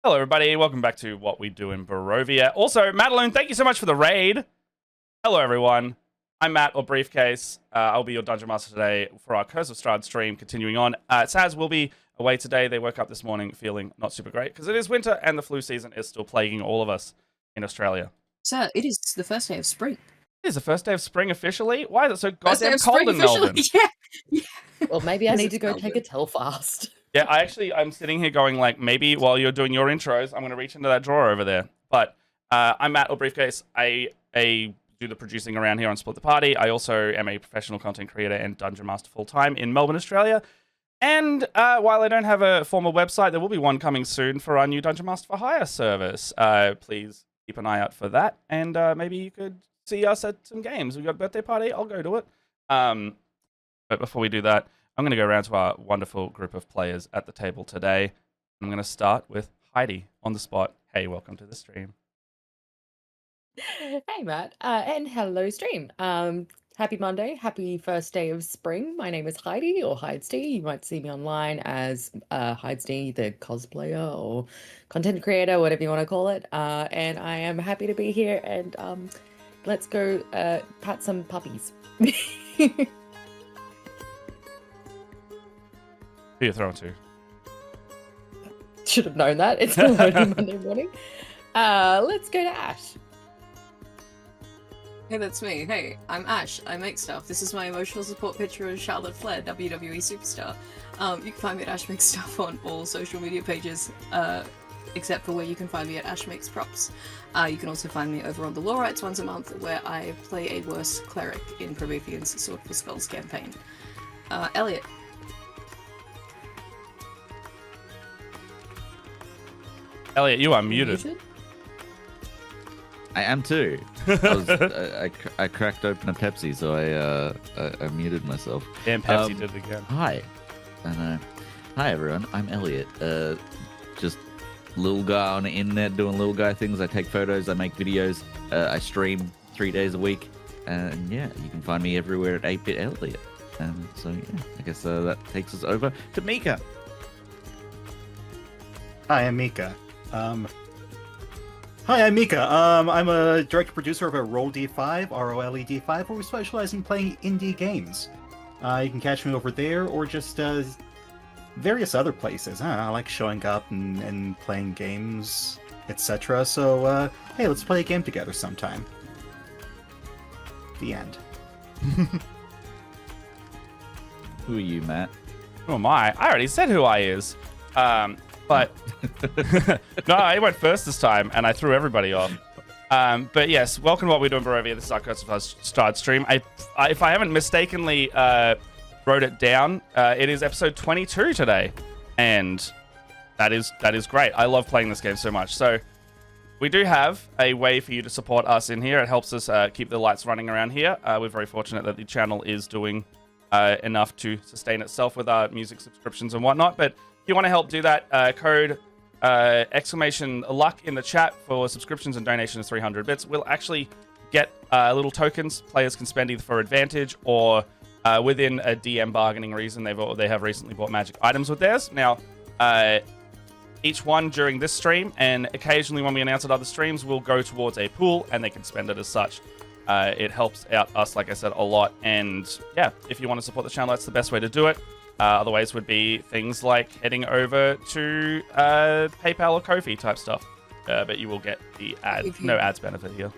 Hello, everybody. Welcome back to What We Do in Barovia. Also, Madeline, thank you so much for the raid. Hello, everyone. I'm Matt, or Briefcase. I'll be your Dungeon Master today for our Curse of Strahd stream, continuing on. Saz will be away today. They woke up this morning feeling not super great, because it is winter and the flu season is still plaguing all of us in Australia. Sir, it is the first day of spring. It is the first day of spring officially? Why is it so goddamn cold in Melbourne? Yeah. Well, maybe I need to go take a Telfast. Yeah, I'm sitting here going, like, maybe while you're doing your intros, I'm going to reach into that drawer over there. But I'm Matt, or Briefcase. I do the producing around here on Split the Party. I also am a professional content creator and Dungeon Master full-time in Melbourne, Australia. And while I don't have a formal website, there will be one coming soon for our new Dungeon Master for Hire service. Please keep an eye out for that. And maybe you could see us at some games. We've got a birthday party. I'll go to it. But before we do that, I'm going to go around to our wonderful group of players at the table today. I'm going to start with Heidi on the spot. Hey, welcome to the stream. Hey, Matt. And hello, stream. Happy Monday. Happy first day of spring. My name is Heidi, or Hidesty. You might see me online as Hidesty, the cosplayer or content creator, whatever you want to call it. And I am happy to be here. And let's go pat some puppies. Who are you throwing to? Should have known that. It's a loading Monday morning. Let's go to Ash. Hey, that's me. Hey, I'm Ash. I make stuff. This is my emotional support picture of Charlotte Flair, WWE superstar. You can find me at Ash Makes Stuff on all social media pages, except for where you can find me at Ash Makes Props. You can also find me over on the Law Rights once a month, where I play a worse cleric in Promethean's Sword for Skulls campaign. Elliot. Elliot, you are muted. I am too. I cracked open a Pepsi, so I muted myself. And Pepsi did it again. Hi, hi everyone. I'm Elliot. Just little guy on the internet doing little guy things. I take photos. I make videos. I stream 3 days a week, and yeah, you can find me everywhere at 8-Bit Elliot. And so yeah, I guess that takes us over to Mika. Hi, I'm Mika. Hi, I'm Mika. I'm a director producer of a Roll D5, ROLE-D5, where we specialize in playing indie games. You can catch me over there, or just various other places. I like showing up and playing games, etc. So, hey, let's play a game together sometime. The end. Who are you, Matt? Who am I? I already said who I is. But no, I went first this time, and I threw everybody off. But yes, welcome to What We Do in Barovia. This is our Curse of Strahd stream. If I haven't mistakenly wrote it down, it is episode 22 today, and that is great. I love playing this game so much. So we do have a way for you to support us in here. It helps us keep the lights running around here. We're very fortunate that the channel is doing enough to sustain itself with our music subscriptions and whatnot. But if you want to help do that, code !luck in the chat for subscriptions and donations of 300 bits. We'll actually get little tokens players can spend either for advantage or within a DM bargaining reason. They have recently bought magic items with theirs. Now, each one during this stream, and occasionally when we announce at other streams, will go towards a pool, and they can spend it as such. It helps out us, like I said, a lot. And yeah, if you want to support the channel, that's the best way to do it. Other ways would be things like heading over to PayPal or Ko-fi type stuff. But you will get the no ads benefit here.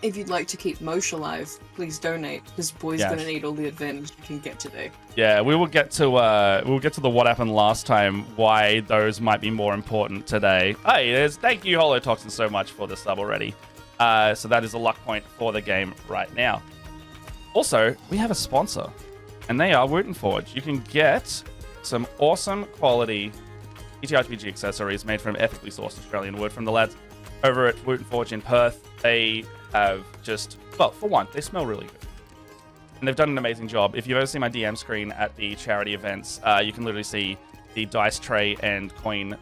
If you'd like to keep Mosh alive, please donate, because Boy's gonna need all the advantage you can get today. Yeah, we will get to the what happened last time, why those might be more important today. Hey, thank you, Holotoxin, so much for the sub already. So that is a luck point for the game right now. Also, we have a sponsor, and they are Woot & Forge. You can get some awesome quality ttrpg accessories made from ethically sourced Australian wood from the lads over at Woot & Forge in Perth. They have just, well, for one, they smell really good. And they've done an amazing job. If you've ever seen my DM screen at the charity events, you can literally see the dice tray and coin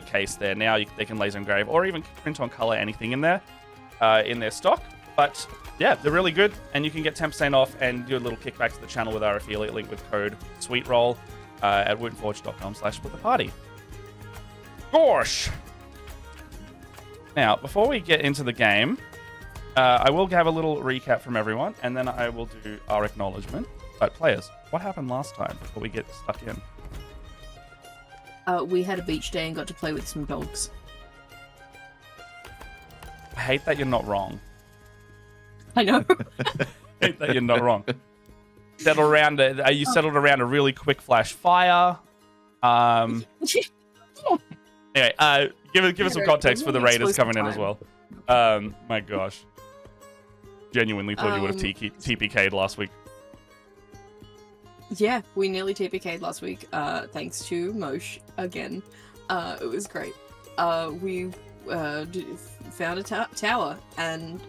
case there. Now they can laser engrave or even print on color anything in there, in their stock. But yeah, they're really good, and you can get 10% off and do a little kickback to the channel with our affiliate link with code SWEETROLL at wootandforge.com/splittheparty. Gosh! Now, before we get into the game, I will have a little recap from everyone, and then I will do our acknowledgement. But players, what happened last time before we get stuck in? We had a beach day and got to play with some dogs. I hate that you're not wrong. I know. I hate that you're not wrong. You settled around a really quick flash fire. Anyway, give us some context for the raiders coming in as well. My gosh. Genuinely thought you would have TPK'd last week. Yeah, we nearly TPK'd last week, thanks to Mosh again. It was great. We found a tower, and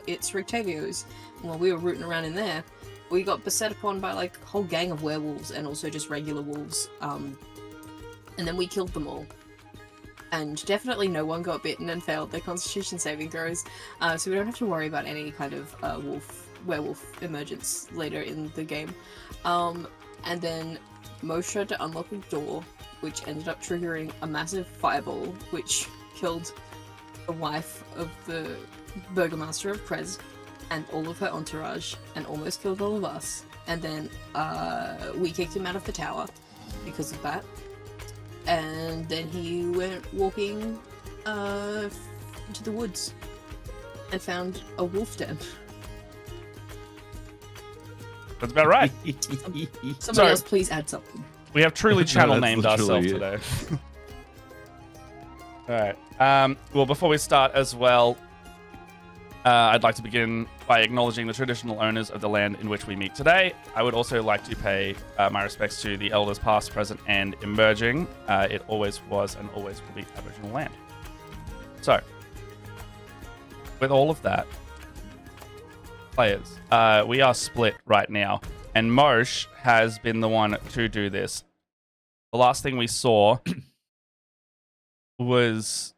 it's Rictavio's. While we were rooting around in there, we got beset upon by like a whole gang of werewolves and also just regular wolves. And then we killed them all. And definitely no one got bitten and failed their constitution saving throws, so we don't have to worry about any kind of werewolf emergence later in the game. And then Mosh tried to unlock a door, which ended up triggering a massive fireball, which killed the wife of the Burgomaster of Prez and all of her entourage, and almost killed all of us. And then we kicked him out of the tower because of that. And then he went walking into the woods and found a wolf den. That's about right. Somebody else please add something. We have truly channel that's named literally ourselves today. Alright. Well, before we start as well, I'd like to begin by acknowledging the traditional owners of the land in which we meet today. I would also like to pay my respects to the elders past, present, and emerging. It always was and always will be Aboriginal land. So, with all of that, players, we are split right now, and Mosh has been the one to do this. The last thing we saw was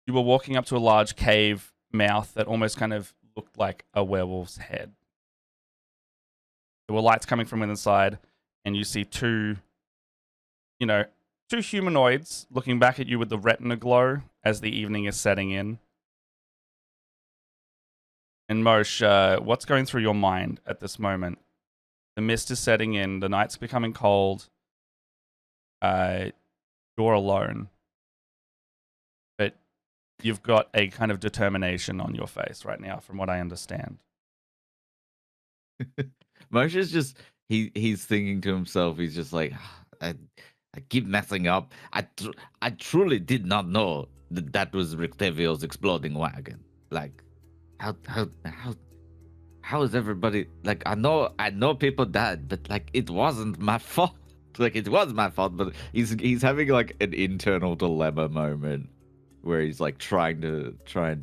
you were walking up to a large cave mouth that almost kind of looked like a werewolf's head. There were lights coming from inside, and you see two humanoids looking back at you with the retina glow as the evening is setting in. And Mosh, what's going through your mind at this moment? The mist is setting in, the night's becoming cold. You're alone. But you've got a kind of determination on your face right now, from what I understand. Mosh is just he's thinking to himself. He's just like, I keep messing up. I truly did not know that was Rictavio's exploding wagon. Like, how is everybody like? I know people died, but like it wasn't my fault. Like it was my fault, but he's having like an internal dilemma moment where he's like trying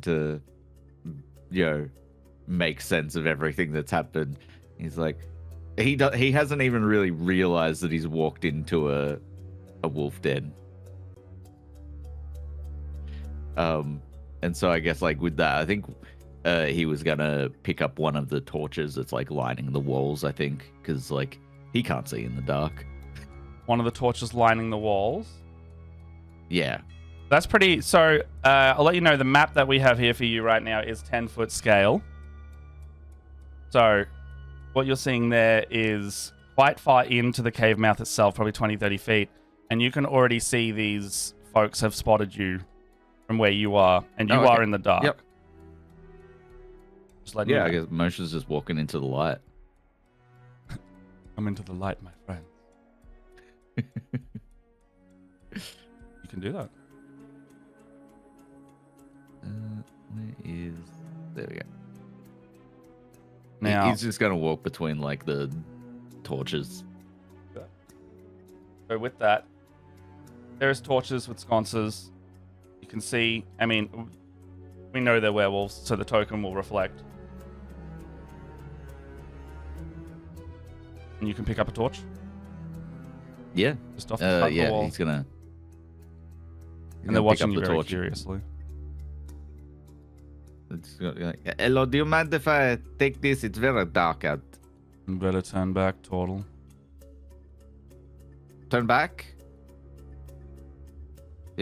to make sense of everything that's happened. He's like, he hasn't even really realized that he's walked into a wolf den. And so I guess like with that, I think he was gonna pick up one of the torches that's like lining the walls. I think because like he can't see in the dark. One of the torches lining the walls. Yeah. That's pretty... So, I'll let you know the map that we have here for you right now is 10-foot scale. So, what you're seeing there is quite far into the cave mouth itself, probably 20, 30 feet. And you can already see these folks have spotted you from where you are. And you are in the dark. Yep. Just letting you know. I guess Moshe's just walking into the light. Come into the light, my friend. You can do that. There we go. Now he's just gonna walk between like the torches. So with that, there's torches with sconces. You can see, I mean, we know they're werewolves, so the token will reflect. And you can pick up a torch. Yeah. Just off the front of the wall. He's gonna and they're watching you the very torch. curiously. Hello, do you mind if I take this? It's very dark out. You better turn back, Tortle. Turn back?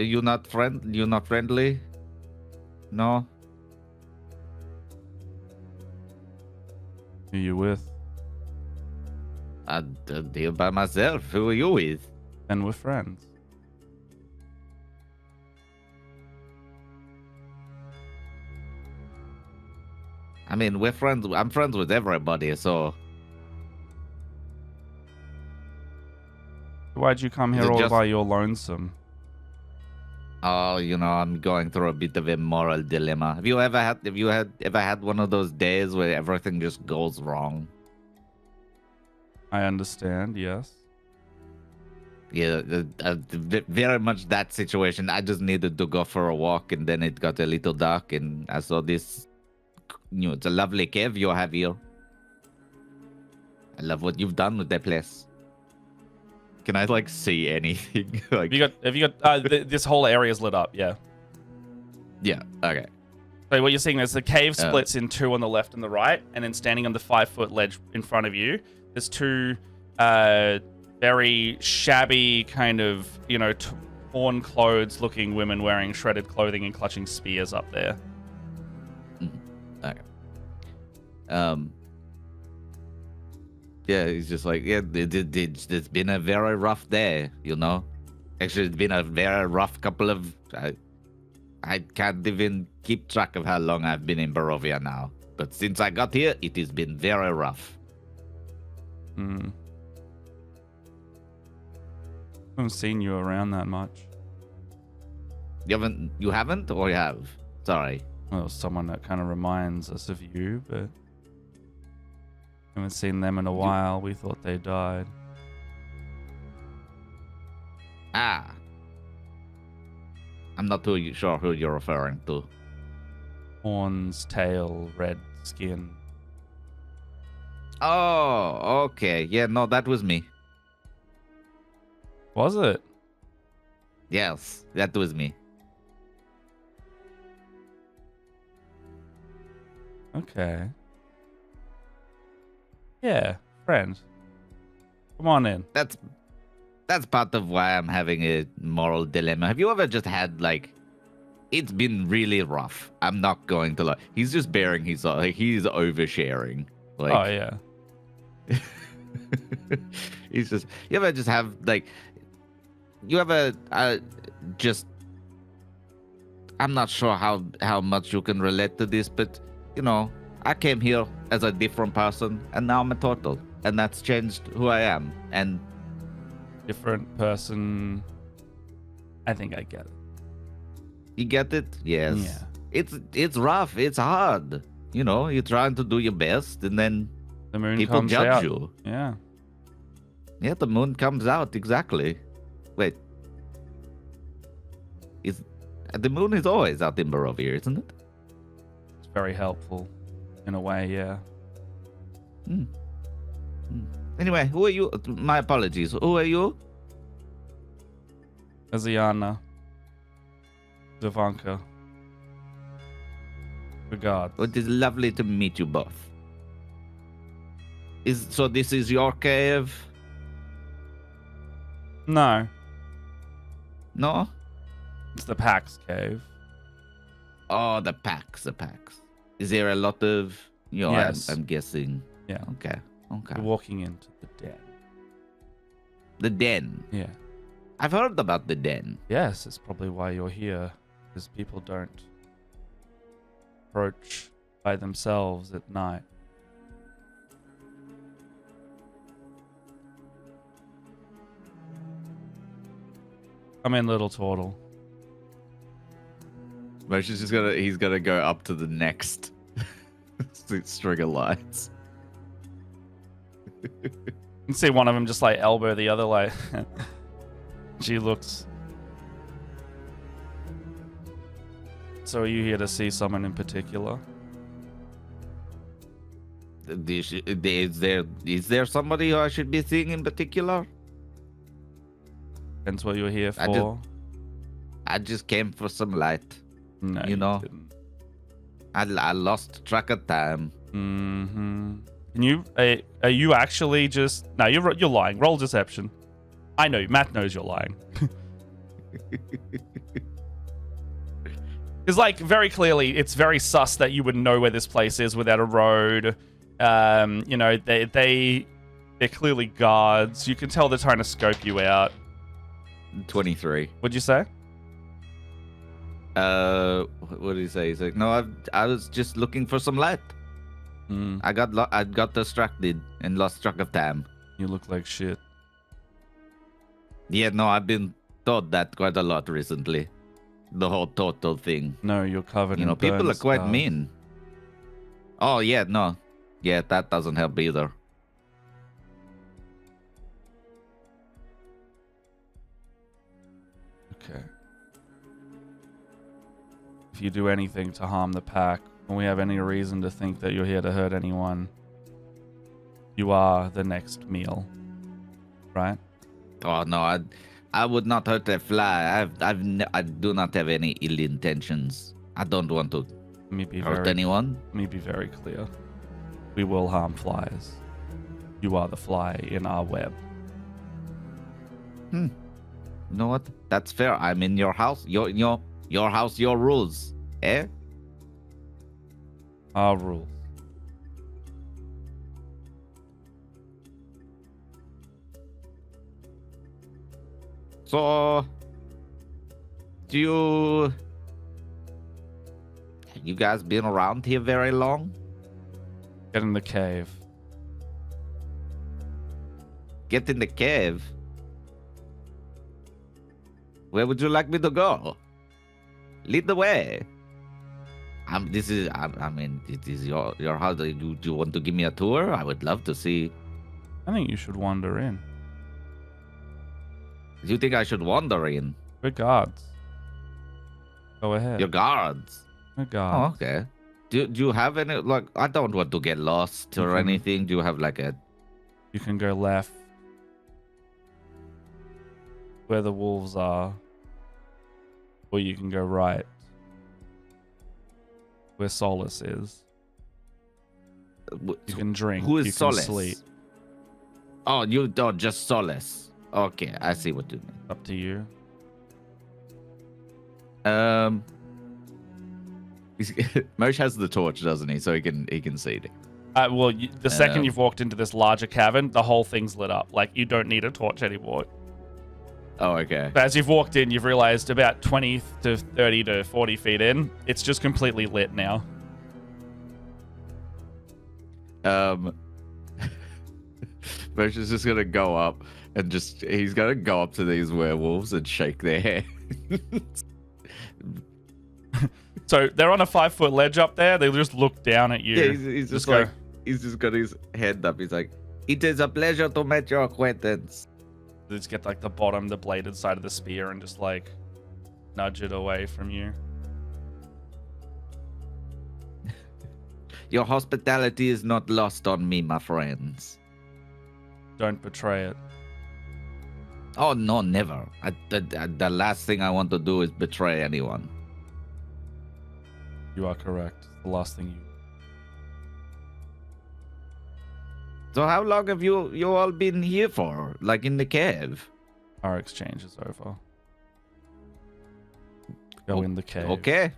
You not friendly? No? Who you with? I'm here by myself. Who are you with? And we're friends. I mean, we're friends. I'm friends with everybody, so... Why'd you come Is here it all just- by your lonesome? Oh, I'm going through a bit of a moral dilemma. Have you ever had one of those days where everything just goes wrong? I understand, yes. Yeah, very much that situation. I just needed to go for a walk, and then it got a little dark, and I saw this. It's a lovely cave you have here. I love what you've done with that place. Can I see anything? Have you got this whole area's lit up, yeah. Yeah. Okay. So what you're seeing is the cave splits in two on the left and the right, and then standing on the 5-foot ledge in front of you, there's two very shabby kind of, torn clothes looking women wearing shredded clothing and clutching spears up there. Okay. Yeah, he's just it's been a very rough day, Actually, it's been a very rough couple of... I can't even keep track of how long I've been in Barovia now. But since I got here, it has been very rough. I haven't seen you around that much. You haven't, or you have? Sorry. Well, someone that kind of reminds us of you, but haven't seen them in a while. We thought they died. Ah. I'm not too sure who you're referring to. Horns, tail, red skin. Oh, okay. Yeah, no, that was me. Was it? Yes, that was me. Okay. Yeah, friend. Come on in. That's part of why I'm having a moral dilemma. Have you ever just had it's been really rough. I'm not going to lie. He's just bearing his he's oversharing. Oh yeah. He's just you ever just have you ever just I'm not sure how much you can relate to this, but I came here as a different person, and now I'm a Tortle, and that's changed who I am. And Different person. I think I get it. you get it? Yes. Yeah. It's rough. It's hard. You're trying to do your best, and then The moon people comes judge out. you. Yeah. Yeah, the moon comes out, exactly. Wait. The moon is always out in Barovia, isn't it? It's very helpful in a way, yeah. Anyway, who are you? My apologies. Who are you? Aziana. Zavanka. Regards. It is lovely to meet you both. So this is your cave? No, No? it's the Pax cave. Oh, the packs. Is there a lot of... Yes. I'm guessing. Yeah. Okay. You're walking into the den. The den. Yeah. I've heard about the den. Yes, it's probably why you're here. Because people don't approach by themselves at night. Come in, little Tortle. Moshe's he's gonna go up to the next string of lights. You can see one of them just elbow the other she looks. So are you here to see someone in particular? Is there somebody who I should be seeing in particular? Depends what you're here for. I just came for some light. No, you know. didn't. I lost track of time. Mm-hmm. Can you? Are you actually just? No, you're lying. Roll deception. I know. Matt knows you're lying. Because, like, very clearly, it's very sus that you would know where this place is without a road. You know, they're clearly guards. You can tell they're trying to scope you out. 23. What'd you say? What did he say? He's like, no, I was just looking for some light. I got distracted and lost track of time. You look like shit. Yeah, no, I've been told that quite a lot recently. The whole Tortle thing. No, you're covered in people burn are quite scars. mean. Oh, yeah, no. Yeah, that doesn't help either. Okay. If you do anything to harm the pack, or we have any reason to think that you're here to hurt anyone, you are the next meal. Right? Oh, no, I would not hurt a fly. I do not have any ill intentions. I don't want to hurt anyone. Let me be very clear. We will harm flies. You are the fly in our web. You know what? That's fair. I'm in your house. Your house, your rules. Eh? Our rules. So, have you guys been around here very long? Get in the cave. Get in the cave? Where would you like me to go? Lead the way. This is your house. Do you want to give me a tour? I would love to see. I think you should wander in. Do you think I should wander in? We're guards. Go ahead. Your guards. We're Oh, guards. okay. Do you have any, like, I don't want to get lost or anything. Do you have like a... You can go left. Where the wolves are. Or you can go right. Where Solace is. You can drink. Who is you Solace? Can sleep. Oh, you don't, just Solace. Okay, I see what you mean. Up to you. Mosh has the torch, doesn't he? So he can see it. Well, the second you've walked into this larger cavern, the whole thing's lit up. Like, you don't need a torch anymore. Oh, okay. But as you've walked in, you've realized about 20 to 30 to 40 feet in, it's just completely lit now. Mosh is just gonna go up and he's gonna go up to these werewolves and shake their hands. So they're on a 5-foot ledge up there. They just look down at you. Yeah, he's just go. like, he's just got his hand up. He's like, "It is a pleasure to meet your acquaintance." They just get like the bottom, the bladed side of the spear, and just like nudge it away from you. Your hospitality is not lost on me, my friends. Don't betray it. Oh no, never. The last thing I want to do is betray anyone. You are correct. The last thing you... So how long have you all been here for? Like in the cave? Our exchange is over. Go in the cave. Okay.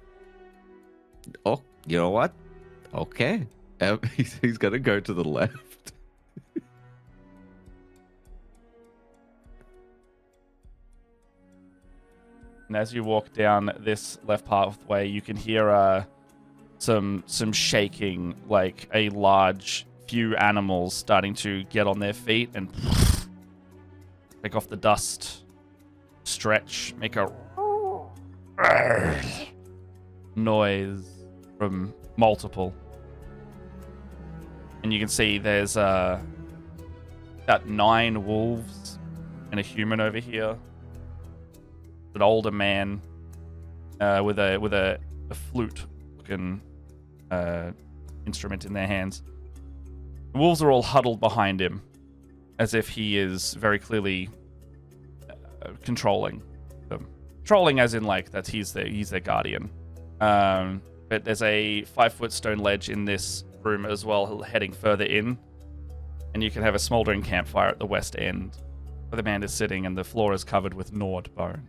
Oh, you know what? Okay. He's gonna go to the left. And as you walk down this left pathway, you can hear some shaking, like a large few animals starting to get on their feet and take off the dust, stretch, make a noise from multiple. And you can see there's about 9 wolves and a human over here. An older man with a flute-looking instrument in their hands. The wolves are all huddled behind him, as if he is very clearly controlling them. Controlling, as in like that he's their guardian. But there's a 5-foot stone ledge in this room as well, heading further in, and you can have a smoldering campfire at the west end, where the man is sitting, and the floor is covered with gnawed bones.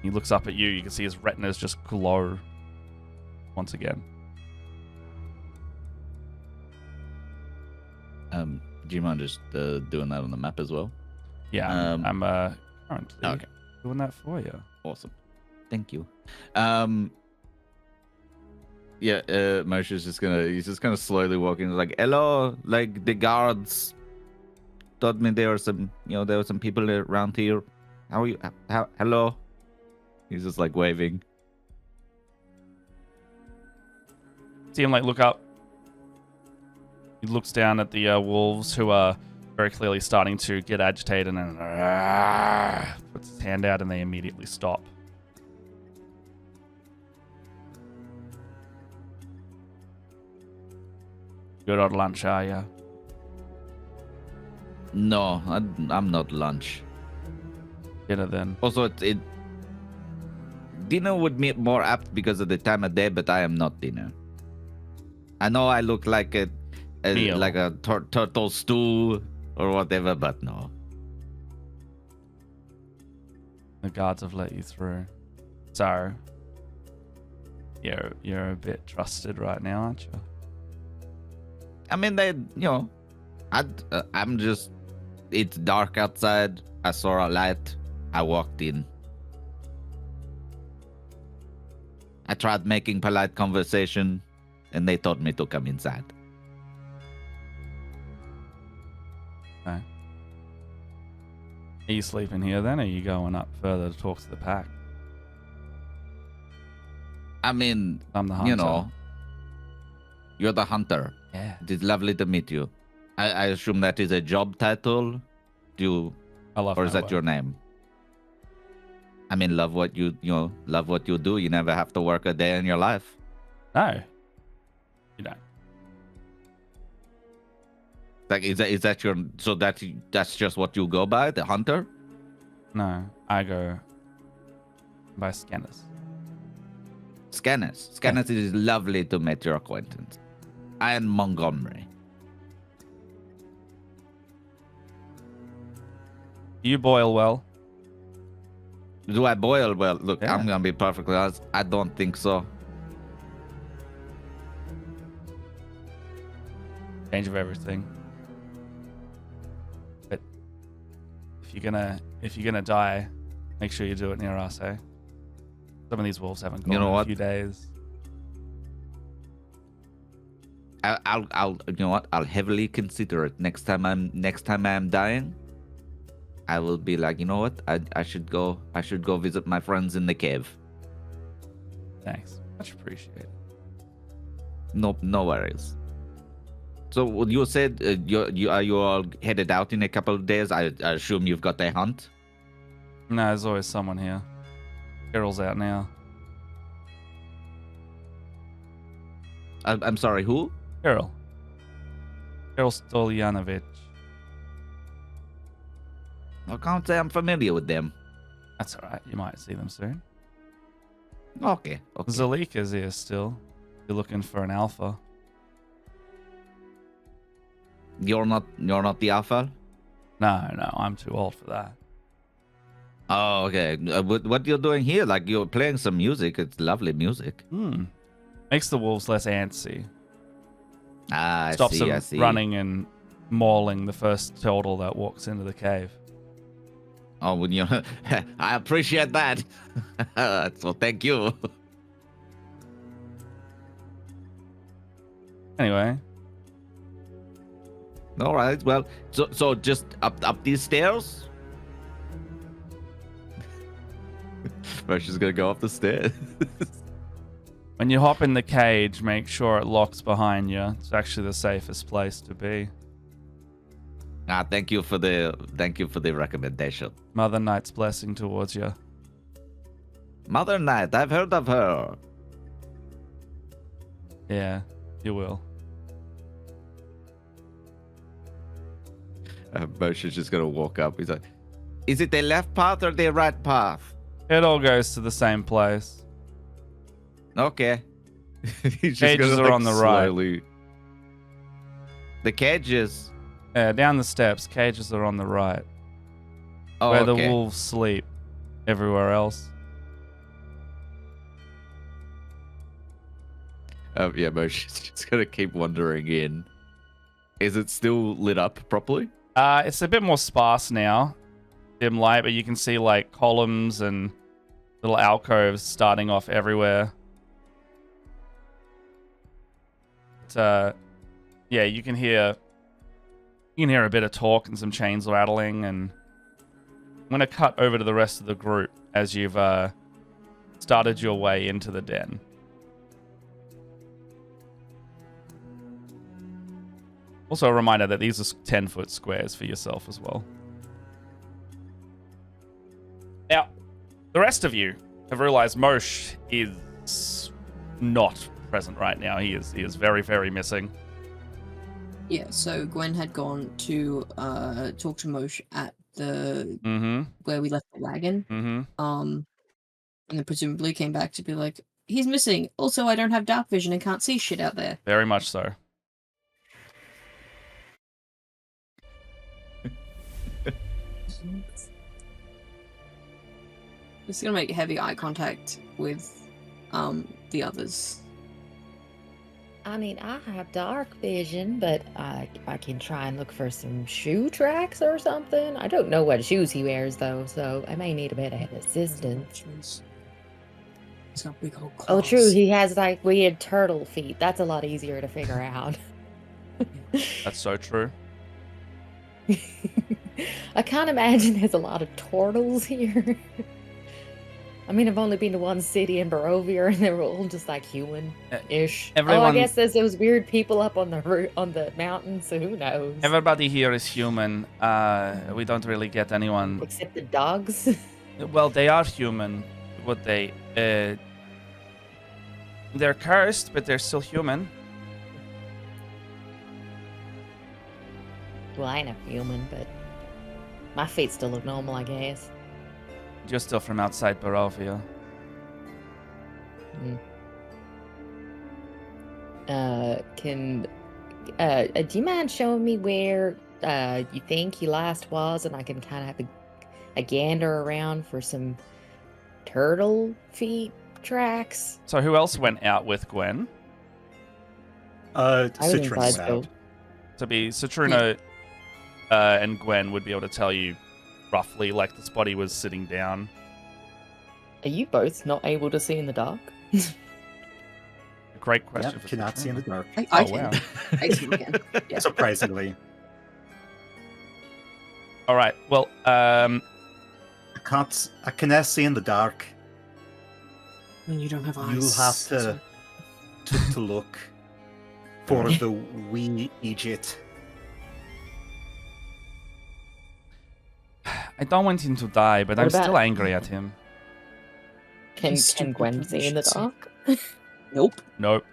He looks up at you. You can see his retinas just glow once again. Do you mind just doing that on the map as well? Yeah, I'm currently Okay. doing that for you. Awesome. Thank you. Moshe's he's just gonna slowly walk in, like, hello, like the guards told me there were some people around here. How are you? Hello. He's just like waving. See him like look up. He looks down at the wolves, who are very clearly starting to get agitated, and puts his hand out, and they immediately stop. Good on lunch, are ya? No, I'm not lunch. Dinner then. Also, dinner would be more apt because of the time of day, but I am not dinner. I know I look like a turtle stew or whatever, but no. The guards have let you through. So, you're a bit trusted right now, aren't you? I mean, I'm just. It's dark outside. I saw a light. I walked in. I tried making polite conversation, and they told me to come inside. Okay. Are you sleeping here then, or are you going up further to talk to the pack? I mean, I'm the hunter. You're the hunter. Yeah. It is lovely to meet you. I assume that is a job title. Or is that your name? I mean, love what you do. You never have to work a day in your life. No, you don't. Like, is that your? So that's just what you go by, the hunter? No, I go by Scanners. Scanners. It is lovely to meet your acquaintance. I am Montgomery. You boil well. Do I boil well? Look, Yeah. I'm gonna be perfectly honest. I don't think so. Change of everything. But if you're gonna die, make sure you do it near us, eh? Some of these wolves haven't gone You know in what? a few days. I'll you know what? I'll heavily consider it. Next time I'm dying, I will be like, you know what? I should go visit my friends in the cave. Thanks, much appreciated. No worries. So you said are you all headed out in a couple of days? I assume you've got a hunt. No, there's always someone here. Carol's out now. I'm sorry, who? Carol Stolyanovich. I can't say I'm familiar with them. That's all right. You might see them soon. Okay. Zalika's here still. You're looking for an alpha. You're not the alpha? No, I'm too old for that. Oh, okay. What you're doing here? Like, you're playing some music. It's lovely music. Makes the wolves less antsy. Ah, I Stops see. them running and mauling the first turtle that walks into the cave. Oh, when you, I appreciate that. So thank you. Anyway, All right. Well, so just up these stairs. She's gonna go up the stairs. when you hop in the cage, make sure it locks behind you. It's actually the safest place to be. Thank you for the recommendation. Mother Knight's blessing towards you. Mother Knight, I've heard of her. Yeah, you will. Moshe's just gonna walk up. He's like, "Is it the left path or the right path?" It all goes to the same place. Okay. He's Cages are on the right. slowly... The cages. Yeah, down the steps. Cages are on the right. Oh, where okay. the wolves sleep. Everywhere else. Yeah, Moshe's just gonna keep wandering in. Is it still lit up properly? It's a bit more sparse now, dim light, but you can see like columns and little alcoves starting off everywhere. But, yeah, you can hear a bit of talk and some chains rattling, and I'm gonna cut over to the rest of the group as you've started your way into the den. Also a reminder that these are 10-foot squares for yourself as well. Now, the rest of you have realized Moshe is not present right now. He is very, very missing. Yeah, so Gwen had gone to talk to Moshe at the where we left the wagon. And then presumably came back to be like, he's missing. Also, I don't have dark vision and can't see shit out there. Very much so. Just gonna make heavy eye contact with the others. I mean, I have dark vision, but I can try and look for some shoe tracks or something. I don't know what shoes he wears, though, so I may need a bit of assistance. He's got big old claws. Oh, true, he has, like, weird turtle feet. That's a lot easier to figure out. That's so true. I can't imagine there's a lot of turtles here. I mean, I've only been to one city in Barovia, and they were all just like human-ish. Oh, I guess there's those weird people up on the mountain, so who knows? Everybody here is human. We don't really get anyone. Except the dogs. Well, they are human. What they? They're cursed, but they're still human. Well, I ain't a human, but my feet still look normal, I guess. You're still from outside Barovia. Do you mind showing me where you think he last was, and I can kind of have a gander around for some turtle feet tracks? So who else went out with Gwen? Citrus went out. To be Citruna and Gwen would be able to tell you roughly, like, the spot he was sitting down. Are you both not able to see in the dark? Great question. Yep, cannot see in the dark. I can. Wow. I can. Yeah. Surprisingly. All right. Well, I cannot see in the dark. When you don't have eyes. You'll have to look for the wee Egypt. I don't want him to die, but I'm still angry at him. Can Gwen see in the dark? Nope. Nope.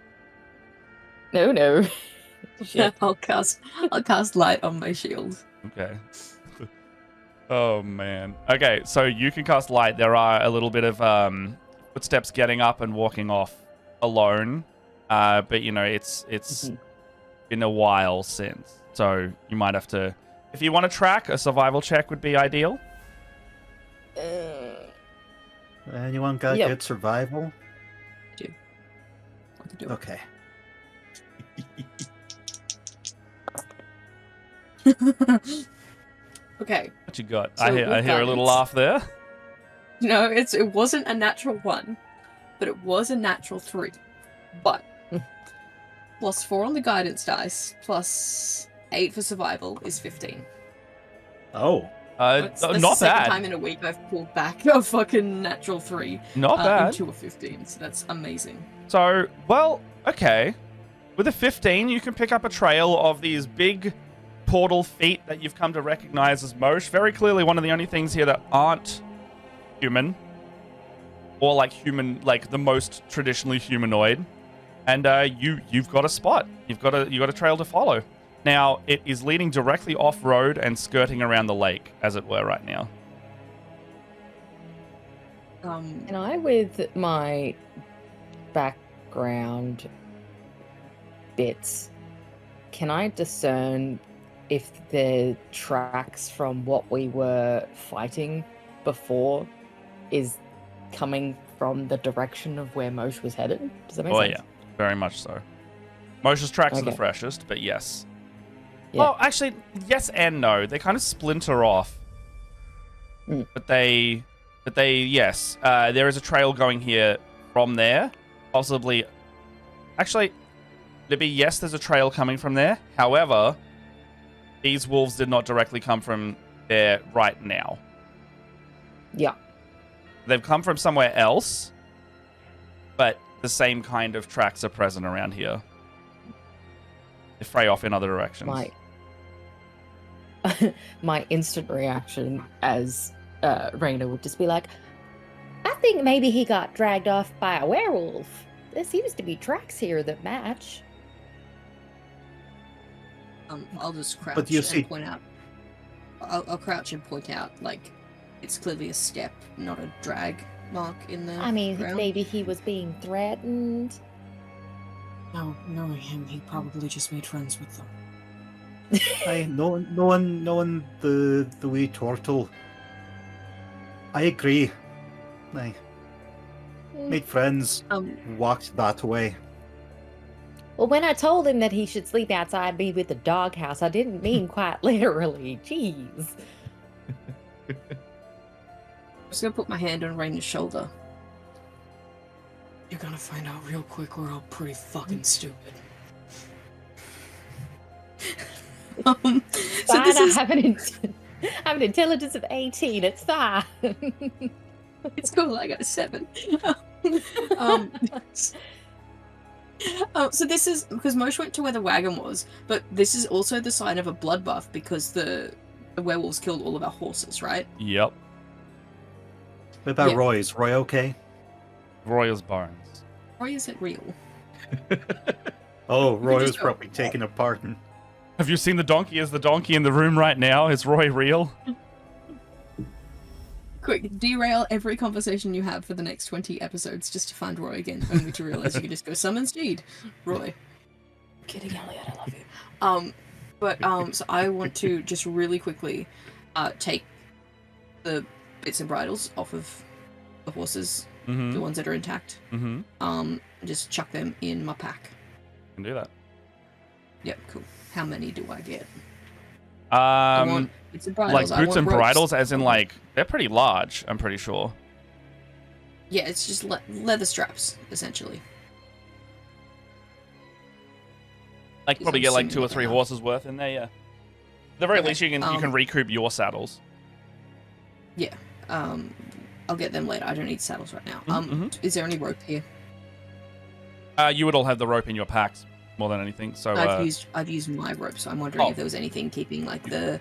No. Yeah, I'll cast light on my shield. Okay. Oh man. Okay, so you can cast light. There are a little bit of footsteps getting up and walking off alone, but you know it's been a while since, so you might have to. If you want to track, a survival check would be ideal. Anyone got good survival? I can do it. Okay. Okay. What you got? So I hear a little laugh there. No, it wasn't a natural 1, but it was a natural 3. But plus 4 on the guidance dice, plus 8 for survival is 15. Oh. That's not the second bad. time in a week I've pulled back a fucking natural 3. Not bad. Into a 15, so that's amazing. So, well, okay. With a 15, you can pick up a trail of these big portal feet that you've come to recognize as Moshe. Very clearly one of the only things here that aren't human. Or like human, like the most traditionally humanoid. And you've got a spot. You've got a trail to follow. Now, it is leading directly off-road and skirting around the lake, as it were, right now. And I, with my background bits, can I discern if the tracks from what we were fighting before is coming from the direction of where Moshe was headed? Does that make sense? Yeah. Very much so. Moshe's tracks are the Okay. freshest, but yes. Yeah. Well, actually, yes and no. They kind of splinter off. Mm. But they, yes. There is a trail going here from there. Possibly. Actually, Libby, yes, there's a trail coming from there. However, these wolves did not directly come from there right now. Yeah. They've come from somewhere else, but the same kind of tracks are present around here. They fray off in other directions. My instant reaction as Raina would just be like, I think maybe he got dragged off by a werewolf. There seems to be tracks here that match. I'll just crouch But you and see- point out. I'll crouch and point out, like, it's clearly a step, not a drag mark in the I mean, ground. maybe he was being threatened. No, knowing him, he probably just made friends with them. Knowing the wee Tortle. I agree. I made friends, walked that way. Well, when I told him that he should sleep outside me with the doghouse, I didn't mean quite literally. Jeez. I'm just gonna put my hand on Raina's shoulder. You're gonna find out real quick we're all pretty fucking stupid. So Fine, this is I have an intelligence of 18. It's fine. it's cool. I got a 7. So this is because Moshe went to where the wagon was, but this is also the sign of a bloodbath because the werewolves killed all of our horses, right? Yep. What about Yeah. Roy? Is Roy okay? Roy's bones. Or is it real? Oh, Roy just was go- probably taken apart. And... Have you seen the donkey? Is the donkey in the room right now? Is Roy real? Quick, derail every conversation you have for the next 20 episodes just to find Roy again, only to realize you can just go summon Steed. Roy. Kidding, Elliot, I love you. So I want to just really quickly take the bits and bridles off of the horses, Mm-hmm. the ones that are intact, Mm-hmm. and just chuck them in my pack. Can do that. Yep, cool. How many do I get? I want bits and bridles. Like I boots want and ropes. bridles, as in like they're pretty large. I'm pretty sure. Yeah, it's just leather straps, essentially. Like Because probably I'm get like assuming 2 or that 3 they are. horses worth in there. Yeah. At the very Okay, least, you can recoup your saddles. Yeah. I'll get them later. I don't need saddles right now. Mhm. Is there any rope here? You would all have the rope in your packs more than anything. So I've used my rope, so I'm wondering Oh. if there was anything keeping like the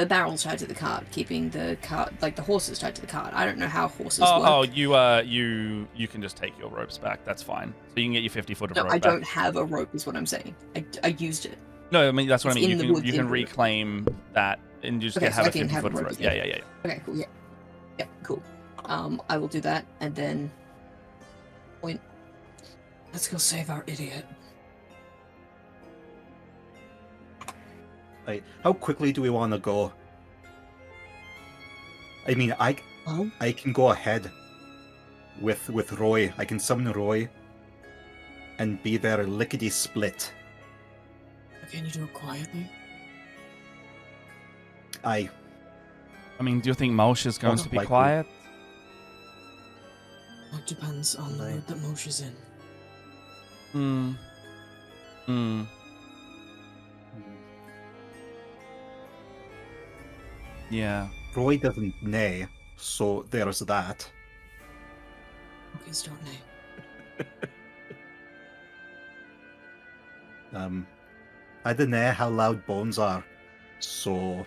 barrels tied to the cart, keeping the cart like the horses tied to the cart. I don't know how horses work. you can just take your ropes back. That's fine. So you can get your 50 foot of No, rope I back. don't have a rope, is what I'm saying. I used it. No, I mean that's what I It's mean. in the You woods can inventory. reclaim that and just Okay, so have I a can 50 have foot a rope rope. again. Yeah. Okay, cool. Yeah, yeah, cool. I will do that, and then point. Let's go save our idiot. Like, how quickly do we want to go? I mean, I can go ahead with Roy. I can summon Roy and be there lickety split. Can you do it quietly? I mean, do you think Moshe is going Most to be likely. quiet? That depends on the Right. mood that Moshe is in. Yeah. Roy doesn't neigh, so there's that. Please don't name. I don't know how loud bones are, so.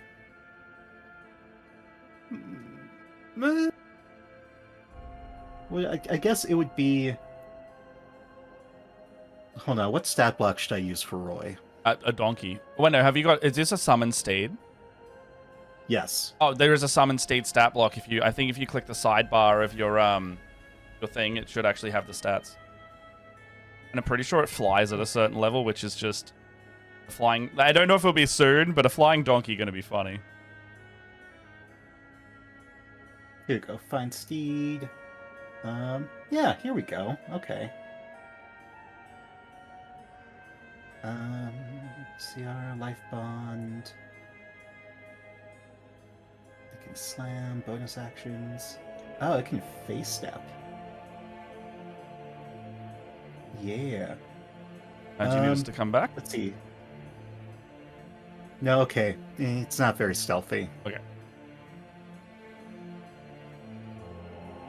Well, I guess it would be. Hold on, what stat block should I use for Roy? A donkey. Wait, no. Have you got? Is this a summon steed? Yes. Oh, there is a summon steed stat block. I think if you click the sidebar of your thing, it should actually have the stats. And I'm pretty sure it flies at a certain level, which is just a flying. I don't know if it'll be soon, but a flying donkey gonna be funny. Here we go. Find steed. Yeah, here we go. Okay. CR, life bond. I can slam, bonus actions. Oh, I can face step. Yeah. Do you need us to come back? Let's see. No, okay. It's not very stealthy. Okay.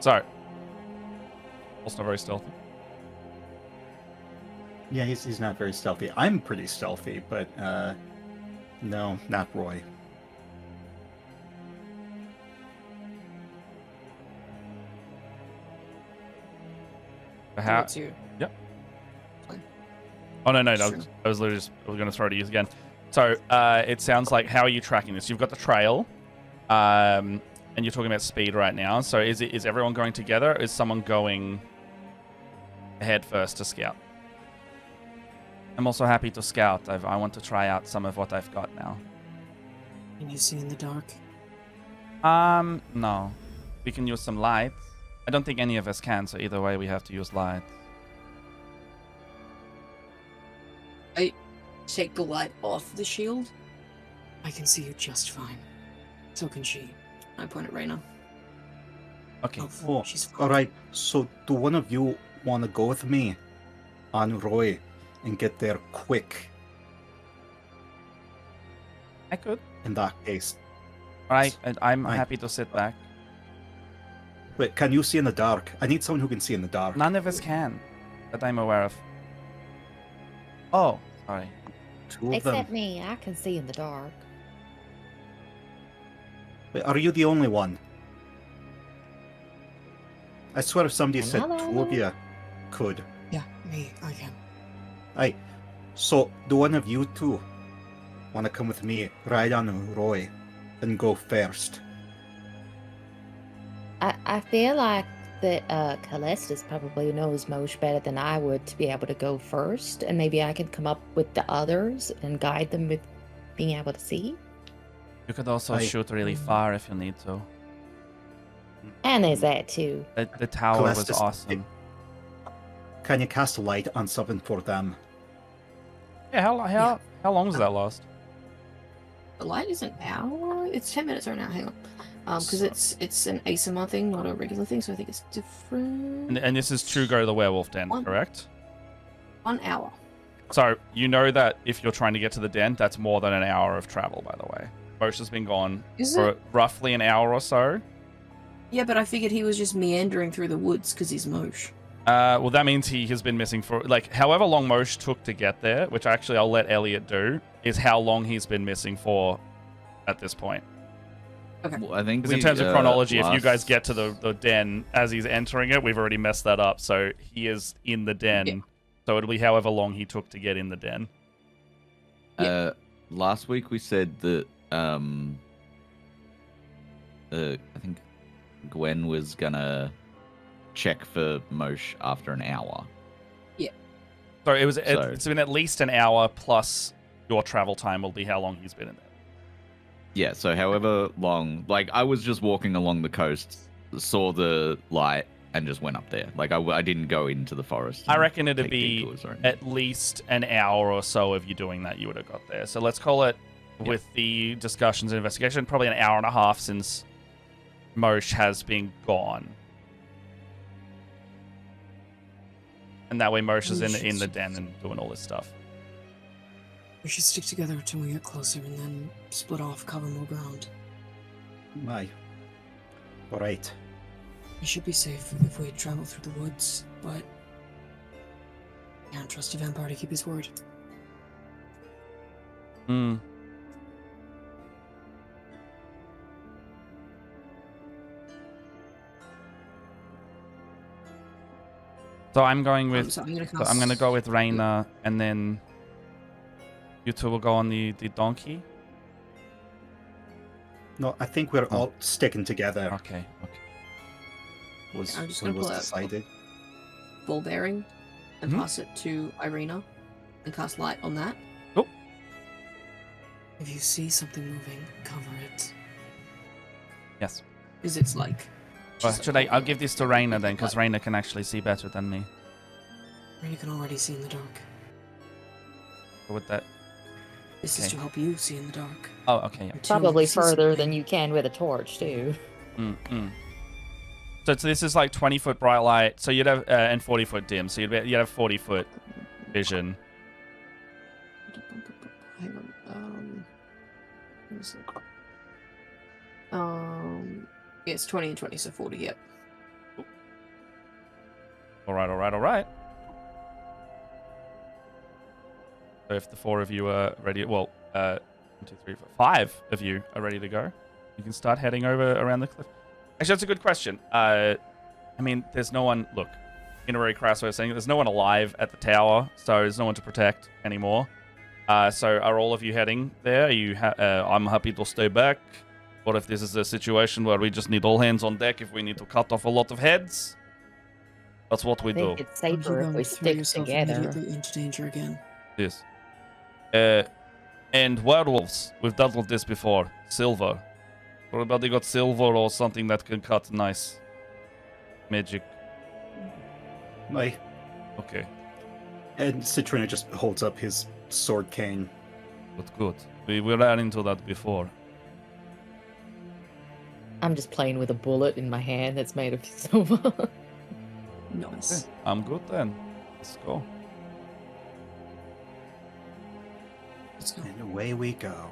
So, also not very stealthy. Yeah, he's not very stealthy. I'm pretty stealthy, but no, not Roy. How? It's you. Yep. Fine. Oh no, Sure. I was literally just going to throw it to you again. So it sounds like, how are you tracking this? You've got the trail, and you're talking about speed right now. So is everyone going together? Or is someone going ahead first to scout? I'm also happy to scout. I want to try out some of what I've got now. Can you see in the dark? No. We can use some light. I don't think any of us can, so either way we have to use light. Take the light off the shield. I can see you just fine. So can she. I point at Reyna. Okay. Oh, she's fine. alright. So, do one of you want to go with me on Roy and get there quick? I could. In that case. Alright, I'm Aye. happy to sit back. Wait, can you see in the dark? I need someone who can see in the dark. None of us can, that I'm aware of. Oh, sorry. Two of Except them. me, I can see in the dark. Wait, are you the only one? I swear if somebody said Another two of one? you could. Yeah, me, I can. Aye. So, do one of you two want to come with me, ride on Roy, and go first? I feel like that Calestis probably knows Mosh better than I would to be able to go first, and maybe I could come up with the others and guide them with being able to see. You could also Aye. shoot really far if you need to. And there's that too. The tower was Calestis, awesome. Can you cast a light on something for them? Yeah, how long does that last? The light is an hour. It's 10 minutes right now. Hang on. Because it's an ASMR thing, not a regular thing, so I think it's different. And this is to go to the werewolf den, One. correct? 1 hour. So, you know that if you're trying to get to the den, that's more than an hour of travel, by the way. Mosh has been gone Is for it? roughly an hour or so. Yeah, but I figured he was just meandering through the woods because he's Mosh. Well, that means he has been missing for, like, however long Mosh took to get there, which actually I'll let Elliot do, is how long he's been missing for at this point. Well, I think Because in terms of chronology, if you guys last- get to the den as he's entering it, we've already messed that up. So he is in the den. Yeah. So it'll be however long he took to get in the den. Last week we said that I think Gwen was gonna check for Mosh after an hour. So it was. So- It's been at least an hour plus your travel time will be how long he's been in there. Yeah, so however long, like I was just walking along the coast, saw the light, and just went up there. Like I didn't go into the forest. I and reckon it'd take be detours or anything. at least an hour or so of you doing that. You would have got there. So let's call it, with the discussions and investigation, probably an hour and a half since Mosh has been gone. And that way Mosh is in the den and doing all this stuff. We should stick together until we get closer and then split off, cover more ground. Aye. Alright. We should be safe if we travel through the woods, but can't trust a vampire to keep his word. Hmm. So I'm going with. So I'm gonna So I'm gonna go with Reyna, and then you two will go on the donkey. No, I think we're all sticking together. Okay. Was I'm just what gonna was pull out- decided. ball bearing and Mhm. pass it to Irina and cast light on that. If you see something moving, cover it. Yes. Because it's like. Well, just should like I'll give this to Reyna then, because Reyna can actually see better than me. Or you can already see in the dark. What would that? This is Okay. to help you see in the dark. Oh, okay. Yeah. Until Probably you see further something. than you can with a torch, too. Mm-mm. So this is like 20-foot bright light. So you'd have and 40-foot dim. So you'd have 40-foot vision. Hang on. What is it? Yeah, it's 20 and 20, so 40. Yep. All right. So if the 4 of you are ready, well, 1, 2, 3, 4, 5 of you are ready to go, you can start heading over around the cliff. Actually, that's a good question. I mean, there's no one. Look, in a very crass way of saying it, there's no one alive at the tower, so there's no one to protect anymore. So are all of you heading there? Are you? I'm happy to stay back. Or if this is a situation where we just need all hands on deck, if we need to cut off a lot of heads, that's what we I do. think it's Are you safer if going we to throw stick yourself together. immediately into danger again? Yes. And werewolves. We've dealt with this before. Silver. Everybody got silver or something that can cut nice magic. Okay. And Citrina just holds up his sword cane. But good. We ran into that before. I'm just playing with a bullet in my hand that's made of silver. Nice. Okay. I'm good then. Let's go. Let's go. And away we go.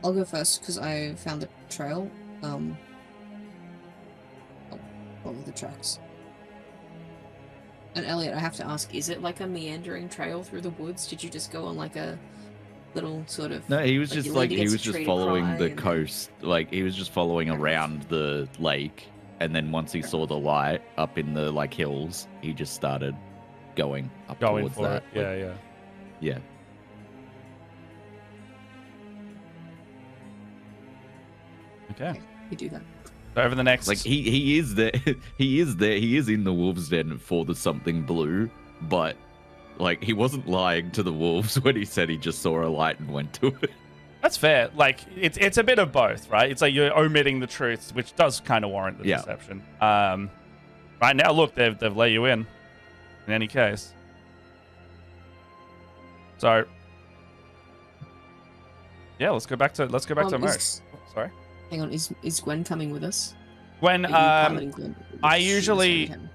I'll go first because I found the trail. I'll follow the tracks. And Elliot, I have to ask, is it like a meandering trail through the woods? Did you just go on like a little sort of... No, he was like just you like lean he against was a just tree to following cry the and- coast. Like he was just following around the lake, and then once he saw the light up in the like hills, he just started going up Going towards for that. it. Yeah. Yeah. Okay. You do that. So over the next... Like he is there. He is there. He is in the wolves' den for the something blue, but like he wasn't lying to the wolves when he said he just saw a light and went to it. That's fair. Like, it's a bit of both, right? It's like you're omitting the truth, which does kind of warrant the deception. Right now, look, they've let you in any case. So, yeah, let's go back to Merc. Sorry. Hang on, is Gwen coming with us? Gwen, Are you piloting Gwen? I She was usually- saying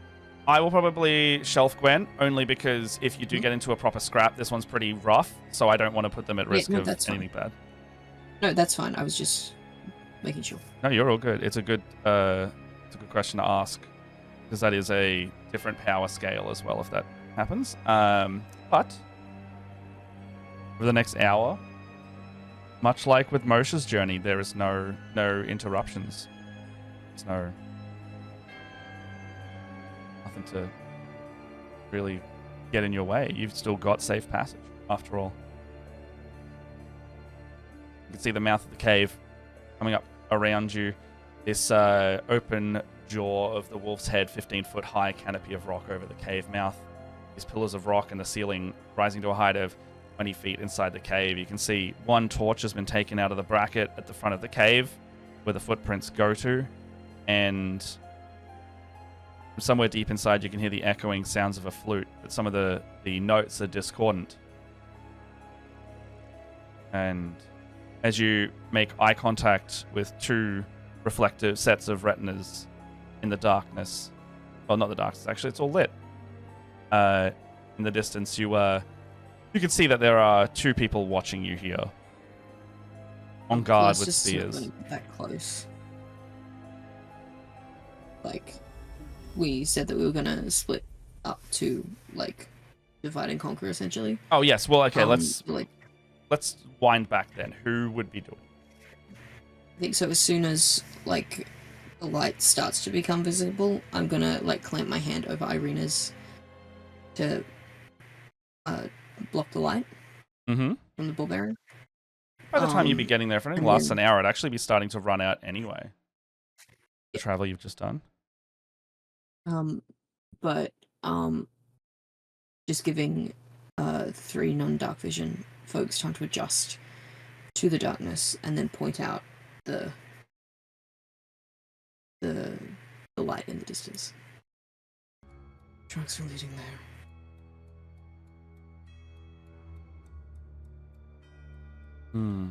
I will probably shelf Gwen, only because if you do get into a proper scrap, this one's pretty rough, so I don't want to put them at risk no, of that's fine. anything bad. No, that's fine. I was just making sure. No, you're all good. It's a good question to ask, because that is a different power scale as well if that happens. But for the next hour, much like with Moshe's journey, there is no interruptions. There's nothing to really get in your way. You've still got safe passage, after all. You can see the mouth of the cave coming up around you. This open jaw of the wolf's head, 15-foot high canopy of rock over the cave mouth. These pillars of rock in the ceiling rising to a height of 20 feet inside the cave. You can see one torch has been taken out of the bracket at the front of the cave where the footprints go to. And somewhere deep inside you can hear the echoing sounds of a flute, but some of the notes are discordant. And as you make eye contact with two reflective sets of retinas in the darkness, well, not the darkness, actually, it's all lit. In the distance, you can see that there are two people watching you here, on guard with spears. Not that close. Like, we said that we were gonna split up to like divide and conquer, essentially. Oh yes, well, okay, let's wind back then. Who would be doing? I think so. As soon as like the light starts to become visible, I'm gonna like clamp my hand over Irina's to block the light from the barbarian. By the time you'd be getting there, if anything lasts an hour, it'd actually be starting to run out anyway. The travel you've just done. But just giving 3 non-dark vision folks time to adjust to the darkness and then point out the light in the distance. Tracks are leading there. Hmm.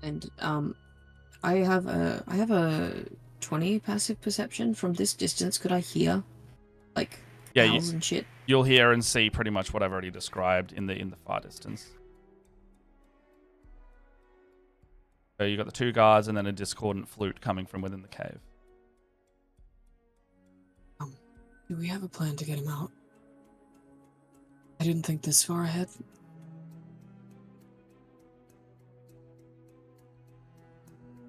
And I have a 20 passive perception. From this distance, could I hear like Yeah, owls and shit? you'll hear and see pretty much what I've already described in the far distance. So you got the 2 guards and then a discordant flute coming from within the cave. Do we have a plan to get him out? I didn't think this far ahead.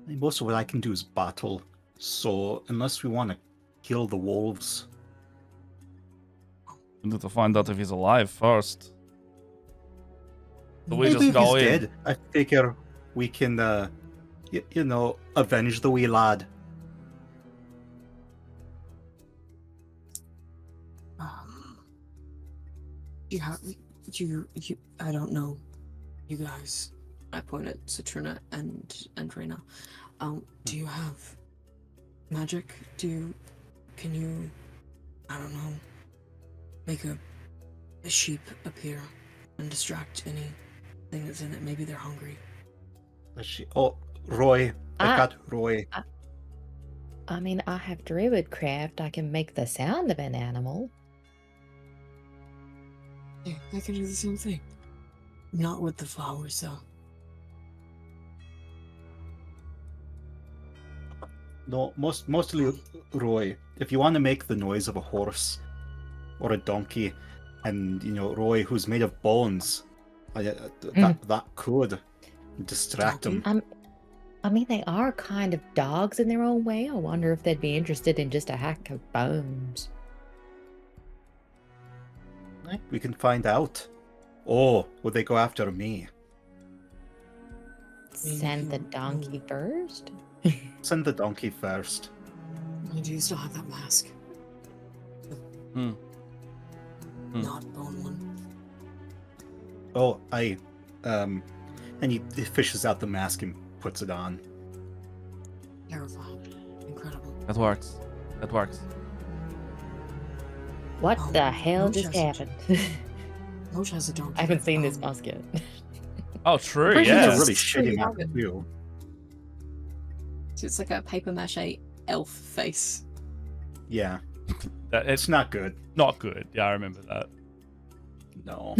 Most of what I can do is battle, so unless we want to kill the wolves... We need to find out if he's alive first. So we Maybe just if go he's in. dead, I figure we can, you know, avenge the wee lad. I don't know. You guys. I point at Citrina and Reyna. Do you have magic? Can you, I don't know, make a sheep appear and distract anything that's in it? Maybe they're hungry. Oh, Roy. I got Roy. I mean, I have druidcraft. I can make the sound of an animal. Yeah, I can do the same thing. Not with the flowers, though. No, mostly Roy. If you want to make the noise of a horse or a donkey, and you know Roy, who's made of bones, that could distract him. I mean, they are kind of dogs in their own way. I wonder if they'd be interested in just a hack of bones. We can find out. Oh, would they go after me? Send the donkey first? Send the donkey first. Do you still have that mask? Hmm. Not bone one. Oh, and he fishes out the mask and puts it on. Terrifying. Incredible. That works. That works. What the hell Moshe just has happened? Moshe has a donkey. I haven't seen this mask yet. Oh, true. Pretty It's Yeah. a really Yes. shitty map too. So it's like a paper mache elf face. Yeah, It's it's not good. not good. Yeah, I remember that. No.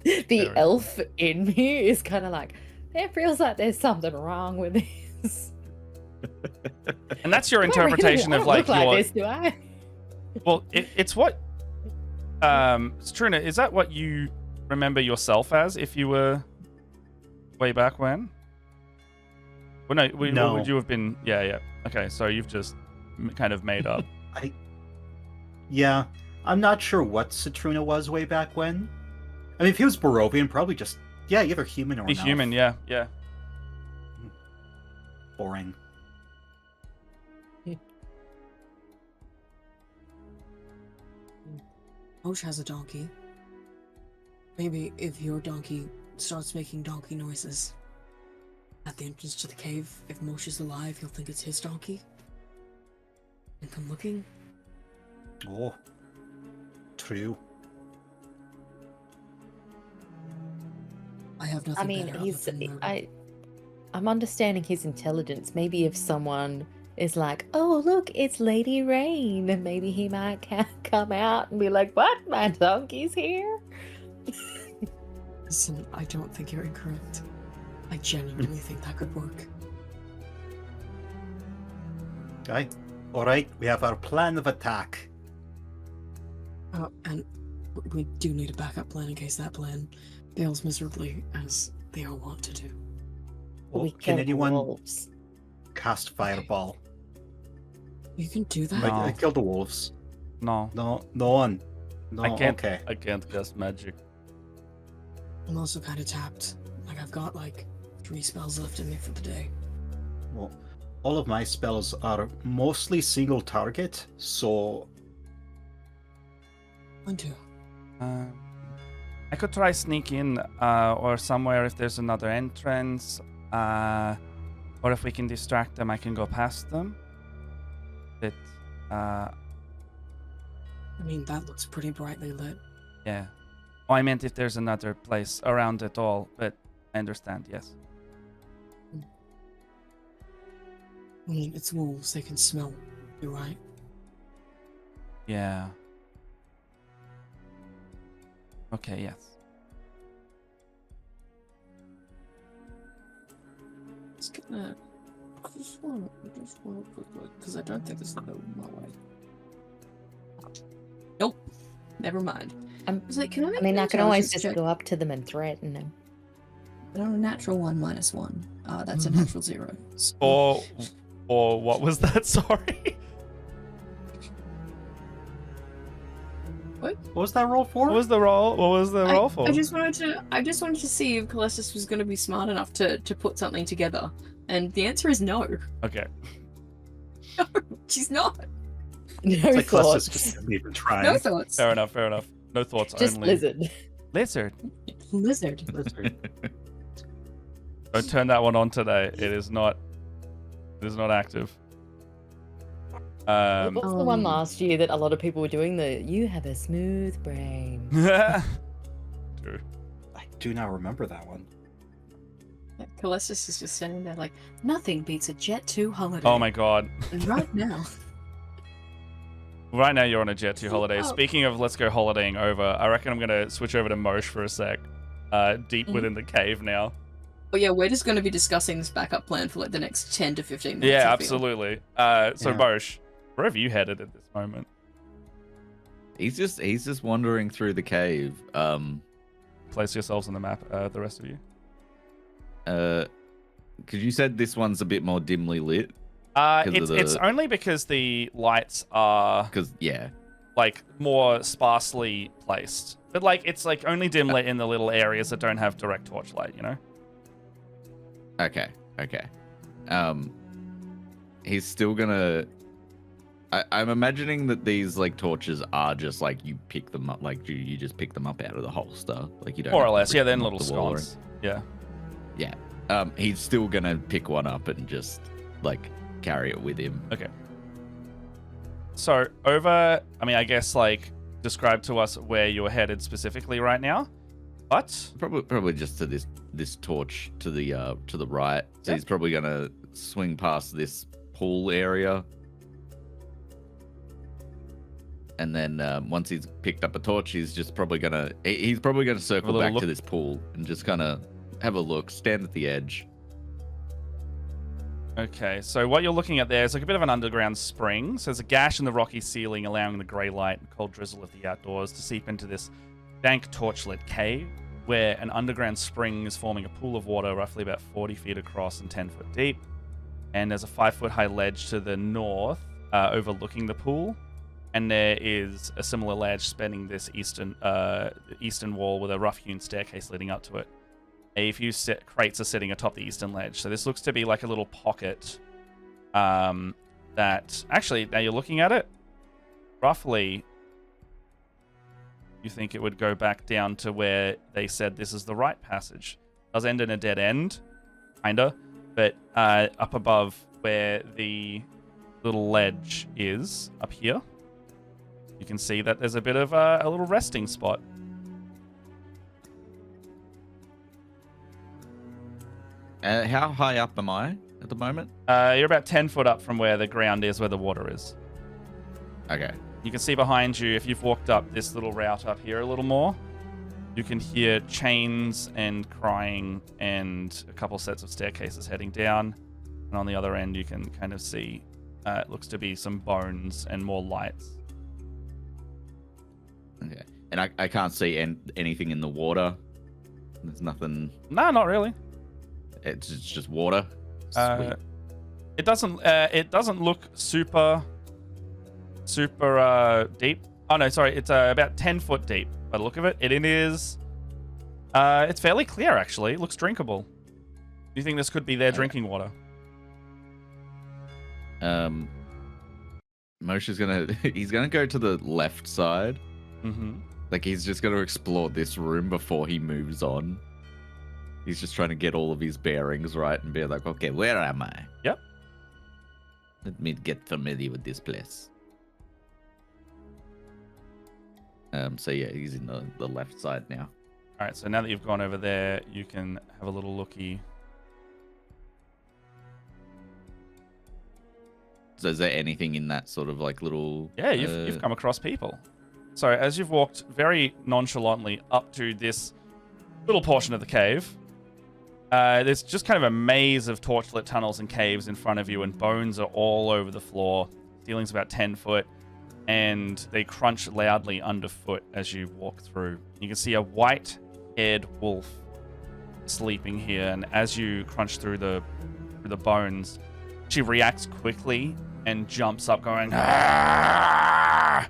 The Very elf in me is kind of like, it feels like there's something wrong with this. And that's your Do I really- interpretation I of don't like look your. like this, do I? Well, it's what. Trina, is that what you remember yourself as if you were way back when? Well, no, what No. would you have been? Yeah, yeah. Okay, so you've just kind of made up. Yeah, I'm not sure what Citruna was way back when. I mean, if he was Barovian, probably just either human or Be an elf. human, yeah, yeah. Boring. Moshe has a donkey. Maybe if your donkey starts making donkey noises at the entrance to the cave, if Moshe's alive, he'll think it's his donkey and come looking. Oh, true. I have nothing I mean, better he's. other than I'm understanding his intelligence. Maybe if someone is like, "Oh, look, it's Lady Rain," then maybe he might come out and be like, "What? My donkey's here?" Listen, I don't think you're incorrect. I genuinely think that could work. Okay. Alright, we have our plan of attack. And we do need a backup plan in case that plan fails miserably, as they all want to do. Oh, We can kill anyone wolves. cast Fireball? You can do that. No. I killed the wolves. No, No one. No, I can't. okay. I can't cast magic. I'm also kind of tapped. Like, I've got like 3 spells left in me for the day. Well, all of my spells are mostly single target, so Mine too. I could try sneak in, or somewhere if there's another entrance, or if we can distract them, I can go past them. But I mean, that looks pretty brightly lit. yeah, Oh, I meant if there's another place around at all, but I understand, yes. Well, it's wolves. They can smell. You're right. Yeah. Okay, yes. It's gonna. Just one quick look, because I don't think this is going my way. Nope. Never mind. I was like, can I make I mean, I can always just check? go up to them and threaten them. No, a natural 1 minus 1. That's a natural 0. So, Or what was that? Sorry. What was that roll for? What was the roll? What was the roll for? I just wanted to see if Calestis was going to be smart enough to put something together, and the answer is no. Okay. No, she's not. No It's like thoughts. Cluster's just didn't even try. No thoughts. Fair enough. Fair enough. No thoughts Just only. lizard. Lizard. Lizard. Don't turn that one on today. It is not. It is not active. What was the one last year that a lot of people were doing? You have a smooth brain. True. I do not remember that one. Calestis is just standing there like, nothing beats a Jet 2 holiday. Oh my god. Right now. Right now you're on a Jet 2 holiday. Oh. Speaking of let's go holidaying over, I reckon I'm going to switch over to Mosh for a sec. Deep within the cave now. But yeah, we're just going to be discussing this backup plan for like the next 10 to 15 minutes. Yeah, I feel. absolutely. So Yeah. Mosh, where have you headed at this moment? He's just wandering through the cave. Place yourselves on the map, the rest of you. Because you said this one's a bit more dimly lit. 'Cause of It's only because the lights are Because yeah, like more sparsely placed. But like it's like only dim lit in the little areas that don't have direct torchlight, you know? okay. He's still gonna. I'm imagining that these like torches are just like you pick them up, like you just pick them up out of the holster, like you don't. More have or to less, yeah, rip they're in them off little the wall or sconces. Yeah. He's still gonna pick one up and just like carry it with him. Okay. So over, I mean, I guess like describe to us where you're headed specifically right now. But Probably just to this torch to the right. So Yeah. he's probably gonna swing past this pool area, and then once he's picked up a torch, he's probably gonna circle little back look. to this pool and just kind of have a look, stand at the edge. okay, so what you're looking at there is like a bit of an underground spring. So there's a gash in the rocky ceiling, allowing the grey light and cold drizzle of the outdoors to seep into this dank torchlit cave, where an underground spring is forming a pool of water roughly about 40 feet across and 10 foot deep. And there's a 5-foot high ledge to the north overlooking the pool. And there is a similar ledge spanning this eastern wall with a rough-hewn staircase leading up to it. A few crates are sitting atop the eastern ledge. So this looks to be like a little pocket that... Actually, now you're looking at it, roughly... You think it would go back down to where they said this is the right passage. It does end in a dead end, kinda, but up above where the little ledge is, up here, you can see that there's a bit of a little resting spot. How high up am I at the moment? You're about 10 foot up from where the ground is, where the water is. Okay. You can see behind you, if you've walked up this little route up here a little more, you can hear chains and crying and a couple sets of staircases heading down. And on the other end, you can kind of see, it looks to be some bones and more lights. Okay. And I can't see anything in the water. There's nothing. No, not really. It's just water. Uh, it doesn't look super deep. Oh no, sorry. It's about 10 foot deep by the look of it. It is. It's fairly clear actually. It looks drinkable. Do you think this could be their drinking water? Moshe's he's gonna go to the left side. Mm-hmm. Like he's just gonna explore this room before he moves on. He's just trying to get all of his bearings right and be like, okay, where am I? Yep. Let me get familiar with this place. So yeah, he's in the left side now. All right, so now that you've gone over there, you can have a little looky. So is there anything in that sort of like little? Yeah, you've come across people. So as you've walked very nonchalantly up to this little portion of the cave, there's just kind of a maze of torchlit tunnels and caves in front of you, and bones are all over the floor. Ceiling's about 10 foot, and they crunch loudly underfoot as you walk through. You can see a white-haired wolf sleeping here, and as you crunch through the bones, she reacts quickly and jumps up going, "Ah!"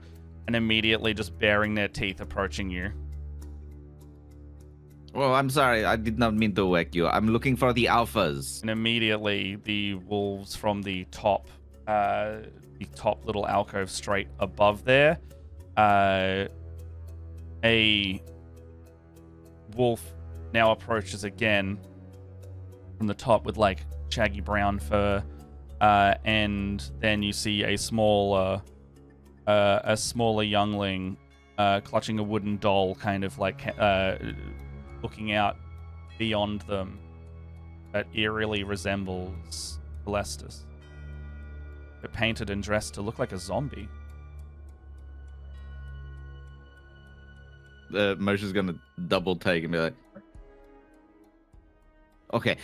and immediately just baring their teeth approaching you. Oh, I'm sorry. I did not mean to wake you. I'm looking for the alphas. And immediately the wolves from the top little alcove straight above there, a wolf now approaches again from the top with like shaggy brown fur, and then you see a smaller youngling clutching a wooden doll, kind of like looking out beyond them, that eerily resembles Celestis, but painted and dressed to look like a zombie. Moshe's gonna double take and be like, okay,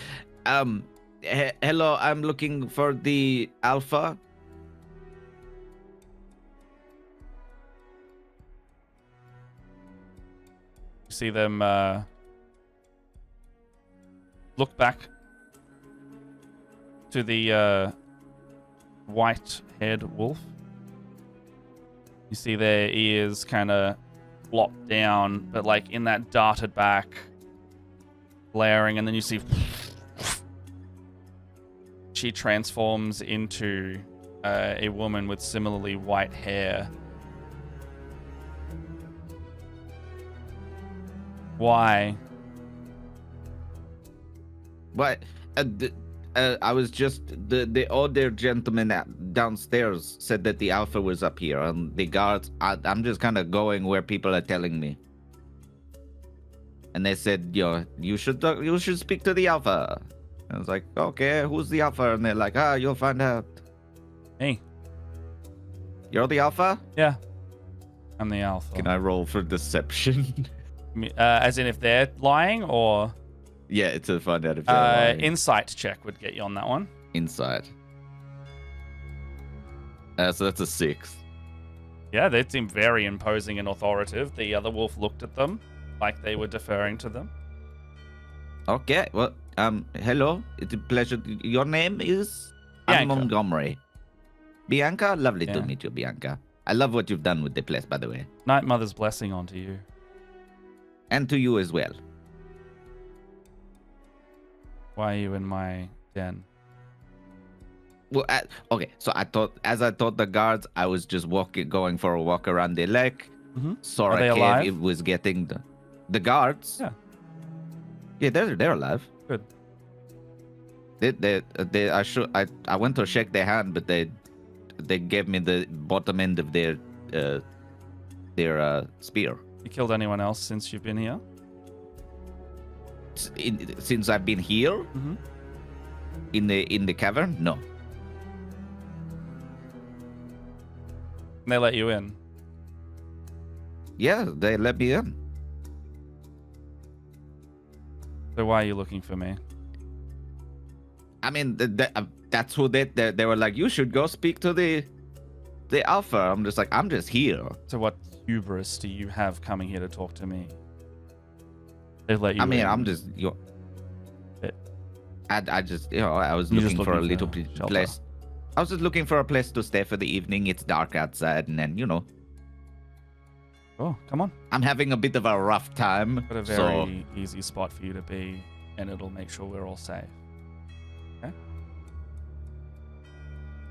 hello, I'm looking for the alpha. You see them look back to the white-haired wolf. You see their ears kind of flopped down, but like in that darted back, glaring, and then you see she transforms into a woman with similarly white hair. Why? What? I was just the older gentleman downstairs said that the alpha was up here, and the guards. I'm just kind of going where people are telling me, and they said, you should speak to the alpha. I was like, okay, who's the alpha? And they're like, you'll find out. Hey. You're the alpha? Yeah. I'm the alpha. Can I roll for deception? As in if they're lying, or? Yeah, to find out if they're lying. Insight check would get you on that one. Insight. So that's a 6. Yeah, they seem very imposing and authoritative. The other wolf looked at them like they were deferring to them. Okay, well, hello. It's a pleasure. Your name is? Bianca. I'm Montgomery. Bianca? Lovely Yeah. to meet you, Bianca. I love what you've done with the place, by the way. Night Mother's blessing onto you. And to you as well. Why are you in my den? Well, okay, so I thought the guards, I was just going for a walk around the lake. Mm-hmm. Saw Are a they cave. alive? It was getting the guards. Yeah. Yeah, they're alive. Good. I went to shake their hand, but they gave me the bottom end of their spear. You killed anyone else since you've been here? Since I've been here Mm-hmm. in the cavern, no. And they let you in. Yeah, they let me in. So why are you looking for me? I mean, that's who they were like, you should go speak to the alpha. I'm just like, I'm just here. So what hubris do you have coming here to talk to me? They let you in. I'm just I just I was You're looking just for a looking little for shelter. place. I was just looking for a place to stay for the evening. It's dark outside, and then Oh, come on. I'm having a bit of a rough time. Got a very easy spot for you to be, and it'll make sure we're all safe. Okay?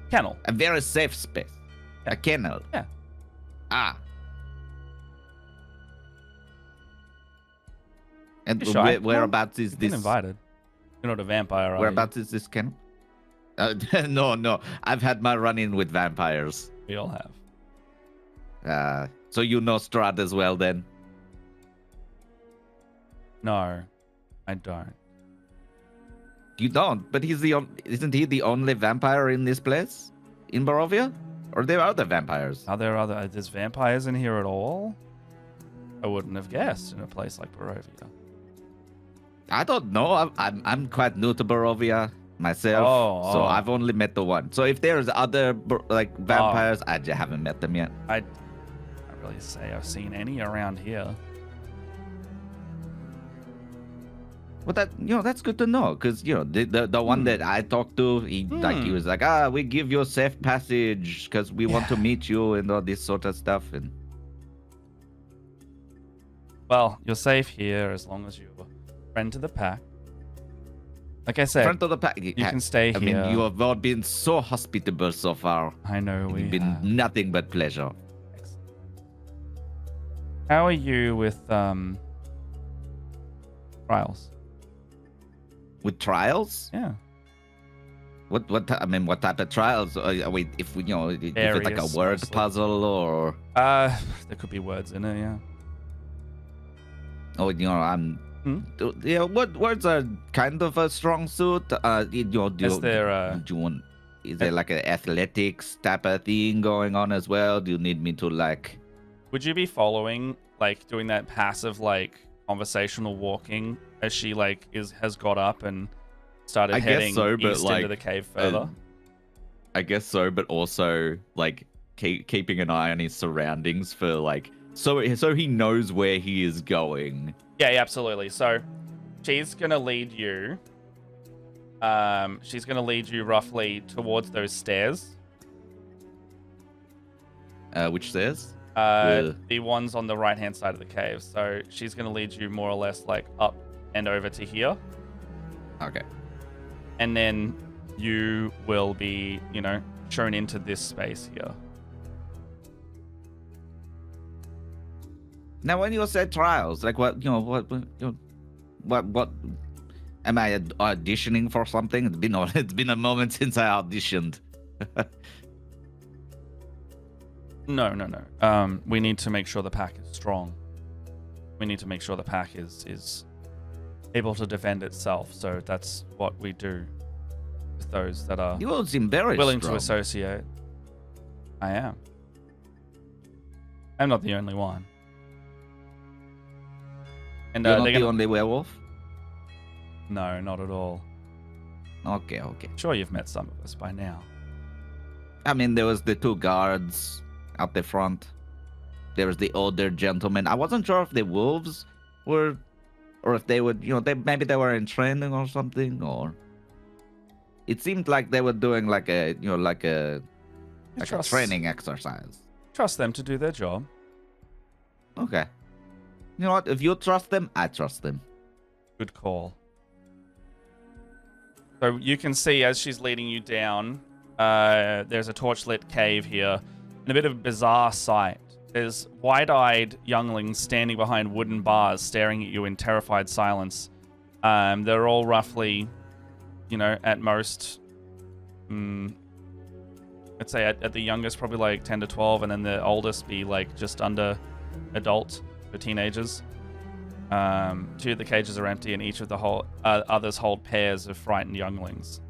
Kennel. A very safe space. Yeah. A kennel. Yeah. Ah. And You're shy. whereabouts is You've been this? invited. You're not a vampire, are Whereabouts is this kennel? No. I've had my run-in with vampires. you? We all have. So you know Strahd as well then? No, I don't. You don't, but isn't he the only vampire in this place? In Barovia? Or there are other vampires? Are there there's vampires in here at all? I wouldn't have guessed in a place like Barovia. I don't know. I'm quite new to Barovia myself, so I've only met the one. So if there's other like vampires, I just haven't met them yet. I can't really say I've seen any around here. Well, that's good to know, because the one that I talked to, he was like, we give you a safe passage because we want to meet you and all this sort of stuff. And well, you're safe here as long as you're a friend to the pack. Like I said, friend of the pack, you can stay here. I mean, you have all been so hospitable so far. I know it's been nothing but pleasure. How are you with trials? With trials? Yeah. What type of trials? Wait, if it's like a word mostly. puzzle or there could be words in it, yeah. Oh, what words are kind of a strong suit? Is there like an athletics type of thing going on as well? Do you need me to like? Would you be following, like, doing that passive, like, conversational walking as she has got up and started heading east into the cave further? I guess so, but also like keeping an eye on his surroundings for like so he knows where he is going. Yeah, absolutely. So she's gonna lead you. She's gonna lead you roughly towards those stairs. Which stairs? The ones on the right-hand side of the cave. So she's gonna lead you more or less like up and over to here. Okay. And then you will be, shown into this space here. Now, when you said trials, like what am I auditioning for something? It's been a moment since I auditioned. No. We need to make sure the pack is strong. We need to make sure the pack is able to defend itself. So that's what we do with those that are You all seem very willing strong. to associate. I am. I'm not the only one. And You're not the only werewolf? No, not at all. Okay. Sure, you've met some of us by now. I mean, there was the two guards out the front. There was the older gentleman. I wasn't sure if the wolves were, or if they would, maybe they were in training or something, or it seemed like they were doing like a training exercise. Trust them to do their job. Okay. You know what? If you trust them, I trust them. Good call. So you can see as she's leading you down, there's a torchlit cave here, and a bit of a bizarre sight. There's wide-eyed younglings standing behind wooden bars, staring at you in terrified silence. They're all roughly, at most, let's say at the youngest, probably like 10 to 12, and then the oldest be like just under adult for teenagers. Two of the cages are empty, and each of the others hold pairs of frightened younglings.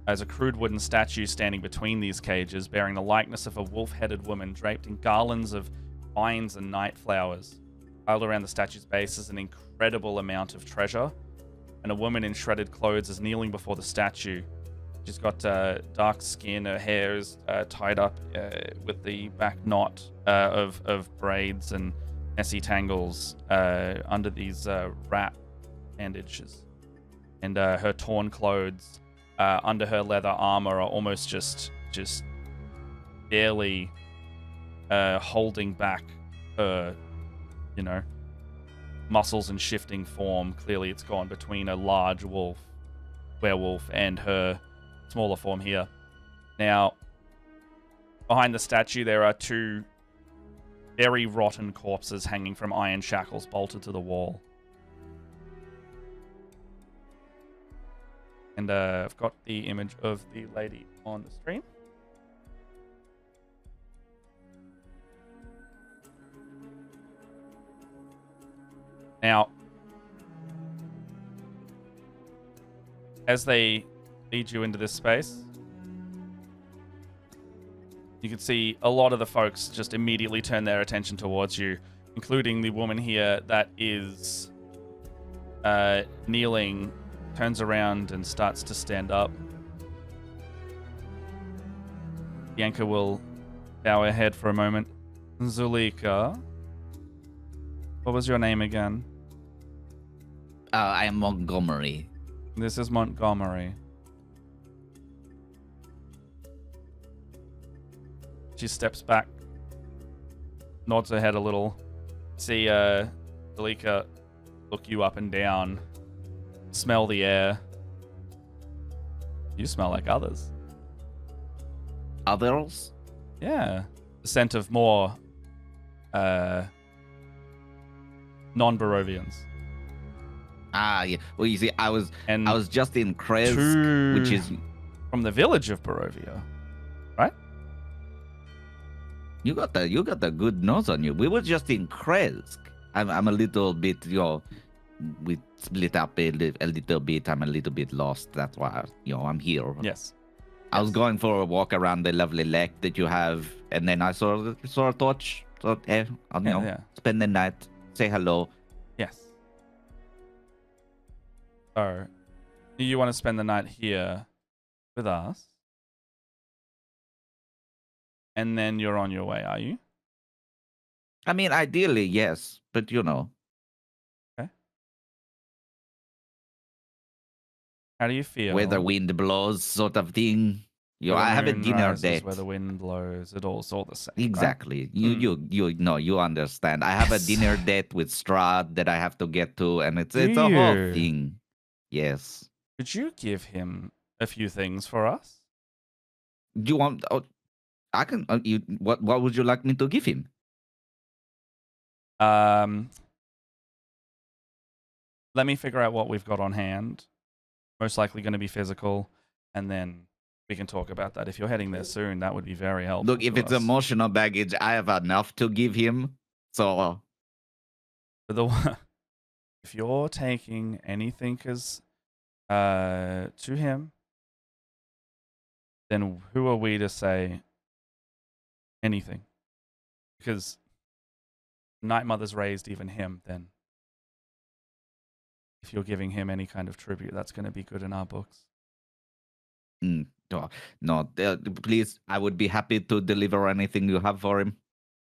There's a crude wooden statue standing between these cages, bearing the likeness of a wolf-headed woman draped in garlands of vines and night flowers. Piled around the statue's base is an incredible amount of treasure, and a woman in shredded clothes is kneeling before the statue. She's got dark skin, her hair is tied up with the back knot of braids and messy tangles under these wrap bandages. And her torn clothes under her leather armor are almost just barely holding back her, muscles and shifting form. Clearly it's gone between a large werewolf, and her smaller form here. Now, behind the statue there are two very rotten corpses hanging from iron shackles bolted to the wall. And I've got the image of the lady on the stream. Now, as they lead you into this space, you can see a lot of the folks just immediately turn their attention towards you, including the woman here that is kneeling, turns around and starts to stand up. Bianca will bow her head for a moment. Zulika, what was your name again? I am Montgomery. This is Montgomery. She steps back, nods her head a little. See Zulika look you up and down, smell the air. You smell like others. Others? Yeah. The scent of more non-Barovians. Ah, yeah. Well, you see, I was And just in Kresk, which is from the village of Barovia, right? you got the good nose on you. We were just in Kresk. I'm a little bit, we split up a little bit. I'm a little bit lost. That's why, I'm here. Yes. I was going for a walk around the lovely lake that you have, and then I saw a torch. Thought, I'll spend the night, say hello. Yes. So, do you want to spend the night here with us? And then you're on your way, are you? I mean, ideally, yes, but Okay. How do you feel? where the wind blows, sort of thing. Where the I have a moon dinner rises, date. where the wind blows. It's all the same. right? Exactly. You understand. I have a Yes. dinner date with Strahd that I have to get to, and it's Do a whole you? thing. Yes. Could you give him a few things for us? Do you want? Oh, I can. What would you like me to give him? Let me figure out what we've got on hand. Most likely going to be physical, and then we can talk about that. If you're heading there soon, that would be very helpful. Look, if to it's us. emotional baggage, I have enough to give him. So But if you're taking anything to him, then who are we to say anything? Because Night Mother's raised even him, then if you're giving him any kind of tribute, that's going to be good in our books. no, please. I would be happy to deliver anything you have for him.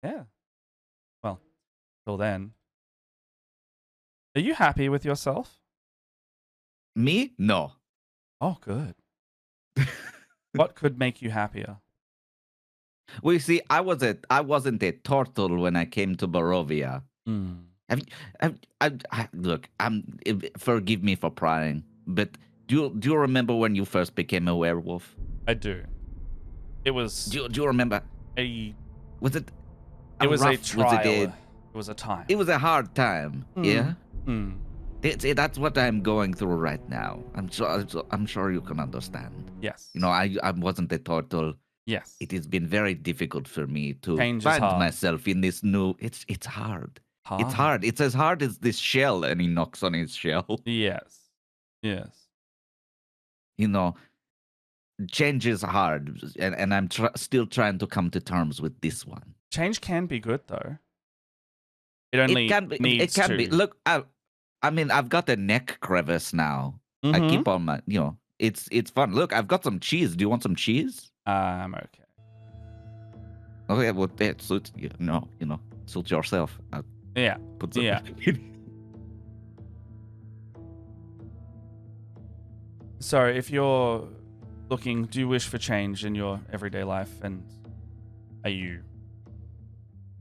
Yeah. Well, till then. Are you happy with yourself? Me? No. Oh, good. What could make you happier? Well, you see, I wasn't a Tortle when I came to Barovia. Hmm. Look, forgive me for prying, but do you remember when you first became a werewolf? I do. It was Do you remember? Was it? It was a rough- trial. it It was a time. was a hard time. Yeah. Hmm. That's what I'm going through right now. I'm sure you can understand. Yes. I wasn't a Tortle. Yes. It has been very difficult for me to Change is find hard. myself in this new. It's hard. It's hard. It's as hard as this shell, and he knocks on his shell. Yes. Yes. Change is hard, and I'm still trying to come to terms with this one. Change can be good though. It only needs It can to. be. Look, I mean, I've got a neck crevice now. I Mhm. keep on my, it's fun. Look, I've got some cheese. Do you want some cheese? I'm okay. Okay, well, that suits you. No, suit yourself. I'll Yeah. put some. Yeah. So if you're looking, do you wish for change in your everyday life, and are you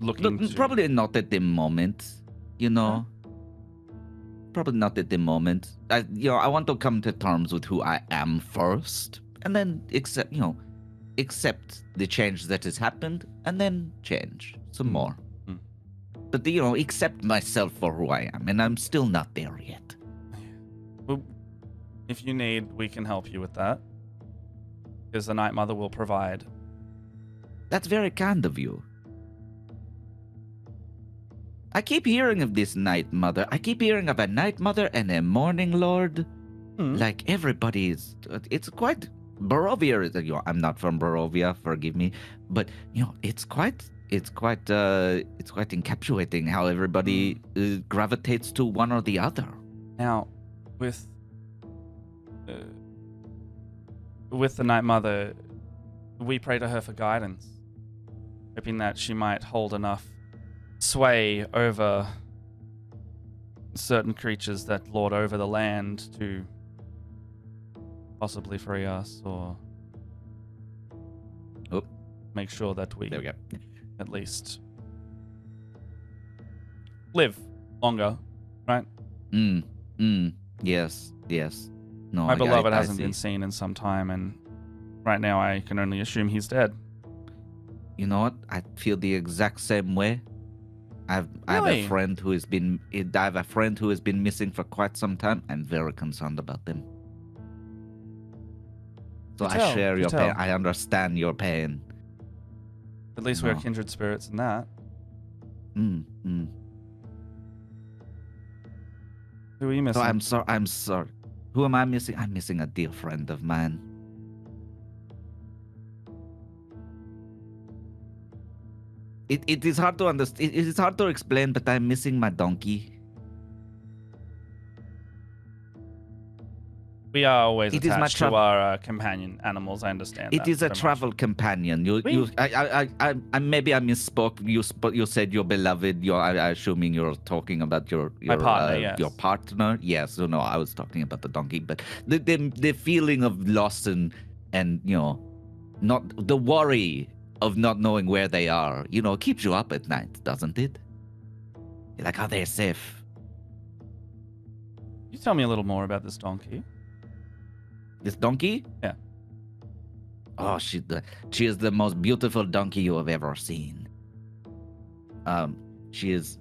looking Look, to... probably not at the moment. Probably not at the moment. I want to come to terms with who I am first, and then accept the change that has happened, and then change some more. Mm. But accept myself for who I am, and I'm still not there yet. Well, if you need, we can help you with that. Because the Night Mother will provide. That's very kind of you. I keep hearing of this Night Mother. I keep hearing of a Night Mother and a Morning Lord. Like everybody's, it's quite. Barovia is. I'm not from Barovia, forgive me, but it's quite encapsulating how everybody gravitates to one or the other. Now, with the Night Mother, we pray to her for guidance, hoping that she might hold enough sway over certain creatures that lord over the land to possibly free us, or make sure that we There we go. at least live longer, right? Yes. No, My beloved I hasn't see. been seen in some time, and right now I can only assume he's dead. You know what? I feel the exact same way. I have Really? a friend who has been. I have a friend who has been missing for quite some time. I'm very concerned about them. So Do I tell, share do your tell. pain. I understand your pain. At least we're No. kindred spirits in that. Who are you missing? So I'm sorry. Who am I missing? I'm missing a dear friend of mine. It is hard to understand. It is hard to explain, but I'm missing my donkey. We are always It is my attached to our companion animals. I understand. It that is a so much. travel companion. I maybe I misspoke. You said your beloved. I assuming you're talking about your partner, yes. Your partner. Yes. So no, I was talking about the donkey. But the feeling of loss and not the worry of not knowing where they are. Keeps you up at night, doesn't it? You're like, are they safe? You tell me a little more about this donkey. This donkey? Yeah. Oh, she is the most beautiful donkey you have ever seen. She is.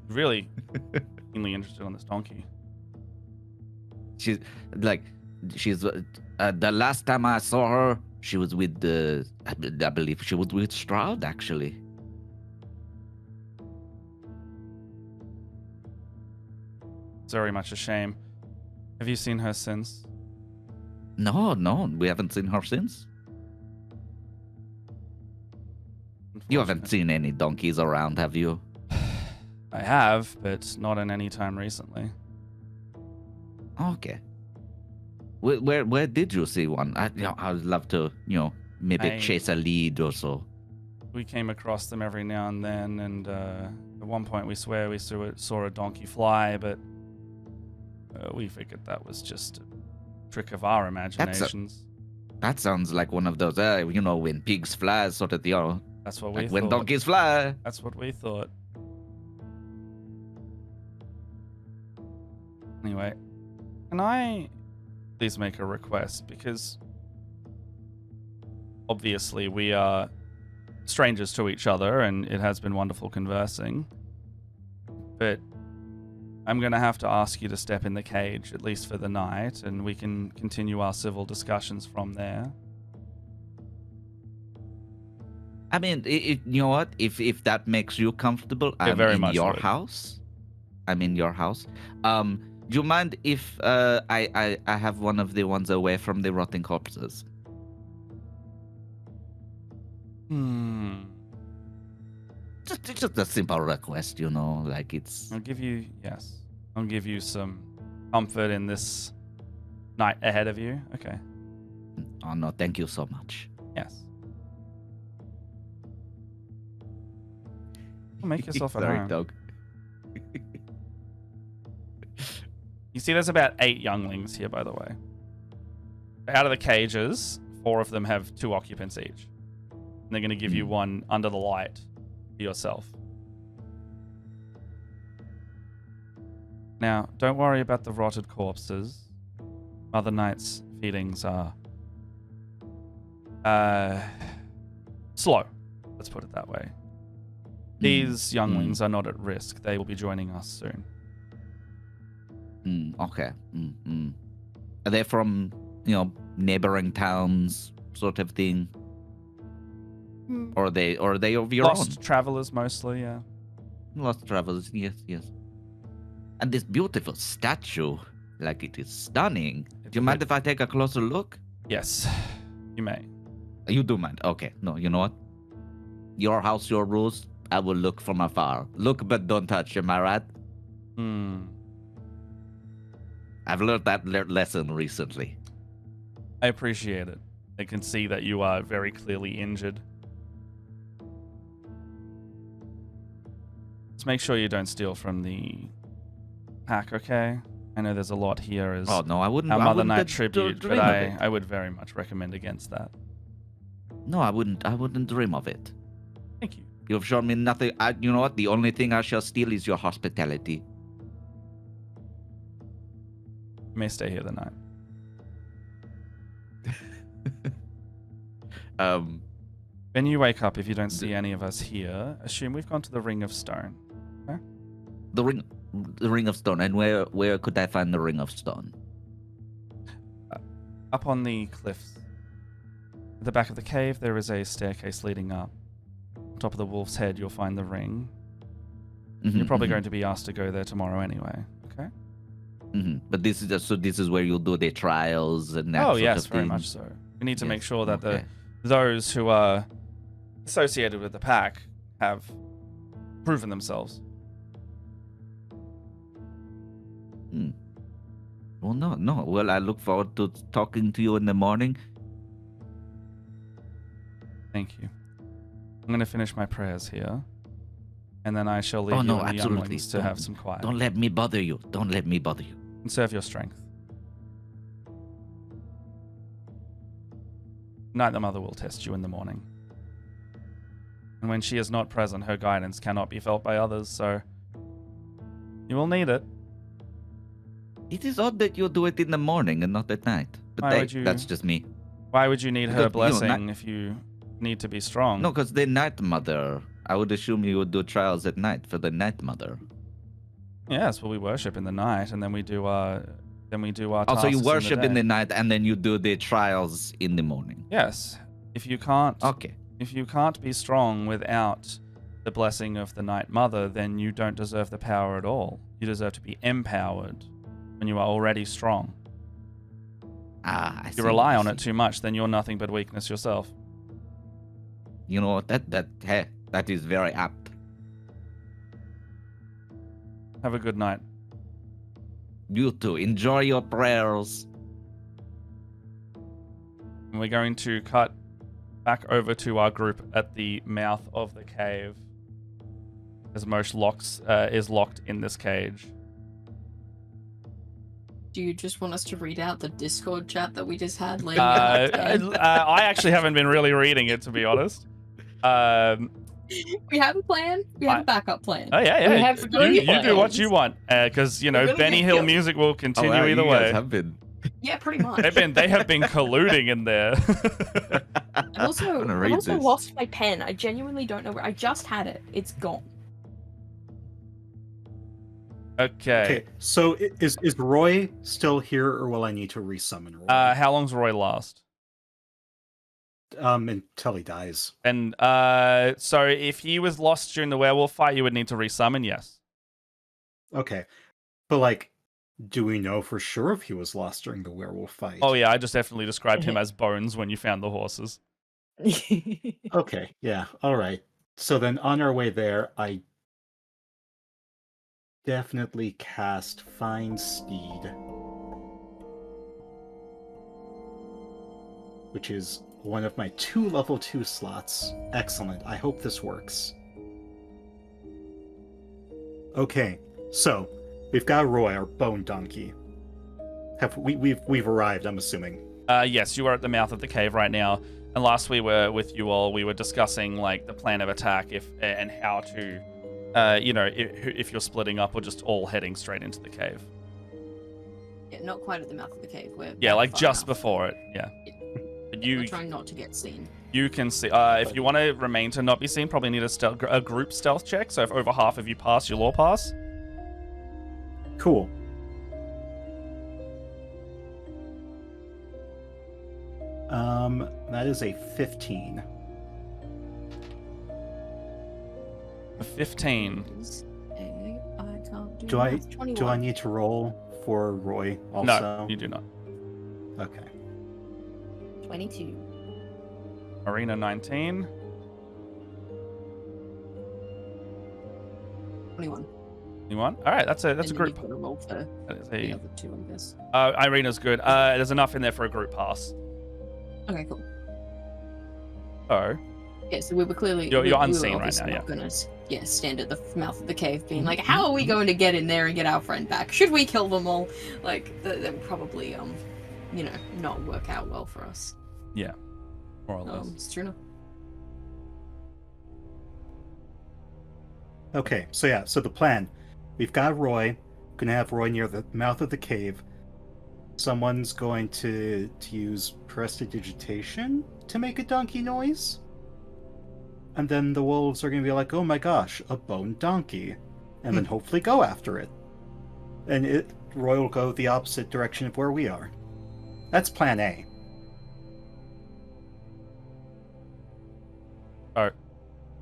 Really keenly interested on this donkey. She's the last time I saw her, she was with I believe she was with Stroud, actually. It's very much a shame. Have you seen her since? No, we haven't seen her since. You haven't seen any donkeys around, have you? I have, but not in any time recently. Okay. Where did you see one? I would love to, maybe chase a lead or so. We came across them every now and then, and at one point we swear we saw a donkey fly, but we figured that was just a trick of our imaginations. That sounds like one of those, when pigs fly, sort of, That's what we like thought. when donkeys fly. That's what we thought. Anyway, can I please make a request? Because obviously we are strangers to each other and it has been wonderful conversing. But I'm going to have to ask you to step in the cage, at least for the night, and we can continue our civil discussions from there. I mean, you know what? If that makes you comfortable, I'm very in much your would. house. I'm in your house. Do you mind if I have one of the ones away from the rotting corpses? Just a simple request, like it's. I'll give you some comfort in this night ahead of you. Okay. Oh no, thank you so much. Yes. Make yourself at Sorry, home. dog. You see, there's about 8 younglings here, by the way. Out of the cages, 4 of them have 2 occupants each. And they're going to give you one under the light for yourself. Now, don't worry about the rotted corpses. Mother Night's feedings are slow. Let's put it that way. These younglings are not at risk. They will be joining us soon. Okay. Are they from, neighboring towns, sort of thing? Or are they of your Lost own? travelers mostly, yeah. Lost travelers, yes, yes. And this beautiful statue, like it is stunning. It's Do you a mind bit- if I take a closer look? Yes, you may. You do mind? Okay. No, you know what? Your house, your rules. I will look from afar. Look, but don't touch. Am I right? Hmm. I've learned that lesson recently. I appreciate it. I can see that you are very clearly injured. Just make sure you don't steal from the pack, okay? I know there's a lot here as Oh no, I wouldn't. our I Mother wouldn't Night d- tribute, dream but of it. I would very much recommend against that. No, I wouldn't. I wouldn't dream of it. Thank you. You have shown me nothing. You know what? The only thing I shall steal is your hospitality. You may stay here the night. When you wake up, if you don't see any of us here, assume we've gone to the Ring of Stone. the ring of stone. And where could I find the ring of stone? Up on the cliffs. At the back of the cave, there is a staircase leading up. On top of the wolf's head, you'll find the ring. You're probably going to be asked to go there tomorrow anyway. Okay? But this is where you'll do the trials and that Oh, sort yes, of very thing. much so. We need to make Yes, sure that okay. those who are associated with the pack have proven themselves. Well, no. Well, I look forward to talking to you in the morning. Thank you. I'm going to finish my prayers here, and then I shall leave Oh, you no, and the absolutely. younglings to have some quiet. Don't let me bother you. Don't let me bother you. Conserve your strength. Tonight the mother will test you in the morning. And when she is not present, her guidance cannot be felt by others, so you will need it. It is odd that you do it in the morning and not at night. But Why would you- that's just me. Why would you need her Because, blessing if you need to be strong? No, because the night mother. I would assume you would do trials at night for the night mother. Yes, well, we worship in the night, and then we do our Also, you tasks worship in the day. night and then you do the trials in the morning. Yes. If you can't Okay. If you can't be strong without the blessing of the Night Mother, then you don't deserve the power at all. You deserve to be empowered when you are already strong. I If see. you rely I on see. it too much, then you're nothing but weakness yourself. You know what? That is very apt. Have a good night. You too. Enjoy your prayers. And we're going to cut back over to our group at the mouth of the cave, as Mosh is locked in this cage. Do you just want us to read out the Discord chat that we just had? Like, I actually haven't been really reading it, to be honest. we have a plan. We have a backup plan. Oh yeah. We have You three do what plans. you want, because We're gonna Benny get Hill killed. music will continue wow, either you way. guys have been. Yeah, pretty much. They have been colluding in there. I've also, gonna I've read also this. lost my pen. I genuinely don't know where. I just had it. It's gone. Okay. Okay, so is Roy still here, or will I need to resummon Roy? How long's Roy last? Until he dies. And so if he was lost during the werewolf fight, you would need to resummon. Yes. Okay, but like, do we know for sure if he was lost during the werewolf fight? Oh yeah, I just definitely described him as Bones when you found the horses. Okay, yeah, all right. So then, on our way there, I definitely cast Find Steed, which is one of my 2 level 2 slots. Excellent. I hope this works. Okay, so we've got Roy, our bone donkey. We've arrived, I'm assuming. Yes, you are at the mouth of the cave right now. And last we were with you all, we were discussing like the plan of attack and how to, if you're splitting up or just all heading straight into the cave. Yeah, not quite at the mouth of the cave. Yeah, like far just enough. before it. Yeah. But We're trying not to get seen. you can see. If you want to remain to not be seen, probably need a group stealth check. So if over half of you pass, you'll all pass. Cool. That is a 15. A 15. I can't do Do I math. 21. do I need to roll for Roy also? No, you do not. Okay. 22. Arena 19. 21. 21. All right, that's a And then group. you've got to roll for That is the a. other two, I guess. Irena's good. There's enough in there for a group pass. Okay, cool. Oh, Yeah, so we were clearly You're we were unseen right obviously now, not gonna stand at the mouth of the cave, being like, "How are we going to get in there and get our friend back? Should we kill them all?" Like that would probably not work out well for us. yeah, more or less. It's true enough. Okay, so yeah, so the plan. We've got Roy. Gonna have Roy near the mouth of the cave. Someone's going to use prestidigitation to make a donkey noise. And then the wolves are gonna be like, oh my gosh, a bone donkey. And then hopefully go after it. And Roy will go the opposite direction of where we are. That's plan A. Oh,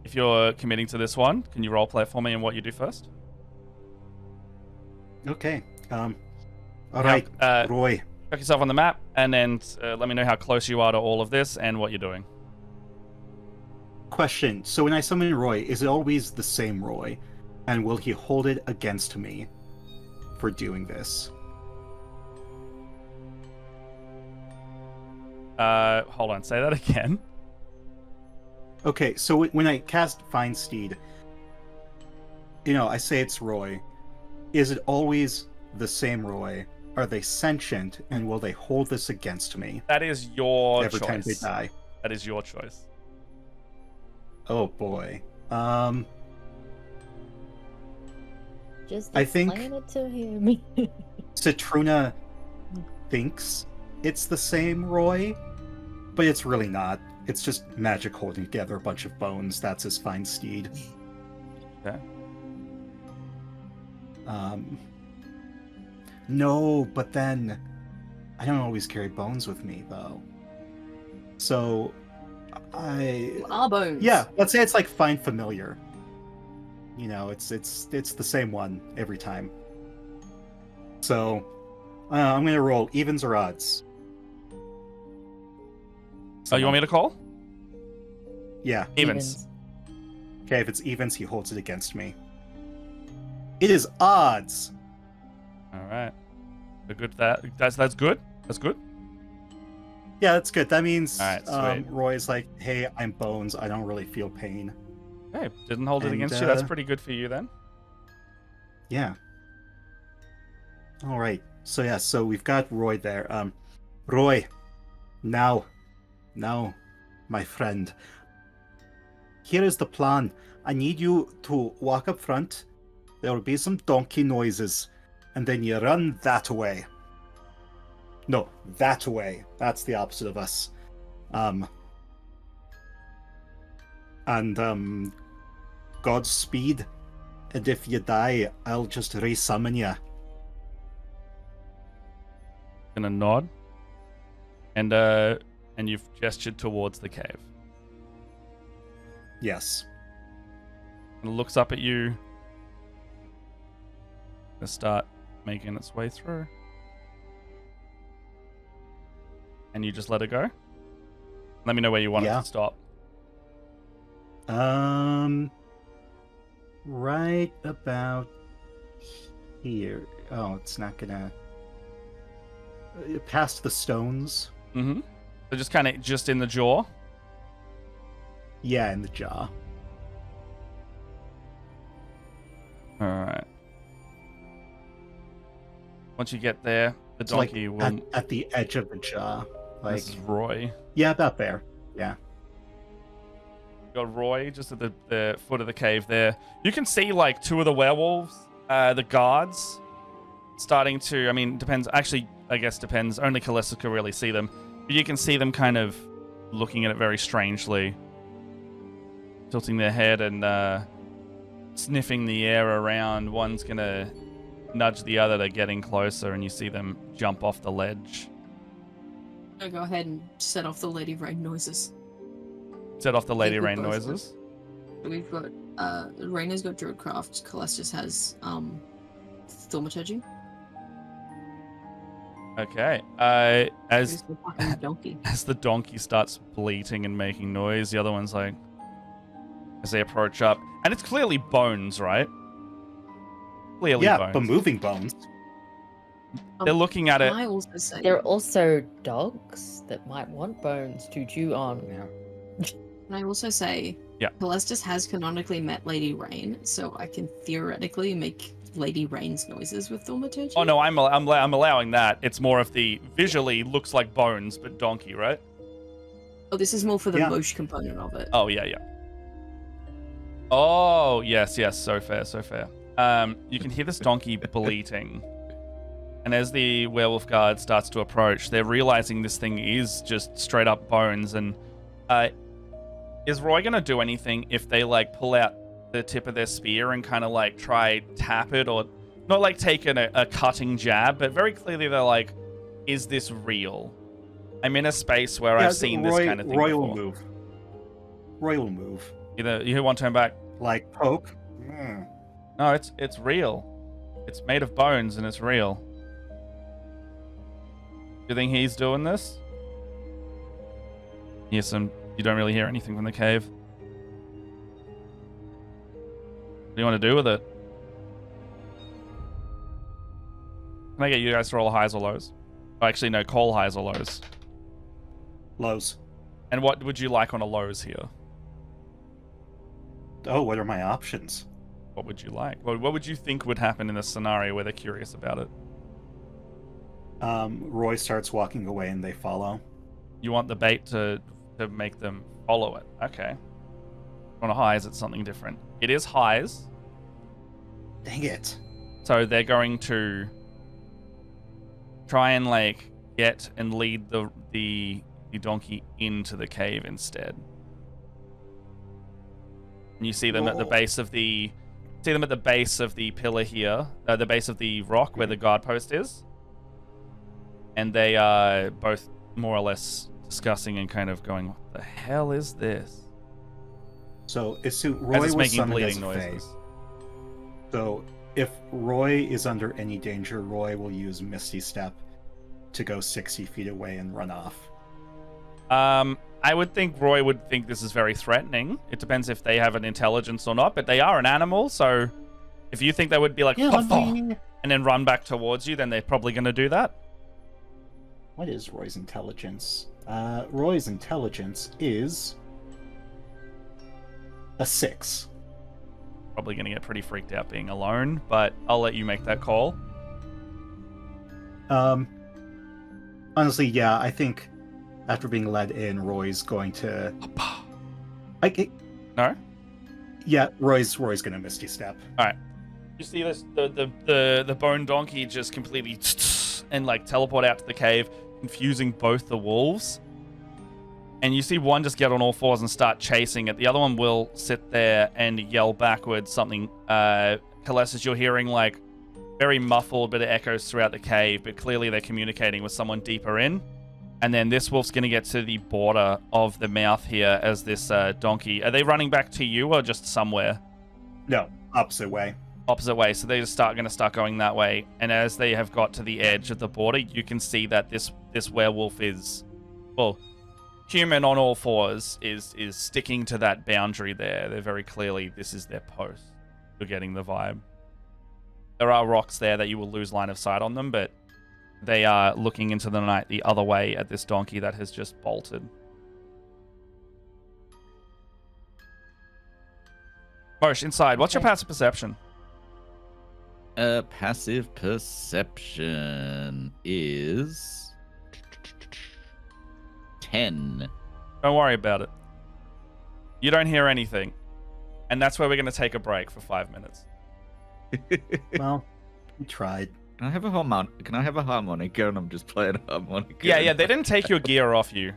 if you're committing to this one, can you roleplay it for me and what you do first? Okay. All right, Roy. Check yourself on the map, and then let me know how close you are to all of this and what you're doing. Question. So when I summon Roy, is it always the same Roy? And will he hold it against me for doing this? Hold on, say that again. Okay, so when I cast Find Steed, I say it's Roy. Is it always the same Roy? Are they sentient, and will they hold this against me That is your every time they choice. die? That is your choice. Oh boy. Just I think- explain it to him. Citruna thinks it's the same Roy, but it's really not. It's just magic holding together a bunch of bones. That's his Find Steed. Okay. No, but then I don't always carry bones with me though. So Our bones. yeah, let's say it's like Find Familiar. It's the same one every time. So I'm gonna roll evens or odds. Oh, you want me to call? Yeah. Evens. Okay, if it's evens, he holds it against me. It is odds. All right. We're good. That's good. That's good. Yeah, that's good. That means All right, sweet. Roy's like, hey, I'm bones. I don't really feel pain. Hey, didn't hold it And, against you. That's pretty good for you then. Yeah. All right. So yeah, so we've got Roy there. Roy, now, my friend. Here is the plan. I need you to walk up front. There will be some donkey noises, and then you run that way. No, that way. That's the opposite of us. And Godspeed. And if you die, I'll just resummon you. Gonna nod. And you've gestured towards the cave. Yes. And it looks up at you. Gonna start making its way through. And you just let it go? Let me know where you want it Yeah. to stop. Right about here. Oh, it's not gonna... Past the stones. Mm-hmm. So just kind of just in the jaw. Yeah, in the jaw. All right. Once you get there, the So, like, donkey will. at the edge of the jaw. Like, This is Roy. yeah, about there. Yeah. Got Roy just at the foot of the cave there. You can see like two of the werewolves, the guards, starting to. I mean, depends. Actually, I guess depends. Only Callista can really see them. But you can see them kind of looking at it very strangely, tilting their head and sniffing the air around. One's gonna nudge the other to getting closer, and you see them jump off the ledge. I'll go ahead and set off the Lady Rain noises. Set off the Lady we Rain both noises. We've got Raina's got Druidcraft. Calestis has Thaumaturgy. Okay. Who's the fucking donkey? As the donkey starts bleating and making noise, the other one's like, as they approach up, and it's clearly bones, right? Clearly Yeah, bones. but moving bones. They're looking at it. Can I also say There are also dogs that might want bones to chew on. Yeah. Can I also say, Yeah. Calestis has canonically met Lady Rain, so I can theoretically make Lady Rain's noises with Thaumaturgy. Oh no, I'm allowing that. It's more of the visually looks like bones, but donkey, right? Oh, this is more for the Yeah. mosh component of it. Oh yeah. Oh yes, so fair. You can hear this donkey bleating, and as the werewolf guard starts to approach, they're realizing this thing is just straight up bones. And is Roy gonna do anything if they like pull out the tip of their spear and kind of like try tap it, or not like taking a cutting jab, but very clearly they're like, is this real? I'm in a space where I've seen this kind of thing Roy before. will move. Roy will move. Either you want to turn back. Like poke. Mm. No, it's real. It's made of bones and it's real. Do you think he's doing this? Yes, you don't really hear anything from the cave. What do you want to do with it? Can I get you guys to roll highs or lows? Oh, actually, no, call highs or lows. Lows. And what would you like on a lows here? Oh, what are my options? What would you like? What would you think would happen in this scenario where they're curious about it? Roy starts walking away and they follow. You want the bait to make them follow it. Okay. On a highs, it's something different. It is highs. Dang it. So they're going to try and like get and lead the donkey into the cave instead. And you see them at the base of the pillar here, the base of the rock where the guard post is. And they are both more or less discussing and kind of going, what the hell is this? So Roy As it's was making summoned as bleeding a fae. noises. So if Roy is under any danger, Roy will use Misty Step to go 60 feet away and run off. I would think Roy would think this is very threatening. It depends if they have an intelligence or not, but they are an animal, so if you think they would be like, Yeah, and then run back towards you, then they're probably going to do that. What is Roy's intelligence? Roy's intelligence is a 6. Probably going to get pretty freaked out being alone, but I'll let you make that call. Honestly, yeah, I think after being led in, Roy's going to. No? Yeah, Roy's gonna Misty Step. All right. You see this the bone donkey just completely and like teleport out to the cave, confusing both the wolves. And you see one just get on all fours and start chasing it. The other one will sit there and yell backwards something. Calestis, you're hearing like very muffled, but it echoes throughout the cave. But clearly they're communicating with someone deeper in. And then this wolf's going to get to the border of the mouth here as this donkey. Are they running back to you or just somewhere? No, opposite way. Opposite way. So they're just going to start going that way. And as they have got to the edge of the border, you can see that this werewolf is, well, human on all fours is sticking to that boundary there. They're very clearly, this is their post. You're getting the vibe. There are rocks there that you will lose line of sight on them, but they are looking into the night the other way at this donkey that has just bolted. Mosh, inside. What's your passive perception? Passive perception is 10. Don't worry about it. You don't hear anything. And that's where we're going to take a break for 5 minutes. Well, we tried. Can I have a harmonica? And I'm just playing a harmonica. Yeah, they didn't take your gear off you.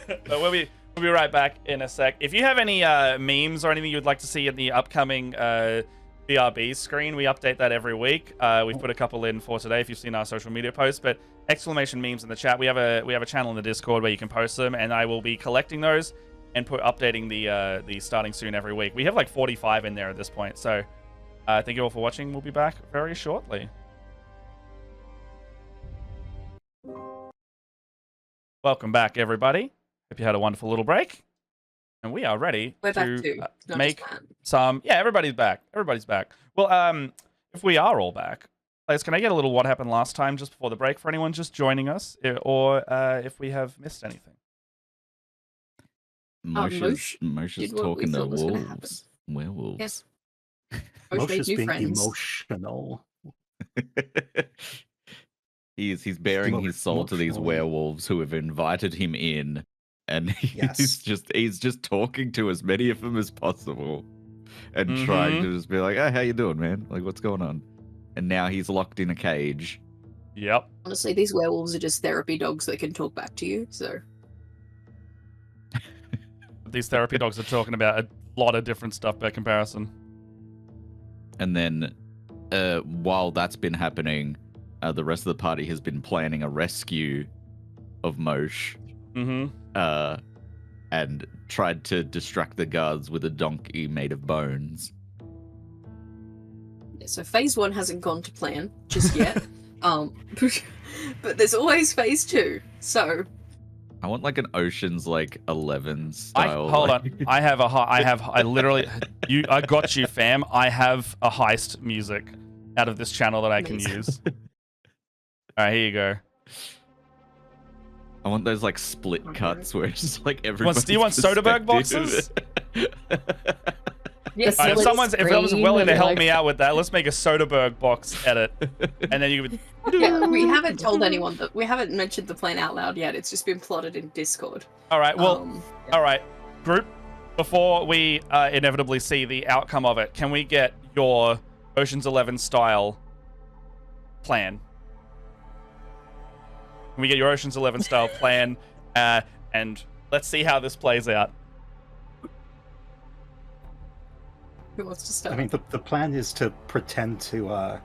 But we'll be right back in a sec. If you have any memes or anything you'd like to see in the upcoming BRB screen, we update that every week. We've put a couple in for today if you've seen our social media posts, but exclamation memes in the chat. We have a channel in the Discord where you can post them, and I will be collecting those and updating the starting soon every week. We have like 45 in there at this point. So thank you all for watching. We'll be back very shortly. Welcome back, everybody. Hope you had a wonderful little break. And we are ready We're back to too. Not make just Matt. some... Yeah, everybody's back. Everybody's back. Well, if we are all back, players, can I get a little what happened last time just before the break for anyone just joining us? Or if we have missed anything? Moshe's did what we talking to thought was gonna wolves. Werewolves. Yes. Mosh made Moshe's new being friends. emotional. He's bearing his soul to these Emotional. werewolves who have invited him in, and Yes. he's just talking to as many of them as possible, and trying to just be like, "Oh, how you doing, man? Like, what's going on?" And now he's locked in a cage. Yep. Honestly, these werewolves are just therapy dogs that can talk back to you. So These therapy dogs are talking about a lot of different stuff by comparison. And then, while that's been happening, the rest of the party has been planning a rescue of Moshe, and tried to distract the guards with a donkey made of bones. yeah, so phase 1 hasn't gone to plan just yet. But there's always phase 2. So I want like an Ocean's like 11 style. Hold like... on. I got you, fam. I have a heist music out of this channel that I can Amazing. use. All right, here you go. I want those like split cuts where it's just like everyone. Do you want Soderbergh boxes? yes, If someone's willing to help like... me out with that, let's make a Soderbergh box edit, and then you would. yeah, we haven't told anyone that we haven't mentioned the plan out loud yet. It's just been plotted in Discord. All right. Well. All right, group. Before we inevitably see the outcome of it, can we get your Ocean's 11 style plan? Can we get your Ocean's 11 style plan, and let's see how this plays out. Who wants to start? I mean, the plan is to pretend to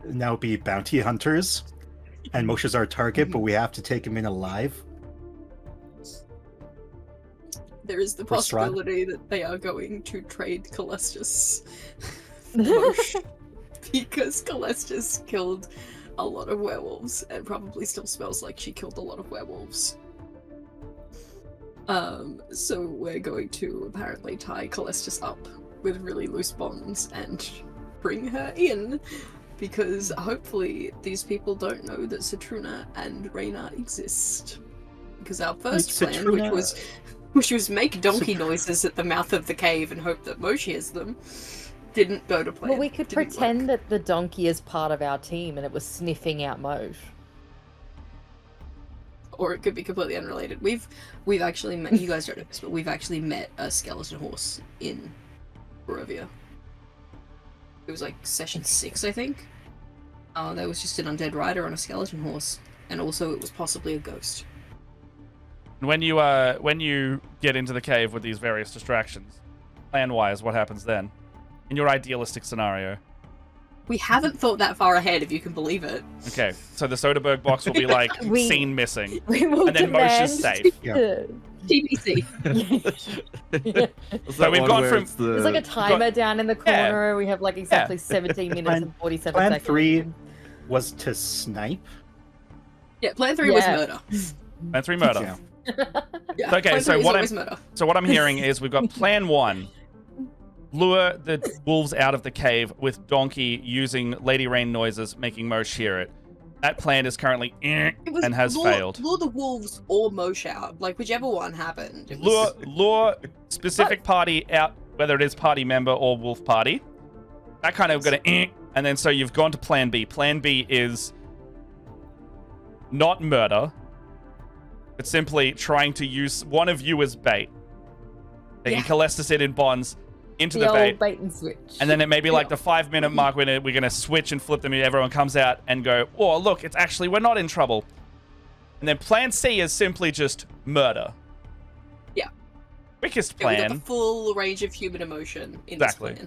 now be bounty hunters, and Moshe's our target, but we have to take him in alive. There is the Restaurant. possibility that they are going to trade Calestus for Moshe, because Calestus killed a lot of werewolves and probably still smells like she killed a lot of werewolves. So we're going to apparently tie Calestus up with really loose bonds and bring her in, because hopefully these people don't know that Citruna and Reyna exist. Because our first plan, Citruna... which was make donkey noises at the mouth of the cave and hope that Moshe hears them, didn't go to plan. Well, we could Didn't pretend work. that the donkey is part of our team and it was sniffing out Moshe. Or it could be completely unrelated. We've actually met, you guys don't know this, but we've actually met a skeleton horse in Barovia. It was like session 6, I think. There was just an undead rider on a skeleton horse, and also it was possibly a ghost. When you get into the cave with these various distractions, plan-wise, what happens then? In your idealistic scenario. We haven't thought that far ahead, if you can believe it. Okay, so the Soderbergh box will be like scene missing, We will and then Moshe's safe. TBC. So we've gone from There's like a timer down in the corner. We have like exactly 17 minutes and 47 Plan seconds. 3 was to snipe. Yeah, plan 3 was murder. plan 3 murder. Yeah. Yeah, Okay, plan so 3 is what always murder. So what I'm hearing is we've got plan 1. Lure the wolves out of the cave with Donkey using Lady Rain noises, making Moshe hear it. That plan is currently It was and has failed. Lure the wolves or Moshe out, like whichever one happened. It was... Lure specific party out, whether it is party member or wolf party. That kind of got to and then so you've gone to plan B. Plan B is not murder, but simply trying to use one of you as bait. Taking Calestus in bonds into the old bait. and switch. And then it may be like the 5-minute mark when we're going to switch and flip them and everyone comes out and go, oh, look, it's actually, we're not in trouble. And then plan C is simply just murder. Yeah. Quickest Yeah, we got plan. the full range of human emotion in Exactly. this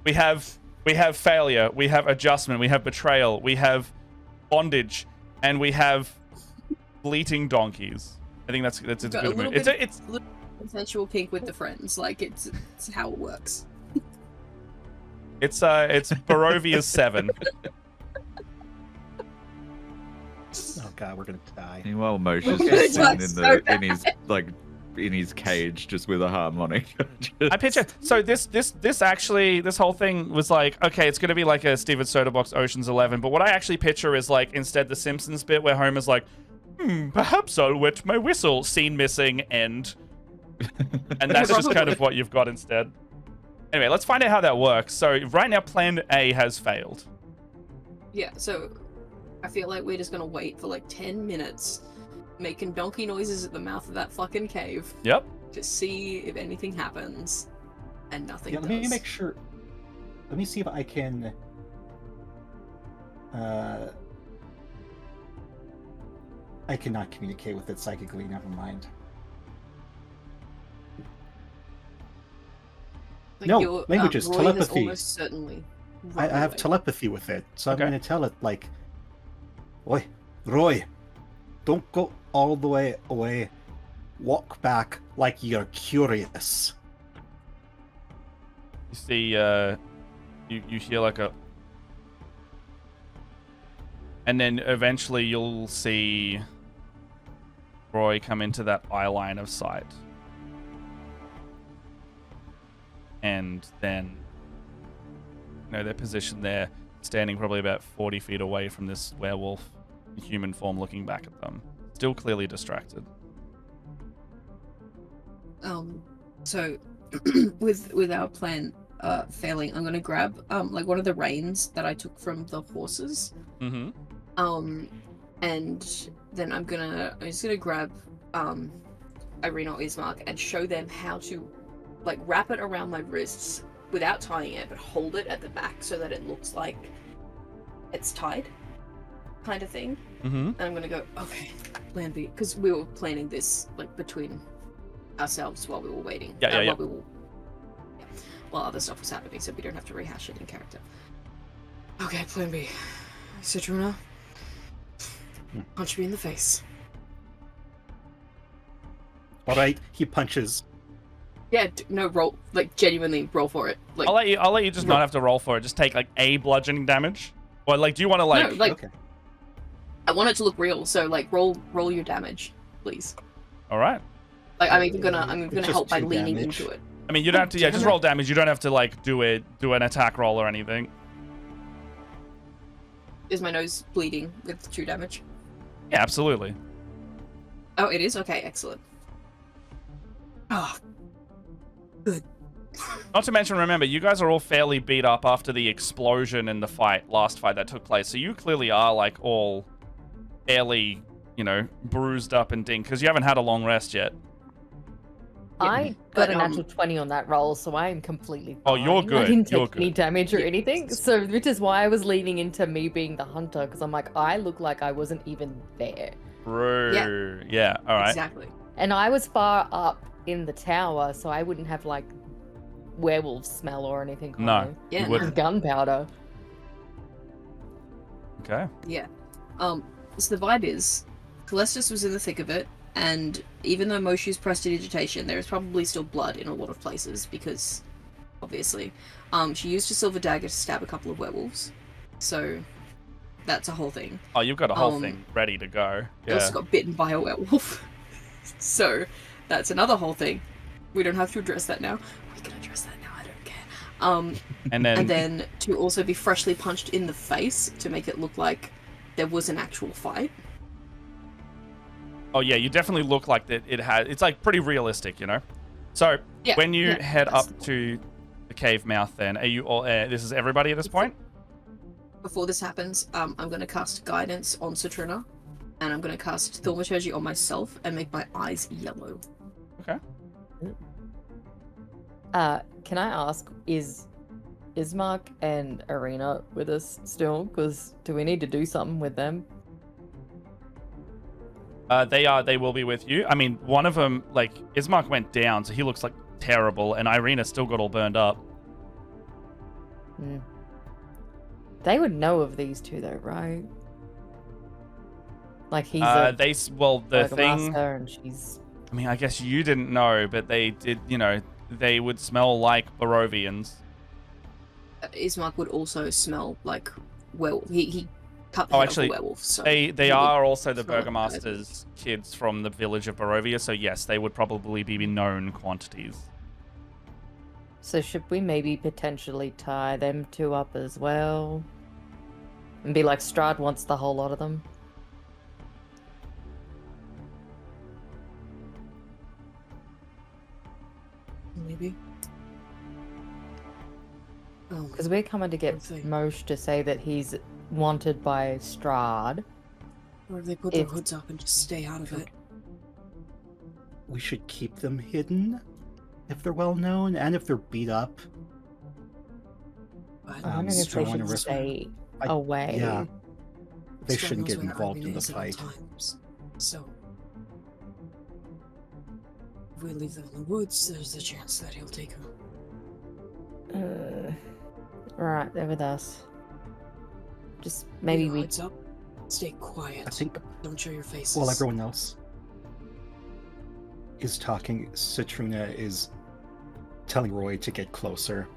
plan. We have failure, we have adjustment, we have betrayal, we have bondage, and we have bleating donkeys. I think that's a Got good a little move. bit- It's Consensual kink with the friends, like it's how it works. it's Barovia's 7. Oh god, we're gonna die. Meanwhile, Moshe's We're just gonna sitting die in his in his cage just with a harmonica. I picture so this whole thing was like, okay, it's gonna be like a Steven Soderbergh's Ocean's 11, but what I actually picture is like instead the Simpsons bit where Homer's like, perhaps I'll wet my whistle, scene missing, end. And that's just kind of what you've got instead. Anyway, let's find out how that works. So right now plan A has failed. Yeah, so I feel like we're just gonna wait for like 10 minutes, making donkey noises at the mouth of that fucking cave Yep. to see if anything happens, and nothing Yeah, does. let me make sure. Let me see if I can. I cannot communicate with it psychically. Never mind. Like No, your, languages, Roy telepathy. has almost certainly I run have away. telepathy with it, so Okay. I'm going to tell it like, "Oi, Roy, don't go all the way away. Walk back like you're curious." You see, you hear like a, and then eventually you'll see Roy come into that eye line of sight, and then they're positioned there, standing probably about 40 feet away from this werewolf, human form, looking back at them, still clearly distracted. So with our plan failing, I'm gonna grab like one of the reins that I took from the horses. Mm-hmm. And then I'm just gonna grab Irina or Ismark and show them how to like wrap it around my wrists without tying it, but hold it at the back so that it looks like it's tied, kind of thing. Mm-hmm. And I'm gonna go, okay, plan B, because we were planning this like between ourselves while we were waiting. Yeah. While other stuff was happening, so we don't have to rehash it in character. Okay, plan B. Citruna, punch me in the face. All right, he punches. Yeah, no, roll, like genuinely roll for it. Like, I'll let you just not have to roll for it. Just take like a bludgeoning damage. Or like, do you want to like? no, like Okay. I want it to look real, so like roll your damage, please. All right. Like I'm even gonna Just help by 2 leaning damage. into it. I mean, you don't have to. Yeah, just damn it. roll damage. You don't have to like do an attack roll or anything. Is my nose bleeding with 2 damage? Yeah, absolutely. Oh, it is? Okay, excellent. Oh, good. Not to mention, remember, you guys are all fairly beat up after the explosion and the last fight that took place. So you clearly are like all fairly, bruised up and dinged because you haven't had a long rest yet. I But, got a natural 20 on that roll, so I am completely Oh, fine. you're I good. didn't You're take any good. damage or Yeah. anything, so which is why I was leaning into me being the hunter, because I'm like, I look like I wasn't even there. True. Yeah. All right. Exactly. And I was far up in the tower, so I wouldn't have, like, werewolf smell or anything. No. on me. Yeah, You no. wouldn't. Gunpowder. Okay. Yeah. So the vibe is, Calestis was in the thick of it, and even though Moshi's prestidigitation, there is probably still blood in a lot of places, because, obviously, she used a silver dagger to stab a couple of werewolves. So, that's a whole thing. Oh, you've got a whole Um, thing ready to go. She Yeah. also got bitten by a werewolf. So, that's another whole thing. We don't have to address that now. We can address that now, I don't care. And then. And then to also be freshly punched in the face to make it look like there was an actual fight. Oh yeah, you definitely look like that. It's like pretty realistic, So Yeah, when you yeah, head that's up to the cave mouth, then are you all? This is everybody at this point. Before this happens, I'm going to cast Guidance on Citruna, and I'm going to cast Thaumaturgy on myself and make my eyes yellow. Okay. Can I ask, is Ismark and Irina with us still? Because do we need to do something with them? They will be with you. I mean, one of them, like Ismark, went down, so he looks like terrible, and Irina still got all burned up. Hmm. They would know of these two, though, right? Like he's a The thing. burgomaster and she's. I mean, I guess you didn't know, but they did. You know, they would smell like Barovians. Ismark would also smell like werewolf. He cut the Oh, head actually, off a werewolf. So They he are would also the smell like burgomaster's kids from the village of Barovia, so yes, they would probably be known quantities. So should we maybe potentially tie them two up as well? And be like, Strahd wants the whole lot of them? Maybe. Oh, Because we're coming to get Okay. Mosh to say that he's wanted by Strahd. or if they put their if- hoods up and just stay out of it. We should keep them hidden if they're well known and if they're beat up. But I'm wondering if so I they wanna should risk- stay I- away. Yeah, they Strahd shouldn't knows get where involved in Irene the is at all fight. times. So, if we leave them in the woods, there's a chance that he'll take her. Right, they're with us. Just Keep maybe your we. hoods up. Stay quiet. I think Don't show your faces. while everyone else is talking, Citruna is telling Roy to get closer.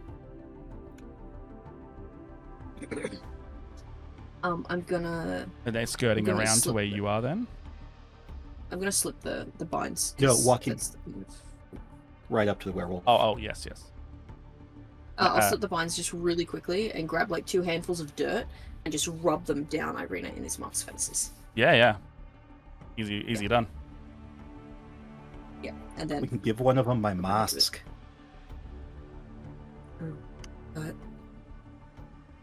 I'm gonna Are they skirting Gonna around to slip where it. you are then? slip the binds. No, 'cause walking. that's Right up to the werewolf. Oh, yes. I'll slip the binds just really quickly and grab like 2 handfuls of dirt and just rub them down Irina in Ismark's faces. Yeah. Easy done. Yeah, and We then can give one of them my mask. But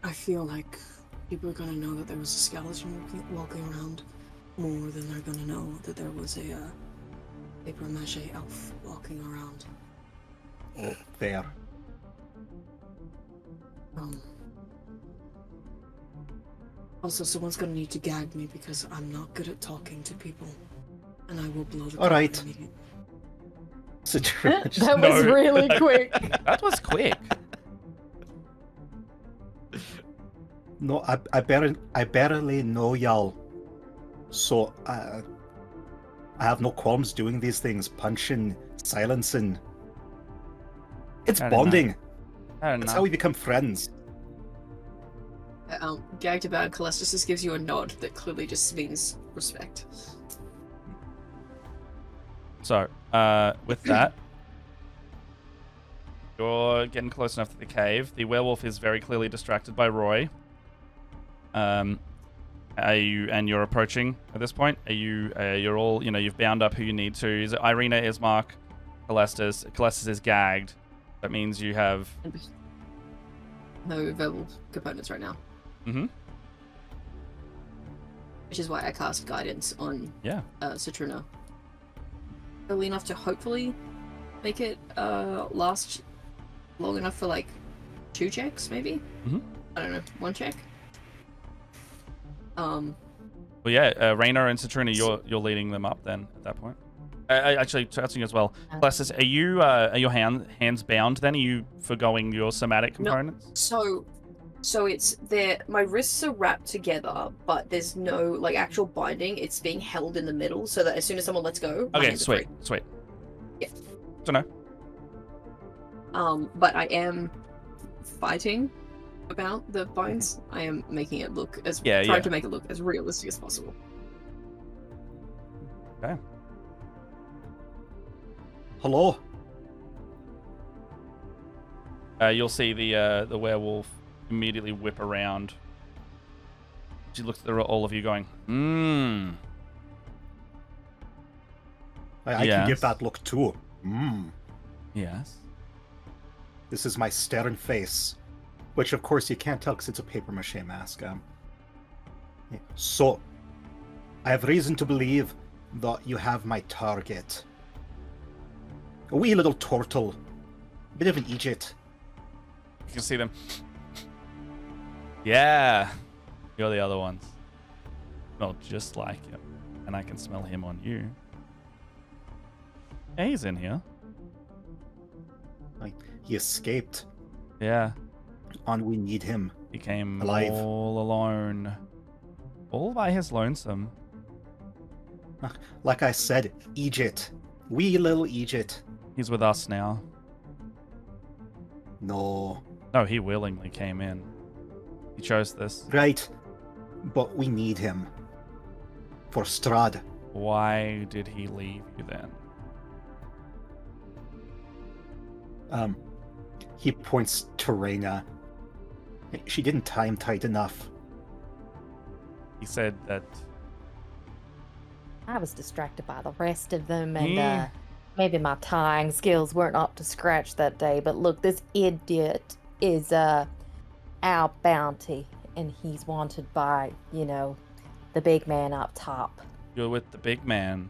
I feel like people are gonna know that there was a skeleton walking around more than they're gonna know that there was a paper mache elf walking around. There. Also, someone's gonna need to gag me because I'm not good at talking to people, and I will blow the All right. cover immediately. Citruna just- That was No. really quick. That was quick. No, I barely know y'all. So I have no qualms doing these things, punching, silencing. It's I don't know. bonding. I don't That's know. how we become friends. gagged about, Calestis just gives you a nod that clearly just means respect. So, with that, you're getting close enough to the cave. The werewolf is very clearly distracted by Roy. You're approaching at this point? You're all, you've bound up who you need to. Is it Irina, Ismark, Calestis? Calestis is gagged. That means you have... No verbal components right now. Mm-hmm. Which is why I cast guidance on Yeah. Citruna. Early enough to hopefully make it last long enough for like 2 checks, maybe? Mhm. I don't know, 1 check? Well, yeah, Raina and Citruna, you're leading them up then at that point. Actually, touching as well. Calestis, are your hands bound then? Are you forgoing your somatic No. components? So it's there. My wrists are wrapped together, but there's no like actual binding. It's being held in the middle, so that as soon as someone lets go, my Okay, hands are free. sweet. Yeah. Don't know. But I am fighting about the binds. I am making it look as trying to make it look as realistic as possible. Okay. Hello. You'll see the werewolf immediately whip around. She looks at all of you going, I can give that look too. Yes. This is my stern face, which of course you can't tell because it's a paper mache mask. So, I have reason to believe that you have my target. A wee little Tortle, bit of an Egypt. You can see them. Yeah. You're the other ones. Smell just like him. And I can smell him on you. Yeah, he's in here. He escaped, Yeah. and we need him. He came Alive. all alone. All by his lonesome. Like I said, Egypt. Wee little Egypt. He's with us now. No. No, he willingly came in. He chose this. Right. But we need him. For Strahd. Why did he leave you then? He points to Reyna. She didn't tie him tight enough. He said that I was distracted by the rest of them, and Yeah. maybe my tying skills weren't up to scratch that day. But look, this idiot is our bounty, and he's wanted by, the big man up top. you're with the big man.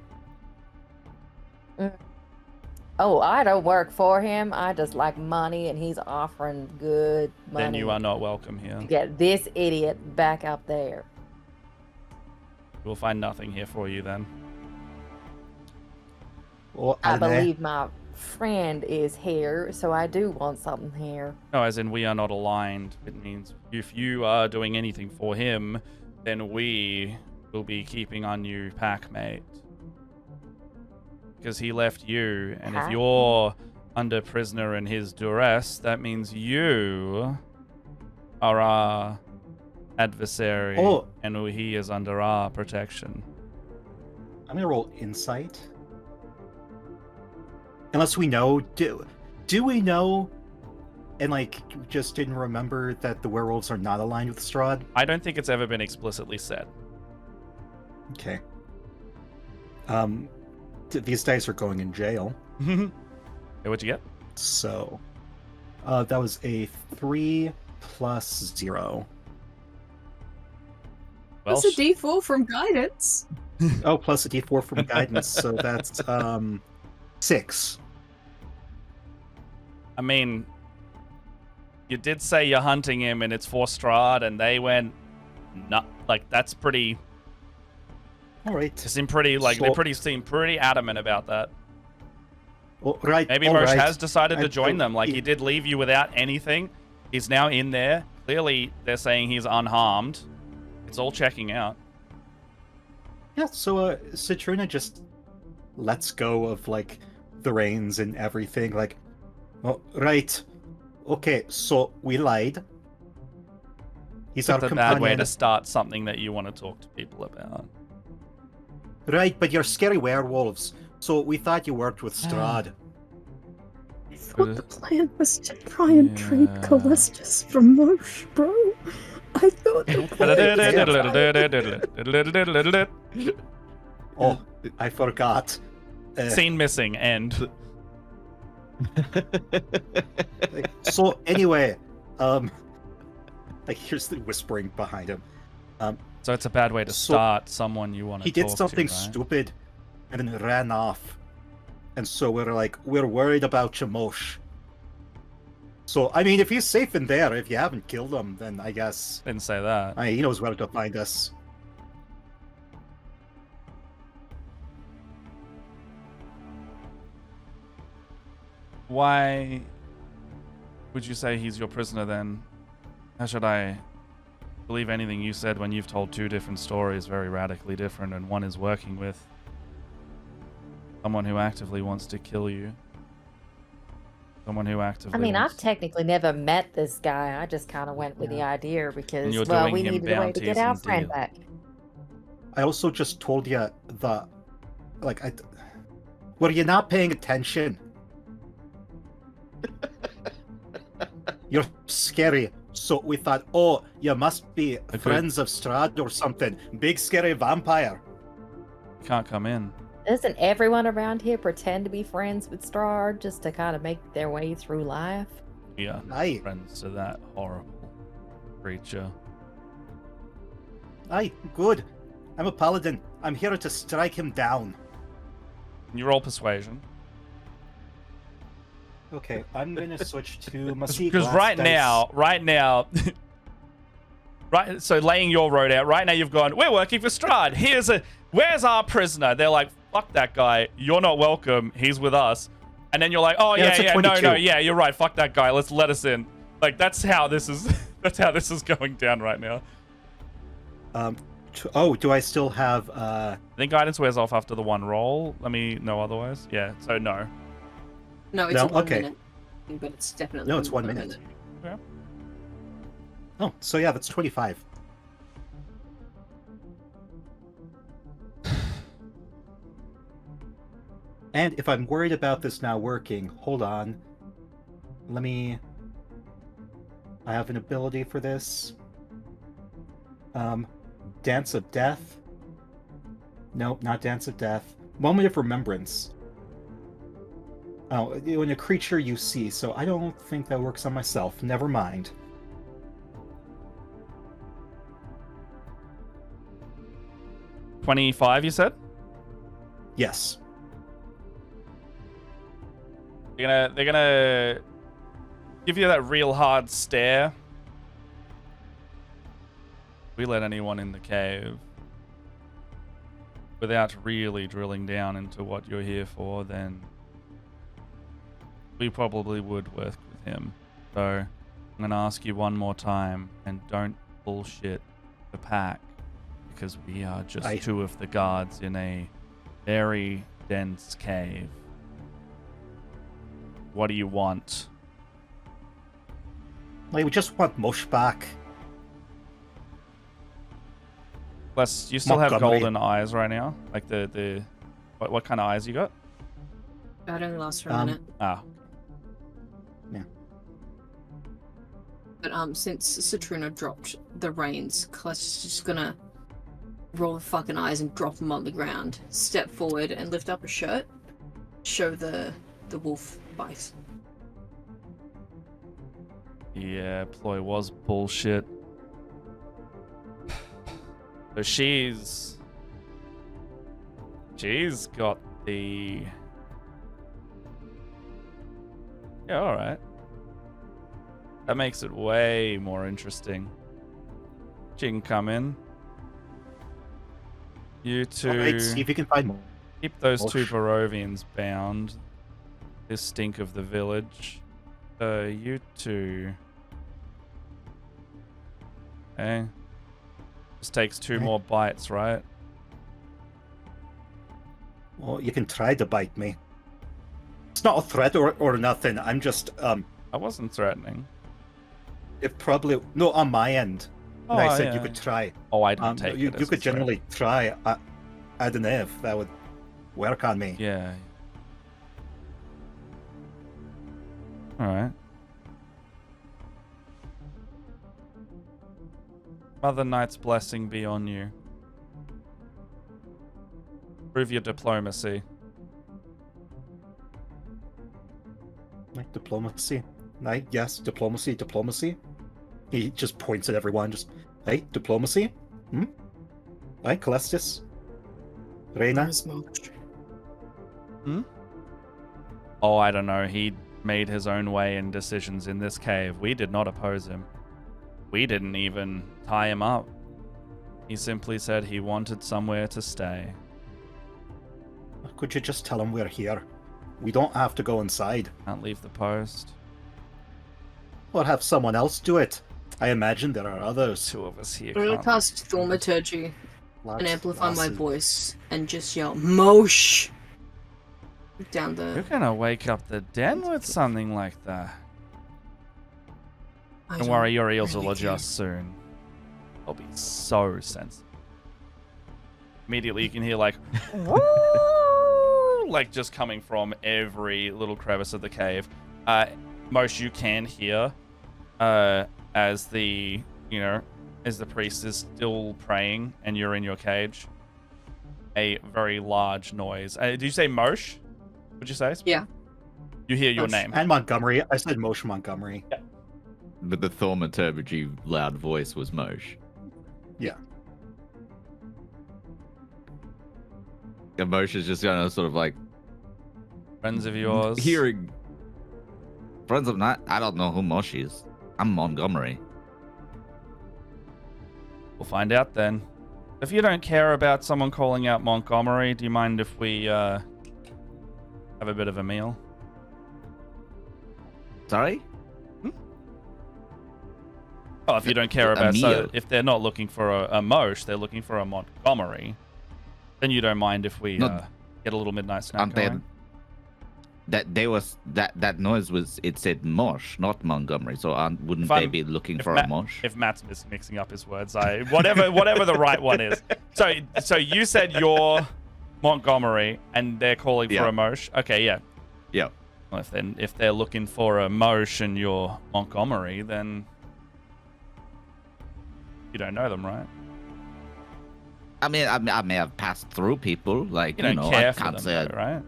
Oh, I don't work for him. I just like money, and he's offering good money. Then you are not welcome here. to get this idiot back up there. We'll find nothing here for you then. Oh, I Anne. believe my friend is here, so I do want something here. No, as in we are not aligned. It means if you are doing anything for him, then we will be keeping our new pack mate. Because he left you, and if Pack? you're under prisoner in his duress, that means you are our adversary, Oh. and he is under our protection. I'm gonna roll insight. Unless we know, do we know, and just didn't remember that the werewolves are not aligned with Strahd? I don't think it's ever been explicitly said. Okay. These dice are going in jail, Hey, what'd you get? so that was a 3 plus 0. Well, That's a D4 from guidance. Oh, plus a D4 from guidance, so that's 6. I mean, you did say you're hunting him, and it's for Strahd, and they went, that's pretty. All right. They seem pretty seem pretty adamant about that. Well, right. Maybe all Moshe right. has decided to I- join them. Like, he- he did leave you without anything. He's now in there. Clearly, they're saying he's unharmed. It's all checking out. Yeah, so Citruna just lets go of the reins and everything. Oh, right. Okay, so we lied. He's our It's a bad way companion. to start something that you want to talk to people about. Right, but you're scary werewolves. So we thought you worked with Strahd. I thought the plan was to try and trade Calestus from Mosh, bro. I thought the plan was Oh, I forgot. Scene missing, end. So anyway, here's the whispering behind him. So it's a bad way to So, start someone you want to He talk did something to, right? stupid and then ran off. And so we're worried about you, Mosh. So, I mean, if he's safe in there, if you haven't killed him, then I guess Didn't say that. he knows where to find us. Why would you say he's your prisoner then? How should I believe anything you said when you've told two different stories, very radically different, and one is working with someone who actively wants to kill you? Someone who actively I mean, wants I've technically never met this guy. I just kind of went with the idea because, you're well, doing we him needed a way to bounties get our and friend deals. back. I also just told you the, were you not paying attention? You're scary. So we thought, oh, you must be Agreed. friends of Strahd or something. Big scary vampire. can't come in. Doesn't everyone around here pretend to be friends with Strahd just to kind of make their way through life? We are not Aye. friends to that horrible creature. Aye, good. I'm a paladin. I'm here to strike him down. Can you roll persuasion? Okay, I'm gonna switch to my sea Because glass right dice. now, right. So laying your road out. Right now, you've gone. We're working for Strahd. Where's our prisoner? They're like, fuck that guy. You're not welcome. He's with us. And then you're like, oh Yeah, it's a no, 22. yeah, you're right. Fuck that guy. Let us in. Like that's how this is. That's how this is going down right now. Oh, do I still have? I think guidance wears off after the one roll. Let me know otherwise. Yeah, so no. No, it's No? a 1 Okay. minute. But it's definitely No, it's more 1 than a minute. Yeah. Oh, so yeah, that's 25. And if I'm worried about this now working, hold on. Let me. I have an ability for this. Dance of Death. Nope, not Dance of Death. Moment of Remembrance. Oh, when a creature you see, so I don't think that works on myself. Never mind. $25, you said? Yes. They're gonna give you that real hard stare. We let anyone in the cave without really drilling down into what you're here for, then we probably would work with him. So I'm gonna ask you one more time, and don't bullshit the pack, because we are just two of the guards in a very dense cave. What do you want? Like, we just want Mush back. Les, you still have Montgomery. golden eyes right now? Like what kind of eyes you got? That only lasts for a minute. Ah, Yeah. But since Citruna dropped the reins, Celeste's just gonna roll the fucking eyes and drop them on the ground. Step forward and lift up a shirt. Show the wolf bite. yeah, ploy was bullshit. So she's got the... Yeah, alright. That makes it way more interesting. She can come in. You two... Alright, see if you can find more. Keep those two Mush. Barovians bound. This stink of the village. You two... Okay. This takes two Okay. more bites, right? Well, you can try to bite me. It's not a threat or nothing. I'm just, I wasn't threatening. it probably... No, on my end. And I said yeah. you could try. Oh, I didn't take you it as you a could threat. generally try. I don't know if that would work on me. Yeah. Alright. Mother Knight's blessing be on you. Prove your diplomacy. Like diplomacy. Like, yes, diplomacy. He just points at everyone, just, hey, diplomacy? Hey, Calestis? Reina? Where's Moch? Oh, I don't know. He made his own way and decisions in this cave. We did not oppose him. We didn't even tie him up. He simply said he wanted somewhere to stay. Could you just tell him we're here? We don't have to go inside. Can't leave the post. Or have someone else do it. I imagine there are others. Two of us here. I'm gonna can't cast Thaumaturgy Lads, and amplify my lasses. voice and just yell Mosh down You're the. gonna wake up the den with something like that. I Don't worry, your really ears will care. adjust soon. They'll be so sensitive. Immediately you can hear like like just coming from every little crevice of the cave. Most you can hear as the priest is still praying and you're in your cage. A very large noise. Did you say Mosh? Would you say? Yeah. You hear your Mosh. name. And Montgomery. I said Mosh Montgomery. But the thaumaturgy loud voice was Mosh. Yeah. And Mosh is just gonna sort of like Friends of yours. hearing friends of night. I don't know who Mosh is. I'm Montgomery. We'll find out then. If you don't care about someone calling out Montgomery, do you mind if we have a bit of a meal? Sorry? Oh, if you don't care A about, so meal. if they're not looking for a Mosh, they're looking for a Montgomery, then you don't mind if we No. get a little midnight snack Aren't they? going. That noise was, it said Mosh, not Montgomery. So wouldn't If they I'm- be looking If for a Mosh? If Matt's mixing up his words, whatever the right one is. So you said you're Montgomery, and they're calling for Yeah. a Mosh. Okay, yeah. Yeah. Well, if they're looking for a Mosh and you're Montgomery, then you don't know them, right? I mean, I may have passed through people, like You don't know, care I for can't them, say. though, right?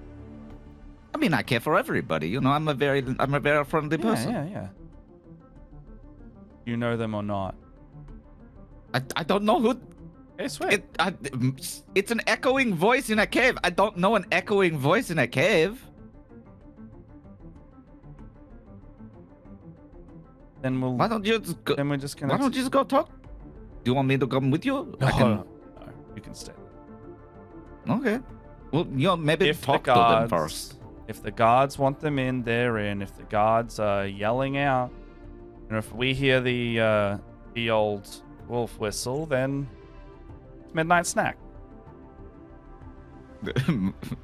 I mean, I care for everybody. You know, I'm a very friendly person. Yeah. You know them or not? I don't know who. Okay, sweet. It's an echoing voice in a cave. I don't know an echoing voice in a cave. Then we'll. Why don't you just go? Then we're just gonna. Why don't you just go talk? Do you want me to come with you? No, I can. no, you can stay. Okay. Well, you know, maybe If the talk to them guards, first. if the guards want them in, they're in. If the guards are yelling out, and if we hear the old wolf whistle, then it's midnight snack.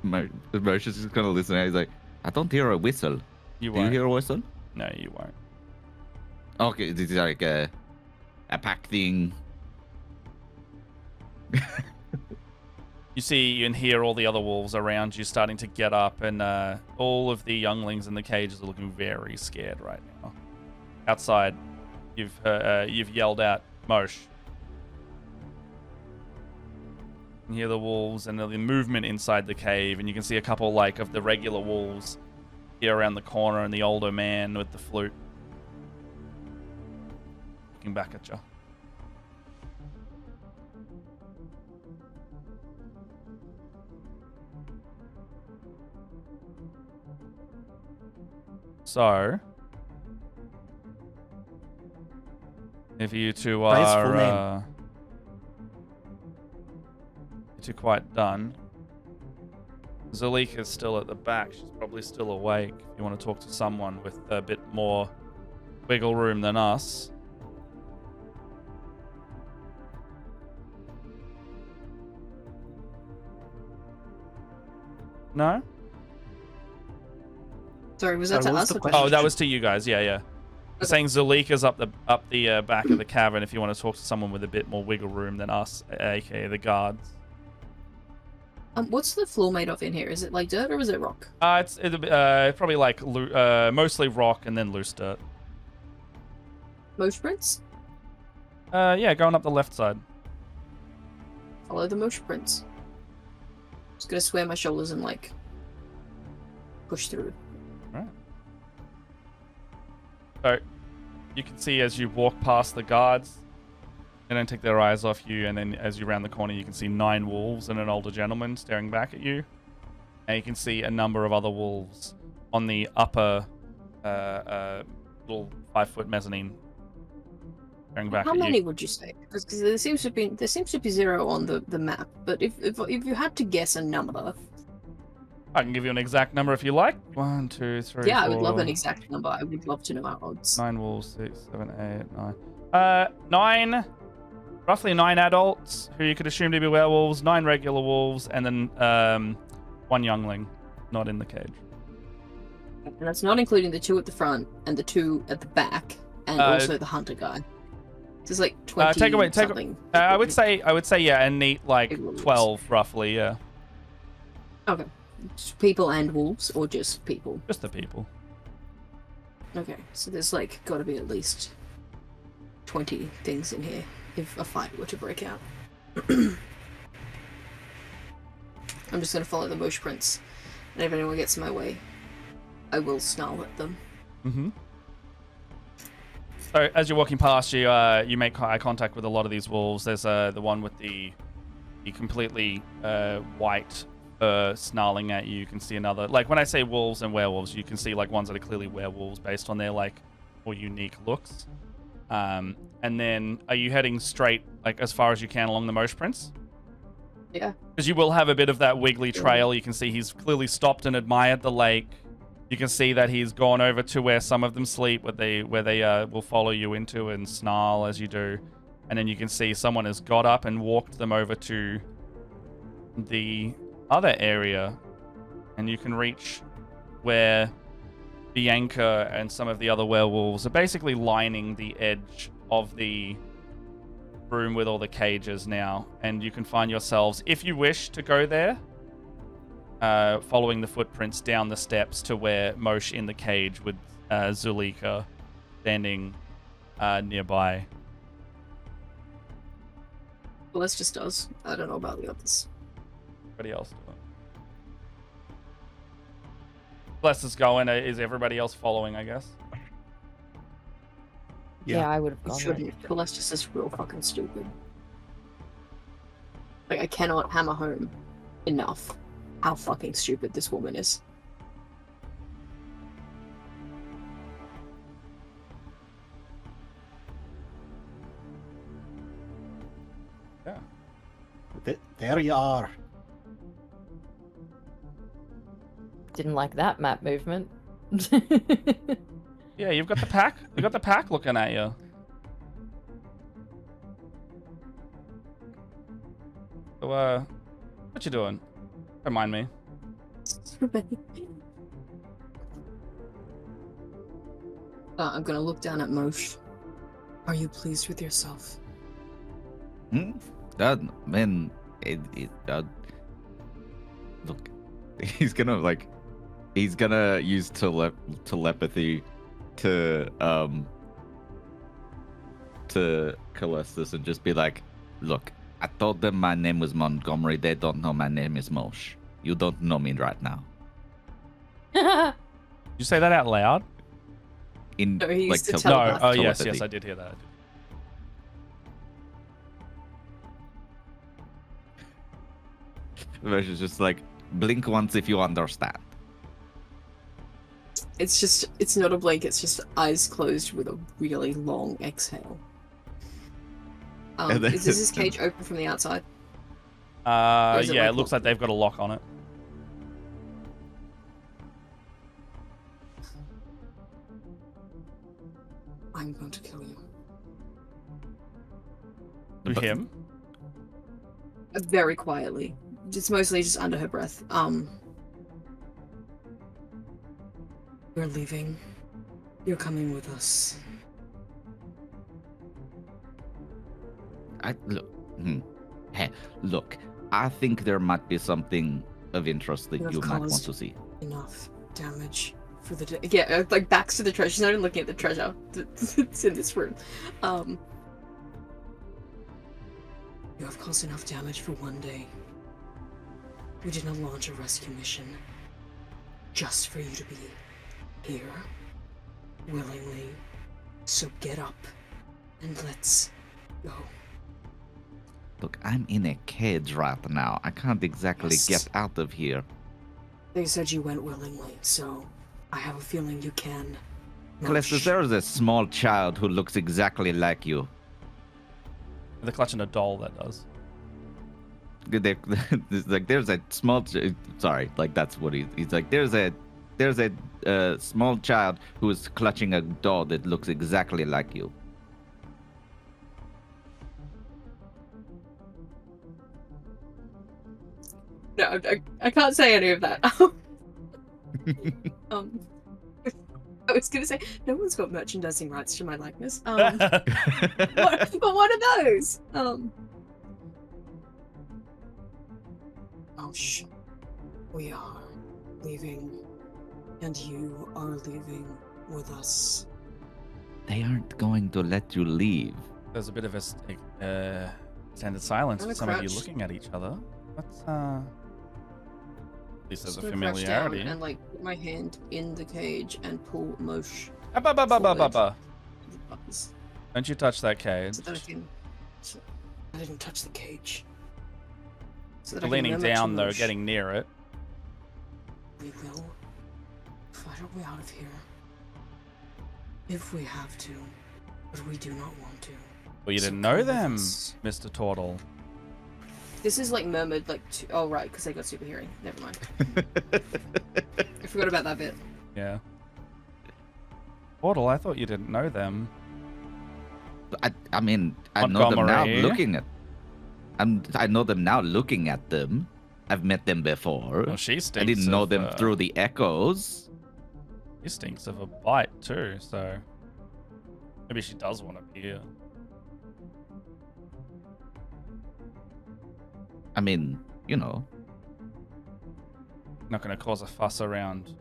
Moshe's just gonna listen. He's like, I don't hear a whistle. You Do you won't. hear a whistle? No, you won't. Okay, this is like a pack thing. You see and hear all the other wolves around you starting to get up, and all of the younglings in the cages are looking very scared right now. Outside, you've yelled out, Mosh. You can hear the wolves and the movement inside the cave, and you can see a couple like of the regular wolves here around the corner, and the older man with the flute looking back at you. So, if you two By his full name. are you two quite done, Zalika's still at the back. She's probably still awake. If you want to talk to someone with a bit more wiggle room than us. No? Sorry, was that Sorry, to what was us? the or to question? Oh, that was to you guys. Yeah. Okay. Saying Zalika's up the back of the cavern. If you want to talk to someone with a bit more wiggle room than us, aka the guards. What's the floor made of in here? Is it like dirt or is it rock? It's probably like mostly rock and then loose dirt. Mosh prints? Yeah, going up the left side. Follow the mosh prints. Just gonna square my shoulders and like push through. Right. So you can see as you walk past the guards, they don't take their eyes off you, and then as you round the corner, you can see 9 wolves and an older gentleman staring back at you. And you can see a number of other wolves on the upper little 5-foot mezzanine staring back How at many you. would you say? Because there seems to be 0 on the map. But if you had to guess a number, I can give you an exact number if you like. 1, 2, 3, yeah, I would love 4, an exact number. I would love to know our odds. 9 wolves, 6, 7, 8, 9. 9, roughly 9 adults who you could assume to be werewolves, 9 regular wolves, and then 1 youngling not in the cage. And that's not including the 2 at the front and the 2 at the back, and also the hunter guy. There's like 20 something. I would say yeah, a neat like Wolves. 12 roughly, yeah. Okay. Just people and wolves, or just people? Just the people. Okay, so there's like got to be at least 20 things in here if a fight were to break out. I'm just gonna follow the bush prints, and if anyone gets in my way, I will snarl at them. Mm-hmm. So as you're walking past, you make eye contact with a lot of these wolves. There's the one with the completely white snarling at you. You can see another. Like when I say wolves and werewolves, you can see like ones that are clearly werewolves based on their like more unique looks. And then are you heading straight like as far as you can along the Mosh prints? Yeah. Because you will have a bit of that wiggly trail. You can see he's clearly stopped and admired the lake. You can see that he's gone over to where some of them sleep, where they will follow you into and snarl as you do. And then you can see someone has got up and walked them over to the other area. And you can reach where Bianca and some of the other werewolves are basically lining the edge of the room with all the cages now. And you can find yourselves, if you wish to go there, following the footprints down the steps to where Mosh in the cage with Zulika standing nearby. Well, this just does. I don't know about the others. Everybody else do it. Bless is going. Is everybody else following, I guess? Yeah, I would have gone there. Celestis is real fucking stupid. Like, I cannot hammer home enough how fucking stupid this woman is. Yeah. There you are. Didn't like that map movement. Yeah, you've got the pack. You got the pack looking at you. So, what you doing? Don't mind me. I'm gonna look down at Mosh. Are you pleased with yourself? That man, look, he's gonna use telepathy to Calestis and just be like, look, I told them my name was Montgomery. They don't know my name is Mosh. You don't know me right now. Did you say that out loud? No, he used to No. telepath. Oh, yes, telepathy. I did hear that. Mosh is just like, blink once if you understand. It's not a blink, it's just eyes closed with a really long exhale. Is this cage open from the outside? Is it Yeah, like it looks like they've got a lock on it. I'm going to kill you. To him? Very quietly. It's mostly just under her breath. We're leaving. You're coming with us. Look, I think there might be something of interest that You have you might want caused to see. Enough damage for the day. Yeah, like backs to the treasure. She's not even looking at the treasure. It's in this room. You have caused enough damage for one day. We did not launch a rescue mission just for you to be here willingly. So get up and let's go. Look, I'm in a cage right now. I can't exactly Yes. get out of here. They said you went willingly, so I have a feeling you can. Calestis, there is a small child who looks exactly like you. They're clutching a doll that does. Like, there's a small. Sorry, like that's what he's like. There's a small child who is clutching a doll that looks exactly like you. No, I can't say any of that. I was gonna say no one's got merchandising rights to my likeness. But what are those? Oh shh. We are leaving, and you are leaving with us. They aren't going to let you leave. There's a bit of a extended silence I'm with gonna some of you crouch. looking at each other. What's At least there's a Just gonna crouch down familiarity. and like put my hand in the cage and pull Mosh. Ba-ba-ba-ba-ba-ba. the buttons Don't you touch that cage. so that I can. So I didn't touch the cage. So that You're I can leaning murmur to down though, Mosh. getting near it. We will fight our way out of here if we have to, but we do not want to. Well, you So didn't know come with them, us. Mr. Tortle. This is like murmured, like, oh right, because they got super hearing. Never mind. I forgot about that bit. Yeah. Tortle, I thought you didn't know them. I mean, I know them now Montgomery. looking at. I know them now looking at them. I've met them before. Well, she stinks I didn't know of, them through the echoes. She stinks of a bite too, so maybe she does want to be here. I mean, you know. Not going to cause a fuss around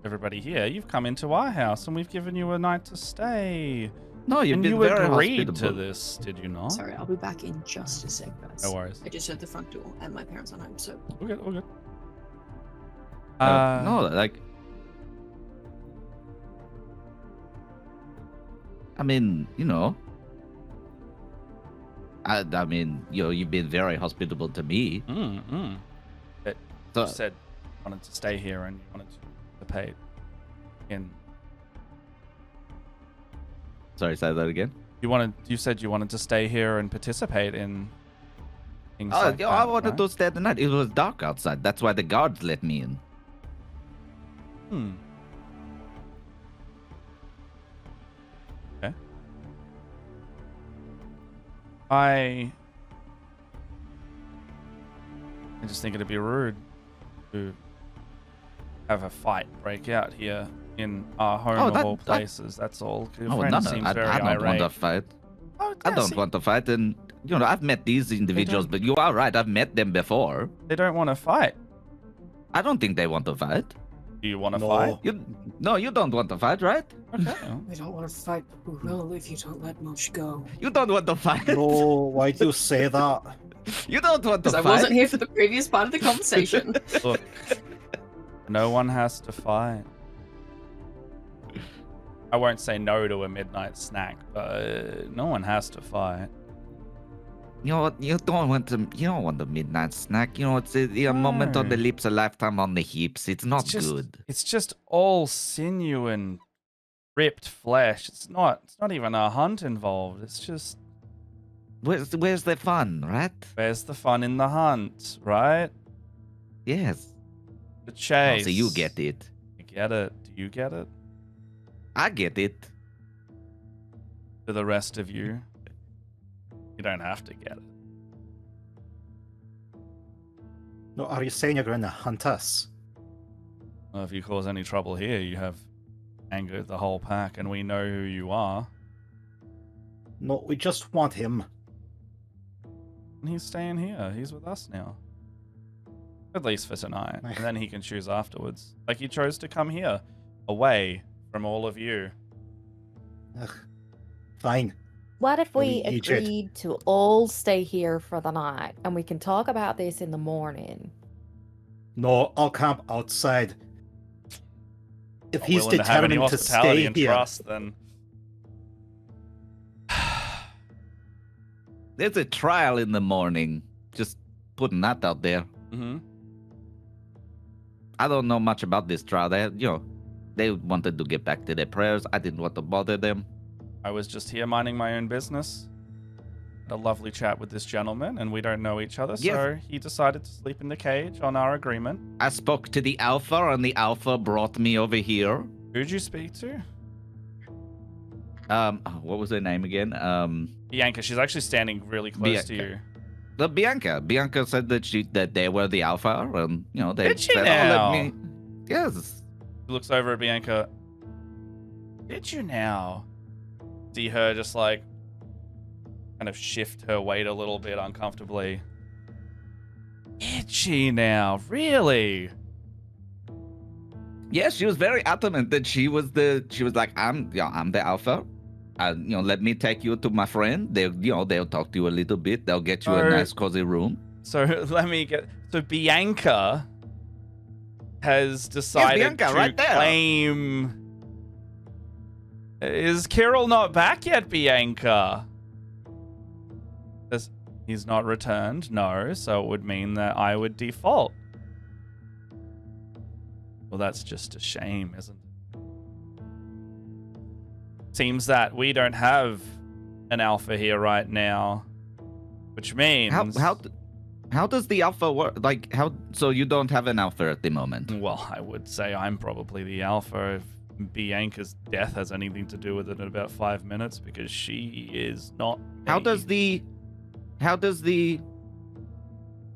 everybody here. You've come into our house and we've given you a night to stay. No, you've And been you very agreed to hospitable. this, did you not? Sorry, I'll be back in just a sec, guys. No worries. I just heard the front door and my parents aren't home, so. All good, all good. No, like. I mean, you know. I mean, you know, you've been very hospitable to me. But So, you said you wanted to stay here and you wanted to participate in. sorry, say that again. You said you wanted to stay here and participate in things Oh, like yeah, that, I wanted right? to stay the night. It was dark outside. That's why the guards let me in. Okay. I just think it'd be rude to have a fight break out here in our home Oh, of that- all that- places. That's all. Your Oh, friend no, seems I very don't want irate. to fight. Oh, I yeah, don't see, want to fight, and you know I've met these individuals, but you are right. I've met them before. They don't want to fight. I don't think they want to fight. Do you want to No. fight? You don't want to fight, right? Okay. well, We don't want to fight, but we will if you don't let Mosh go. You don't want to fight. No, why do you say that? You don't want to Because I fight. wasn't here for the previous part of the conversation. Look, no one has to fight. I won't say no to a midnight snack, but no one has to fight. You know what? You don't want the midnight snack. You know, it's a moment on the No. lips, a lifetime on the hips. It's not It's just- good. It's just all sinew and ripped flesh. It's not even a hunt involved. It's just, Where's the fun, right? where's the fun in the hunt, right? Yes. The Oh, chase. so you get it. You get it. Do you get it? I get it. To the rest of you, you don't have to get it. No, are you saying you're going to hunt us? Well, if you cause any trouble here, you have angered the whole pack, and we know who you are. No, we just want him. And he's staying here. He's with us now. At least for tonight. And then he can choose afterwards. Like he chose to come here, away from all of you. Ugh. Fine. What if we You should. agreed to all stay here for the night and we can talk about this in the morning? No, I'll camp outside. If Not he's willing to have any determined to hospitality stay and here, trust, then There's a trial in the morning. Just putting that out there. I don't know much about this trial. They wanted to get back to their prayers. I didn't want to bother them. I was just here minding my own business. Had a lovely chat with this gentleman, and we don't know each other, Yes. so he decided to sleep in the cage on our agreement. I spoke to the Alpha, and the Alpha brought me over here. Who'd you speak to? What was her name again? Bianca. She's actually standing really close to Bianca. you. The Bianca. Bianca said that they were the Alpha, and they Did she said, now? "Oh, let me." Yes. He looks over at Bianca. Did you now? See her just like kind of shift her weight a little bit uncomfortably. Did she now? Really? Yes, she was very adamant that she was like, I'm the Alpha. Let me take you to my friend. They'll talk to you a little bit. They'll get you a Oh. nice cozy room. So let me get. So Bianca has decided Bianca, to right there. claim. Is Kirill not back yet, Bianca? He's not returned, no, so it would mean that I would default. Well, that's just a shame, isn't it? Seems that we don't have an alpha here right now, which means How does the alpha work? Like, how? So you don't have an alpha at the moment. Well, I would say I'm probably the alpha. If Bianca's death has anything to do with it in about 5 minutes, because she is not. How me. does the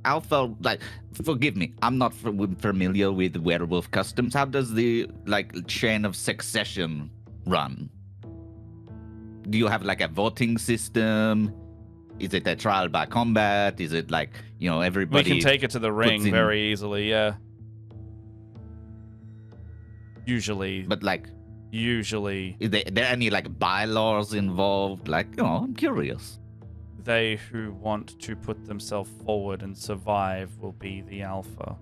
alpha, like, forgive me, I'm not familiar with werewolf customs. How does the chain of succession run? Do you have like a voting system? Is it a trial by combat? Is it like, everybody? We can take it to the ring in- very easily, yeah. Usually, But like, usually is there any like bylaws involved? Like, I'm curious. they who want to put themselves forward and survive will be the alpha,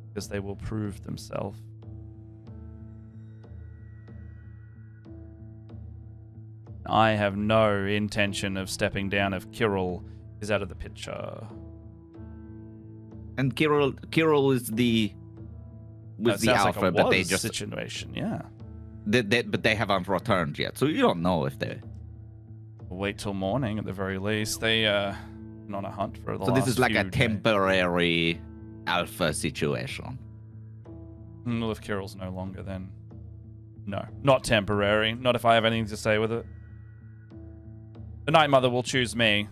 because they will prove themselves. I have no intention of stepping down if Kirill is out of the picture. And Kirill is the That sounds alpha, like a but they was just situation, yeah. but they haven't returned yet, so you don't know if they. We'll wait till morning at the very least. They been on a hunt for the So last this is like a few days. temporary alpha situation. Well, if Kirill's no longer, then no, not temporary. Not if I have anything to say with it. The Night Mother will choose me.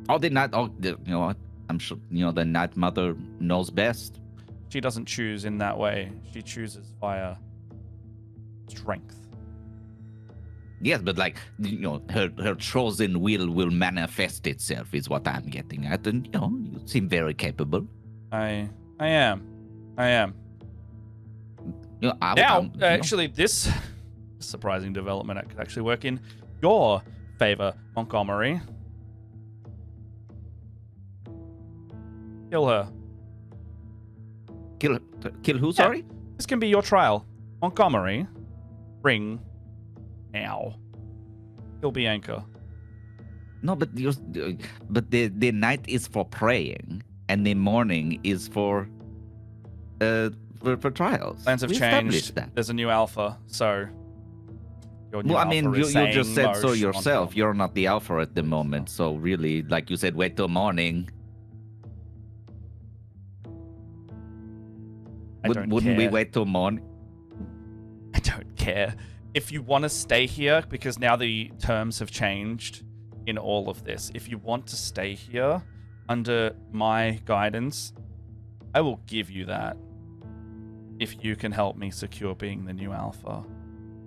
Oh, you know what? I'm sure the Night Mother knows best. She doesn't choose in that way. She chooses via strength. Yes, but like her chosen will manifest itself is what I'm getting at, and you seem very capable. I am. I'm Actually, this surprising development could actually work in your favor, Montgomery. Kill her. kill who? Sorry. This can be your trial. Montgomery, ring now. Kill Bianca. No, but the night is for praying, and the morning is for trials. Plans have We established changed. that. There's a new alpha, so. Your new Well, I mean, alpha you is just saying said so motion on yourself. film. You're not the alpha at the moment, so really, like you said, wait till morning. Wouldn't we care. wait till morning? I don't care. If you want to stay here, because now the terms have changed in all of this, if you want to stay here under my guidance, I will give you that. If you can help me secure being the new alpha.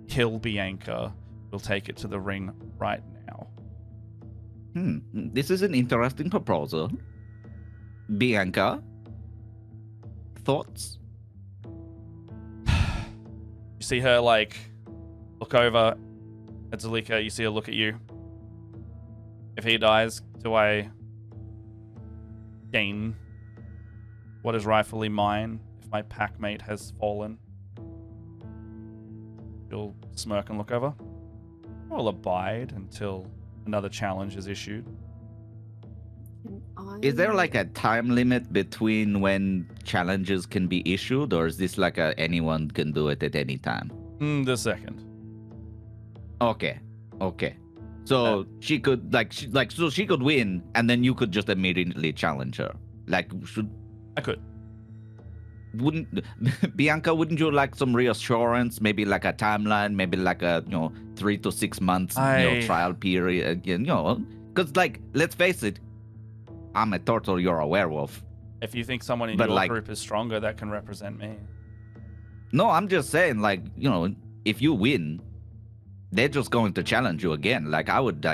Kill Bianca. We'll take it to the ring right now. This is an interesting proposal. Bianca, thoughts? You see her, look over at Zalika. You see her look at you. If he dies, do I gain what is rightfully mine if my packmate has fallen? She'll smirk and look over. I'll abide until another challenge is issued. Is there like a time limit between when challenges can be issued, or is this like anyone can do it at any time? The second. Okay. So she could so she could win, and then you could just immediately challenge her. I could. Bianca, wouldn't you like some reassurance? Maybe like a timeline, maybe like a 3 to 6 months trial period. Because let's face it, I'm a turtle, you're a werewolf. If you think someone in your group is stronger, that can represent me. No, I'm just saying, if you win, they're just going to challenge you again. I would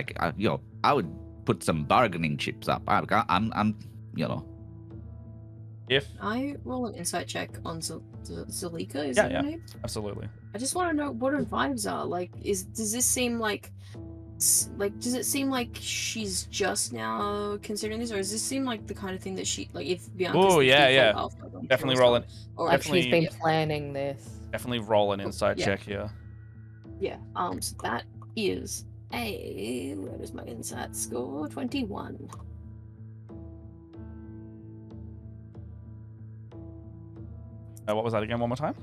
I would put some bargaining chips up. I'm. If I roll an insight check on Zalika, is Yeah, that yeah. her name? absolutely. I just want to know what her vibes are. Does this seem does it seem like she's just now considering this, or does this seem like the kind of thing that if Bianca's Oh, the yeah, default yeah. alpha, then Definitely Kirill's roll it. not? Or Like she's Definitely- been planning this. Definitely roll an insight Yeah. check here. Yeah. So that is where is my insight score? 21. What was that again? One more time.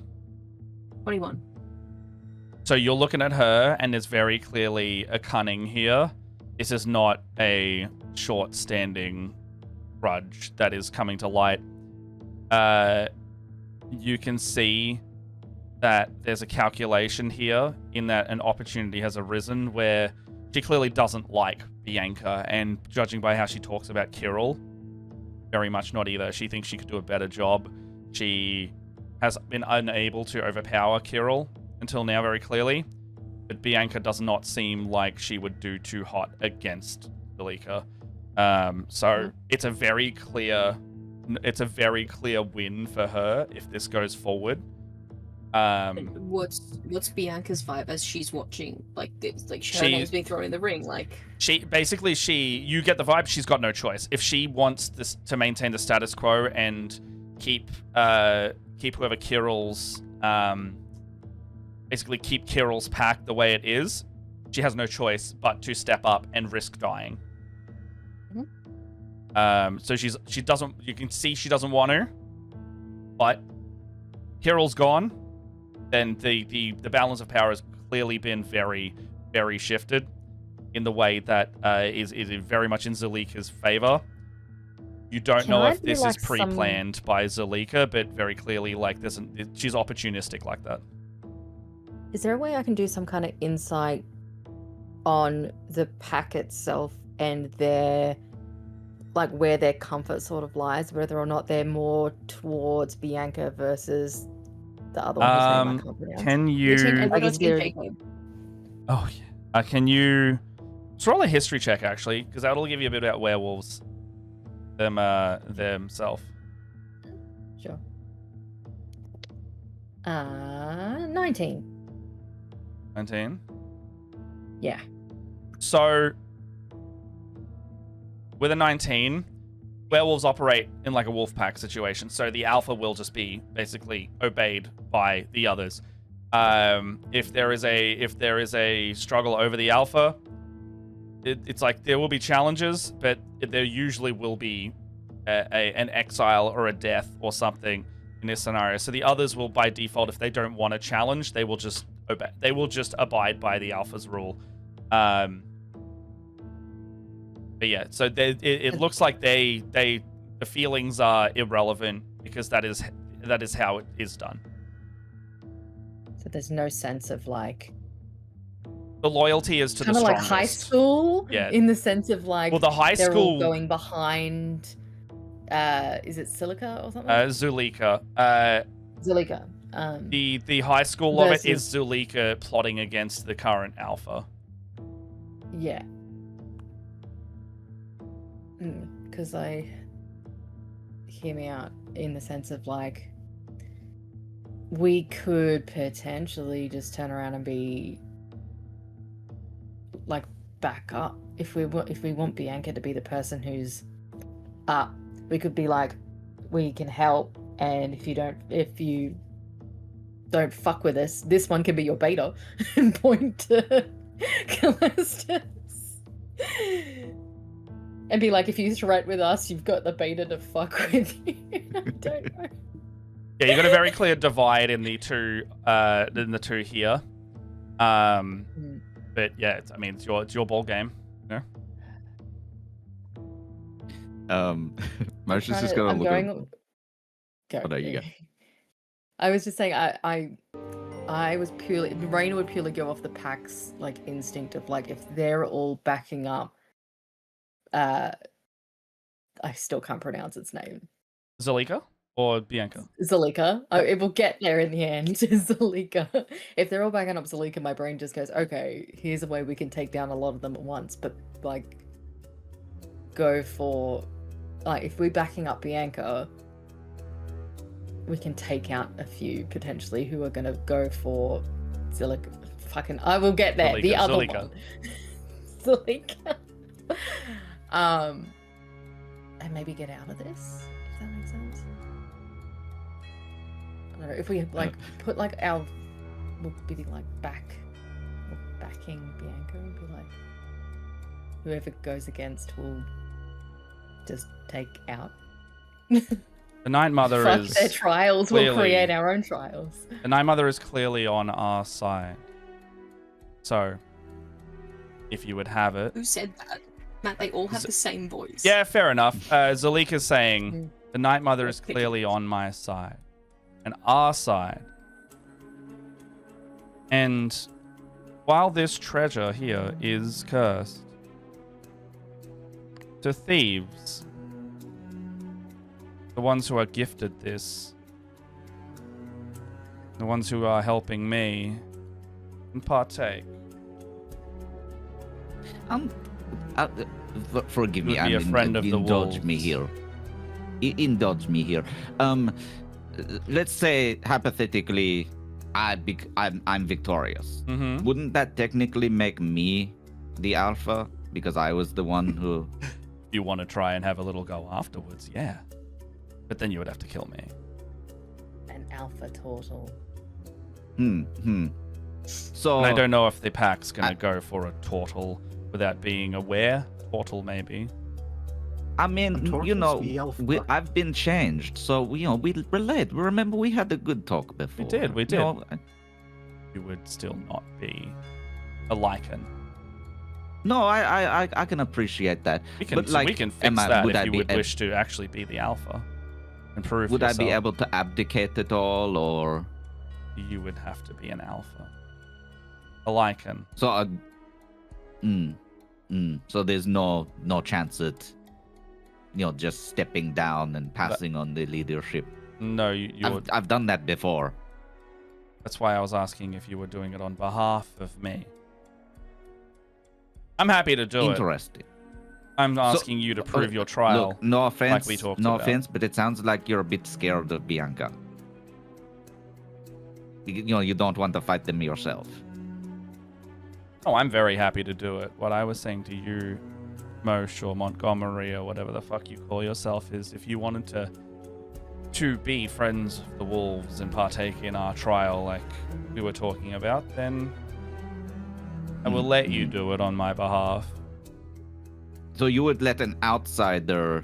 21. So you're looking at her, and there's very clearly a cunning here. This is not a short-standing grudge that is coming to light. You can see that there's a calculation here in that an opportunity has arisen where she clearly doesn't like Bianca, and judging by how she talks about Kirill, very much not either. She thinks she could do a better job. She has been unable to overpower Kirill until now, very clearly, but Bianca does not seem like she would do too hot against Zalika. So it's a very clear win for her if this goes forward. What's Bianca's vibe as she's watching like this? Like her name's being thrown in the ring. Like you get the vibe she's got no choice. If she wants this to maintain the status quo and keep whoever Kirill's basically keep Kirill's pack the way it is, she has no choice but to step up and risk dying. So she doesn't. You can see she doesn't want to, but Kirill's gone. Then the balance of power has clearly been very, very shifted in the way that is very much in Zalika's favor. You don't know if this is pre-planned by Zalika, but very clearly, like she's opportunistic like that. Is there a way I can do some kind of insight on the pack itself and their, like, where their comfort sort of lies, whether or not they're more towards Bianca versus the other one whose name I can't pronounce? Can you? I guess Oh yeah. Can you? Let's roll a history check actually, because that'll give you a bit about werewolves themselves. Sure. 19. 19. Yeah. So with a 19, werewolves operate in like a wolf pack situation, so the alpha will just be basically obeyed by the others. If there is a struggle over the alpha, it's like there will be challenges, but there usually will be an exile or a death or something in this scenario. So the others will, by default, if they don't want to challenge, they will just obey. They will just abide by the alpha's rule. But yeah, so it looks like the feelings are irrelevant because that is how it is done. So there's no sense of like the loyalty is to the strongest. Kind of like high school, yeah. In the sense of like, well, the high they're school all going behind. Is it Silica or something? Zulika. Zulika. The high school of it is Zulika plotting against the current alpha. Yeah. Because hear me out in the sense of like, we could potentially just turn around and be like back up if we want Bianca to be the person who's up. We could be like, we can help, and if you don't fuck with us, this one can be your beta and point to Callistus. And be like, if you threat with us, you've got the beta to fuck with you. I don't know. Yeah, you got a very clear divide in the two here. But yeah, it's your ball game. You know? Motion's just gonna look at... Go. Oh, no, you go. I was just saying, I was purely... Raina would purely go off the pack's like instinct of like, if they're all backing up, I still can't pronounce its name. Zalika or Bianca? Zalika. Oh, it will get there in the end. Zalika. If they're all backing up Zalika, my brain just goes, okay, here's a way we can take down a lot of them at once. But like, go for, like, if we're backing up Bianca, we can take out a few potentially who are gonna go for Zalika. Fucking, I will get there. The other one. Zalika. And maybe get out of this, if that makes sense. I don't know, if we like put like we'll be like backing Bianca and be like, whoever goes against will just take out. The Night Mother Fuck is their trials, clearly, we'll create our own trials. The Night Mother is clearly on our side. So if you would have it. Who said that? Matt, they all have the same voice. Yeah, fair enough. Zalika's saying the Night Mother is Okay. clearly on my side, and our side. And while this treasure here is cursed, to thieves, the ones who are gifted this, the ones who are helping me, can partake. Forgive me. Would be a friend of the indulge me wolves. here. Indulge me here. Let's say hypothetically, I'm victorious. Mm-hmm. Wouldn't that technically make me the alpha because I was the one who? You want to try and have a little go afterwards, yeah. But then you would have to kill me. An alpha turtle. So And I don't know if the pack's going to go for a Tortle without being aware. Tortle, maybe. I mean, Tortles you know, be alpha. I've been changed, so we relate. Remember, we had a good talk before. We did. You know, You would still not be a lichen. no, I can appreciate that. We can, But, like, we can fix am I- that would if I you be would ab- wish to actually be the alpha and prove Would I yourself. be able to abdicate at all, or You would have to be an alpha. A lichen. so? So there's no chance at just stepping down and passing on the leadership. No, you would. I've done that before. That's why I was asking if you were doing it on behalf of me. I'm happy to do it. Interesting. I'm asking you to prove your trial. Look, no offense, we talked no about. offense, but it sounds like you're a bit scared of Bianca. You don't want to fight them yourself. Oh, I'm very happy to do it. What I was saying to you, Mosh or Montgomery or whatever the fuck you call yourself, is if you wanted to be friends of the wolves and partake in our trial like we were talking about, then I will let you do it on my behalf. So you would let an outsider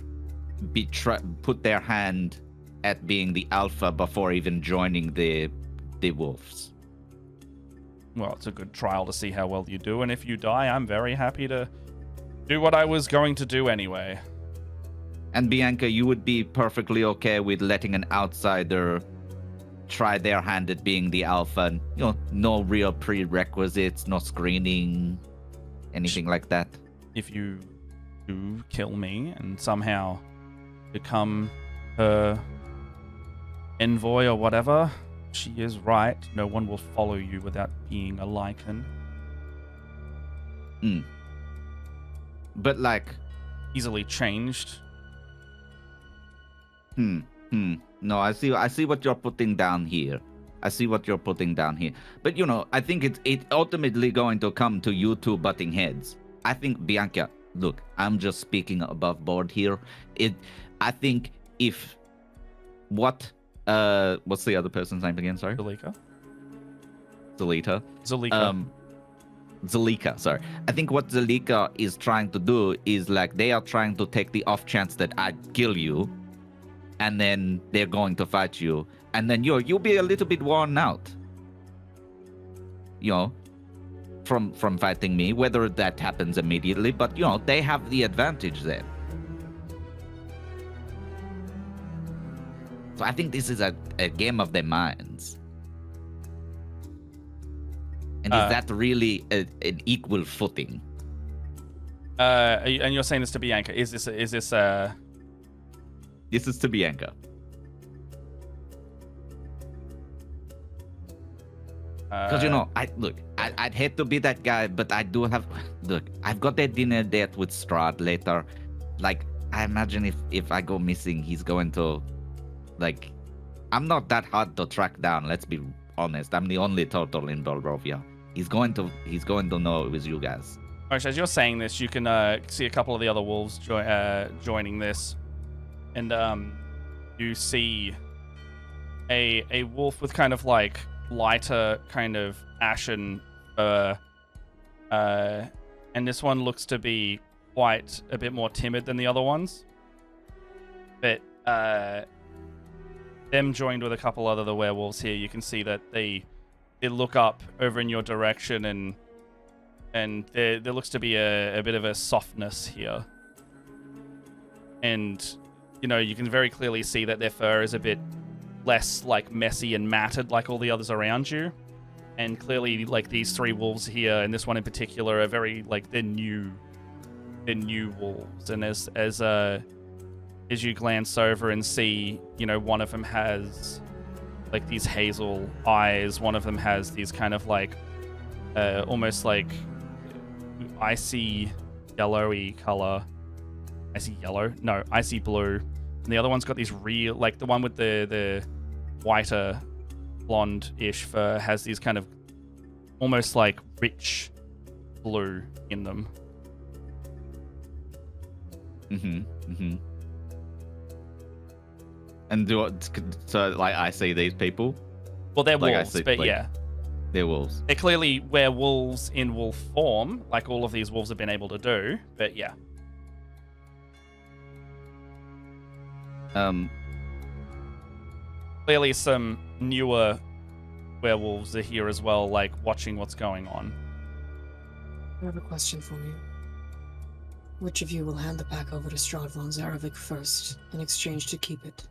put their hand at being the alpha before even joining the wolves? Well, it's a good trial to see how well you do, and if you die, I'm very happy to do what I was going to do anyway. And Bianca, you would be perfectly okay with letting an outsider try their hand at being the alpha, and, no real prerequisites, no screening, anything like that? If you do kill me and somehow become her envoy or whatever, she is right. No one will follow you without being a lichen. But like, Easily changed. No, I see what you're putting down here. But I think it's ultimately going to come to you two butting heads. I think, Bianca, look, I'm just speaking above board here. I think if what's the other person's name again? Sorry, Zalika. Zalika, sorry. I think what Zalika is trying to do is like they are trying to take the off chance that I kill you, and then they're going to fight you, and then you'll be a little bit worn out, from fighting me. Whether that happens immediately, but they have the advantage there. So I think this is a game of their minds. And is that really an equal footing? And you're saying this to Bianca. Is this This is to Bianca. Because I'd hate to be that guy, but I do have. Look, I've got that dinner date with Strahd later. Like, I imagine if I go missing, he's going to, like, I'm not that hard to track down. Let's be honest. I'm the only Tortle in Barovia. He's going to know it was you guys. Alright, as you're saying this, you can see a couple of the other wolves joining this, and you see a wolf with kind of like lighter kind of ashen fur, and this one looks to be quite a bit more timid than the other ones. But them joined with a couple other the werewolves here, you can see that they look up over in your direction, and And there looks to be a bit of a softness here. And, you know, you can very clearly see that their fur is a bit less, like, messy and matted like all the others around you. And clearly, like, these 3 wolves here, and this one in particular, are very, like, they're new wolves. And as you glance over and see, you know, one of them has, like, these hazel eyes. One of them has these kind of, like, almost like icy yellowy color. Icy yellow? No, icy blue. And the other one's got these real, like, the one with the whiter blonde-ish fur has these kind of almost, like, rich blue in them. And so, like, I see these people? Well, they're like, wolves, but yeah. They're wolves. They're clearly werewolves in wolf form, like all of these wolves have been able to do, but yeah. Clearly some newer werewolves are here as well, like, watching what's going on. I have a question for you. Which of you will hand the pack over to Strahd von Zarovic first, in exchange to keep it?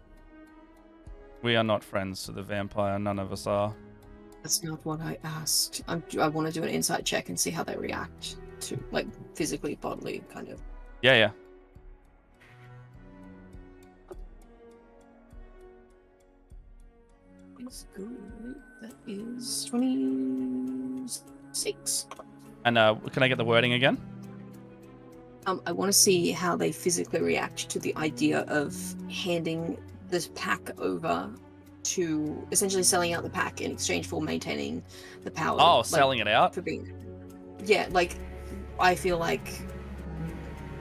We are not friends to the vampire, none of us are. That's not what I asked. I want to do an insight check and see how they react to, like, physically, bodily, kind of. Yeah. It's good. That is 26. And can I get the wording again? I want to see how they physically react to the idea of handing this pack over to essentially selling out the pack in exchange for maintaining the power. Oh, like, selling it out? for being. Yeah, like, I feel like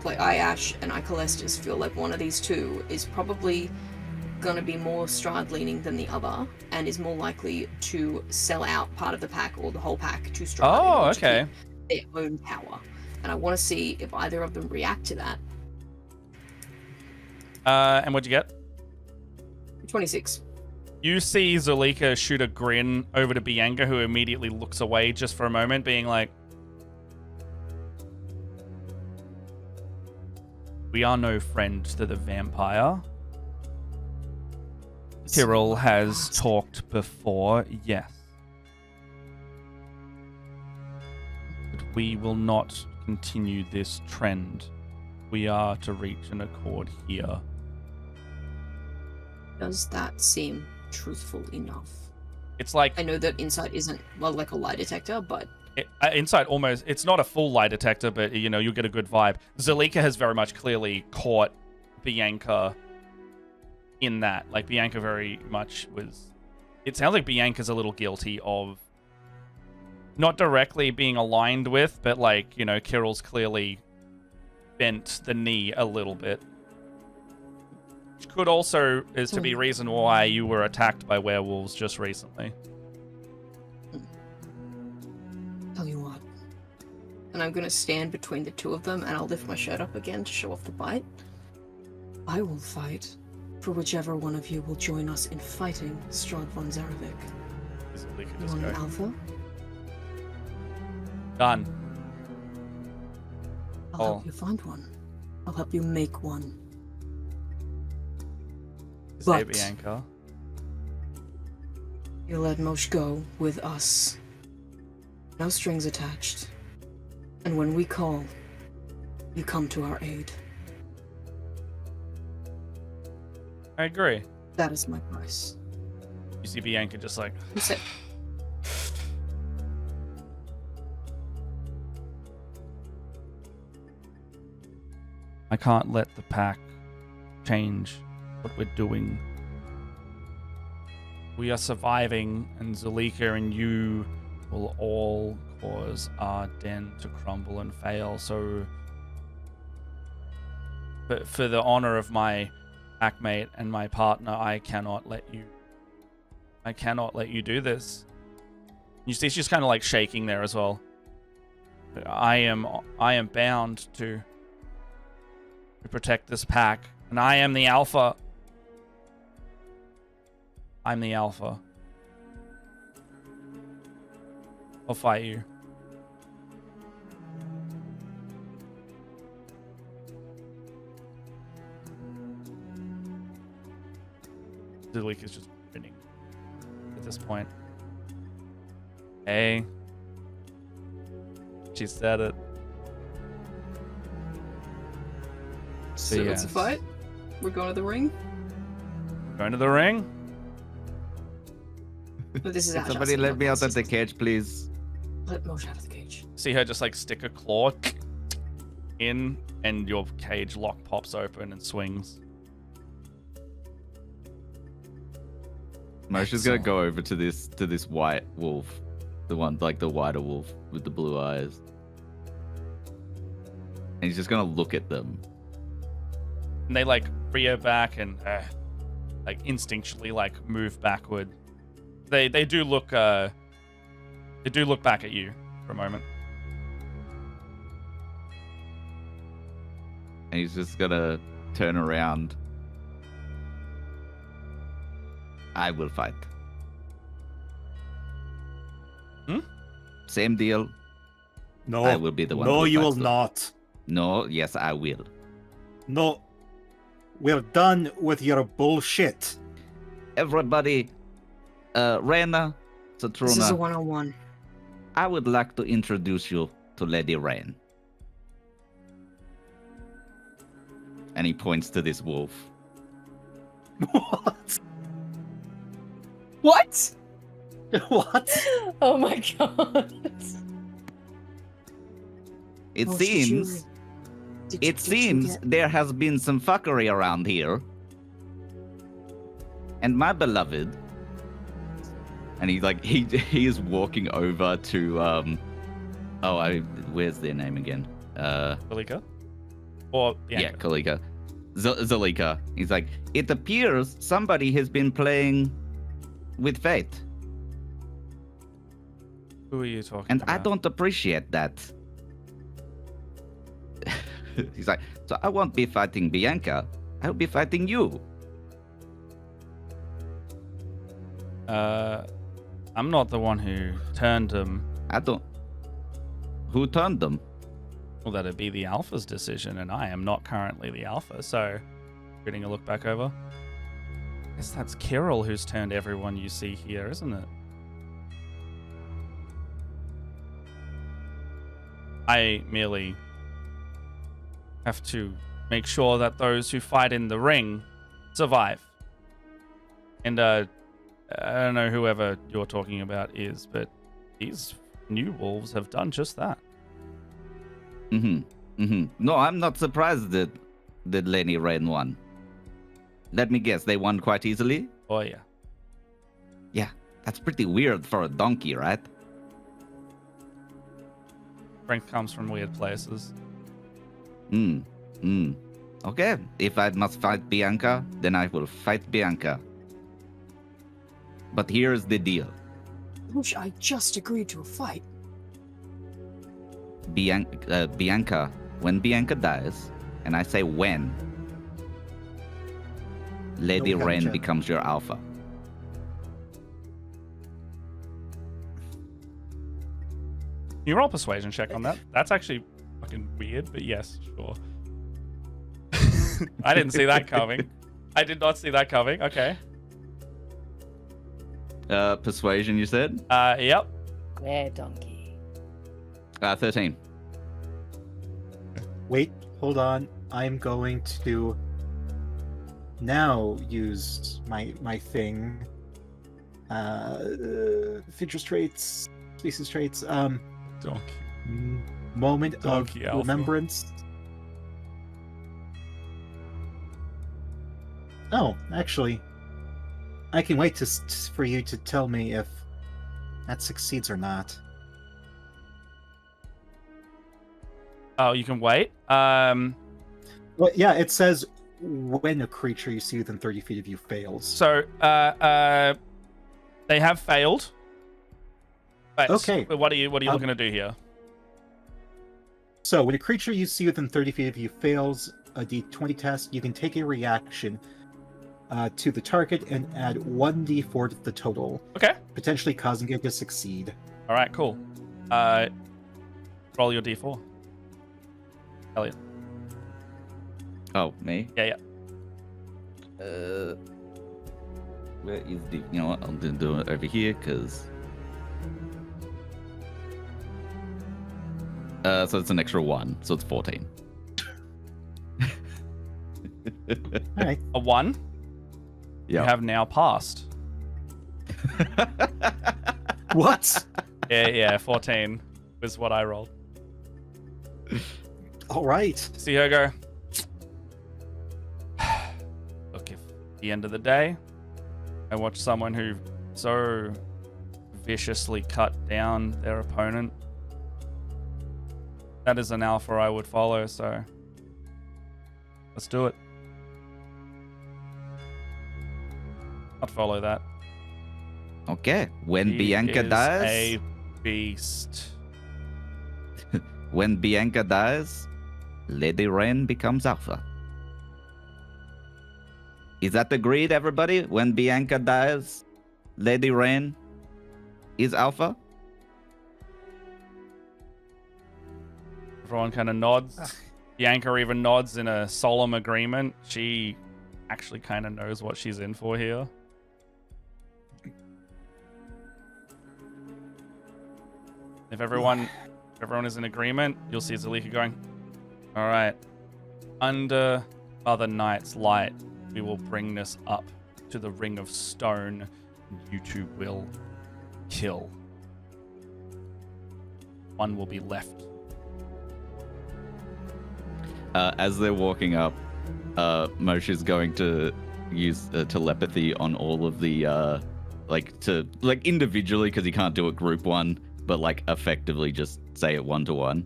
I, Ash, and I, Calestis, feel like one of these two is probably gonna be more Strahd leaning than the other, and is more likely to sell out part of the pack or the whole pack to Strahd. Oh, okay. To keep their own power. And I want to see if either of them react to that. And what'd you get? 26. You see Zulika shoot a grin over to Bianca, who immediately looks away just for a moment, being like, we are no friend to the vampire. Tyrell has talked before, yes. But we will not continue this trend. We are to reach an accord here. Does that seem truthful enough? It's like... I know that Insight isn't, well, like a lie detector, but... Insight almost... It's not a full lie detector, but, you know, you'll get a good vibe. Zulika has very much clearly caught Bianca in that. Like, Bianca very much was... It sounds like Bianca's a little guilty of not directly being aligned with, but, like, you know, Kirill's clearly bent the knee a little bit. Which could also is to be reason why you were attacked by werewolves just recently. Tell you what. And I'm gonna stand between the two of them, and I'll lift my shirt up again to show off the bite. I will fight for whichever one of you will join us in fighting Strahd von Zarovic. You want an alpha? Done. I'll help you find one. I'll help you make one. Say Bianca. You let Mosh go with us. No strings attached. And when we call, you come to our aid. I agree. That is my price. You see Bianca just like... You said... I can't let the pack change what we're doing. We are surviving, and Zulika and you will all cause our den to crumble and fail. So, but for the honor of my packmate and my partner, I cannot let you do this. You see, she's kind of like shaking there as well. I am bound to protect this pack, and I am the alpha. I'm the alpha. I'll fight you. Zalik is just grinning at this point. Hey. She said it. So So, it's a yes. fight. We're going to the ring. Going to the ring? But this is Can Ash somebody asking let about me out this. of the cage, please? Let Mosh out of the cage. See her just like stick a claw in, and your cage lock pops open and swings. Moshe's gonna go over to this white wolf, the one like the whiter wolf with the blue eyes, and he's just gonna look at them. And they like rear back and like instinctually like move backward. They do look back at you for a moment. And he's just gonna turn around. I will fight. Same deal. No, I will be the one. no, who you will fights them. not. No, yes, I will. No, we're done with your bullshit. Everybody, Rena, This is a Satruna, one-on-one. I would like to introduce you to Lady Rain. And he points to this wolf. What? What? What? Oh my god. It Mosh, did you- seems, did you- it did you seems get- there has been some fuckery around here. And my beloved, and he's like he is walking over to where's their name again? Zalika? Or Yeah, Bianca? Kalika. Zalika. He's like, it appears somebody has been playing with fate. Who are you talking And about? I don't appreciate that. He's like, so I won't be fighting Bianca. I'll be fighting you. I'm not the one who turned him. I don't. Who turned them? Well, that'd be the Alpha's decision, and I am not currently the Alpha, so getting a look back over. I guess that's Kirill who's turned everyone you see here, isn't it? I merely have to make sure that those who fight in the ring survive. And I don't know whoever you're talking about is, but these new wolves have done just that. No, I'm not surprised that Lady Rain won. Let me guess, they won quite easily? Oh yeah. Yeah, that's pretty weird for a donkey, right? Strength comes from weird places. Okay, if I must fight Bianca, then I will fight Bianca. But here's the deal. Mosh, I just agreed to a fight. Bianca, when Bianca dies, and I say when, Lady No Rain gotcha. becomes your alpha. Can you roll a persuasion check on that? That's actually fucking weird, but yes, sure. I didn't see that coming. I did not see that coming. Okay. Persuasion, you said? Yep. Yeah, donkey. 13. Wait, hold on. I'm going to now use my thing. Feature traits, species traits. Donkey. Moment Donkey of alpha. remembrance. Oh, actually, I can wait for you to tell me if that succeeds or not. Oh, you can wait. Well, yeah, it says when a creature you see within 30 feet of you fails. So, they have failed. But Okay. What are you looking to do here? So, when a creature you see within 30 feet of you fails a d20 test, you can take a reaction to the target and add 1d4 to the total, Okay. potentially causing it to succeed. All right. Cool. Roll your d4. Elliot. Oh, me? Yeah. Uh, Where is the? You know what? I'll do it over here because. So it's an extra 1, so it's 14. All right. A 1? You Yeah. have now passed. What? Yeah, 14 was what I rolled. All right. See her go. Look, if at the end of the day, I watch someone who so viciously cut down their opponent, that is an alpha I would follow, so let's do it. I'd follow that. Okay. When He Bianca is dies, a beast. when Bianca dies, Lady Rain becomes alpha. Is that agreed, everybody? When Bianca dies, Lady Rain is alpha? Everyone kind of nods. Bianca even nods in a solemn agreement. She actually kind of knows what she's in for here. If everyone is in agreement, you'll see Zalika going, all right, under Mother Night's light, we will bring this up to the Ring of Stone. You two will kill. One will be left. As they're walking up, Moshe's going to use telepathy on all of the, individually, because he can't do it group one, but effectively just say it 1-to-1.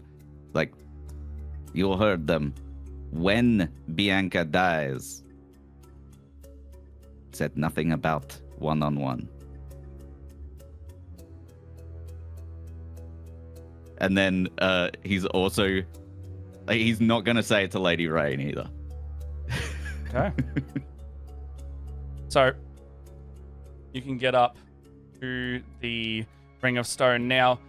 You heard them. When Bianca dies, said nothing about 1-on-1. And then he's also, he's not going to say it to Lady Rain either. Okay. So, you can get up to the Ring of Stone. Now,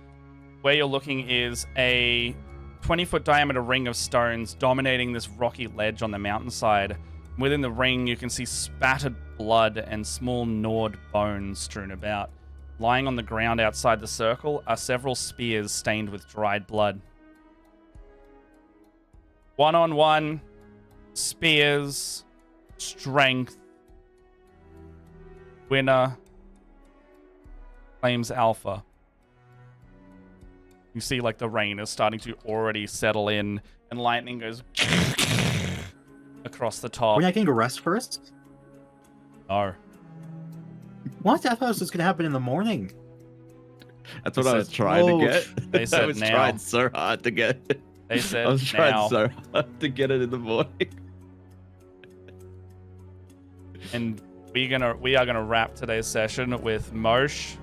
where you're looking is a 20-foot diameter ring of stones dominating this rocky ledge on the mountainside. Within the ring, you can see spattered blood and small gnawed bones strewn about. Lying on the ground outside the circle are several spears stained with dried blood. 1-on-1, spears, strength. Winner claims alpha. You see, the rain is starting to already settle in, and lightning goes across the top. We're not getting a rest first? No. What? I thought this was going to happen in the morning. That's what They I was said- trying to get. They said I was now. trying so hard to get it. They said I was trying now. so hard to get it in the morning. And we are gonna wrap today's session with Mosh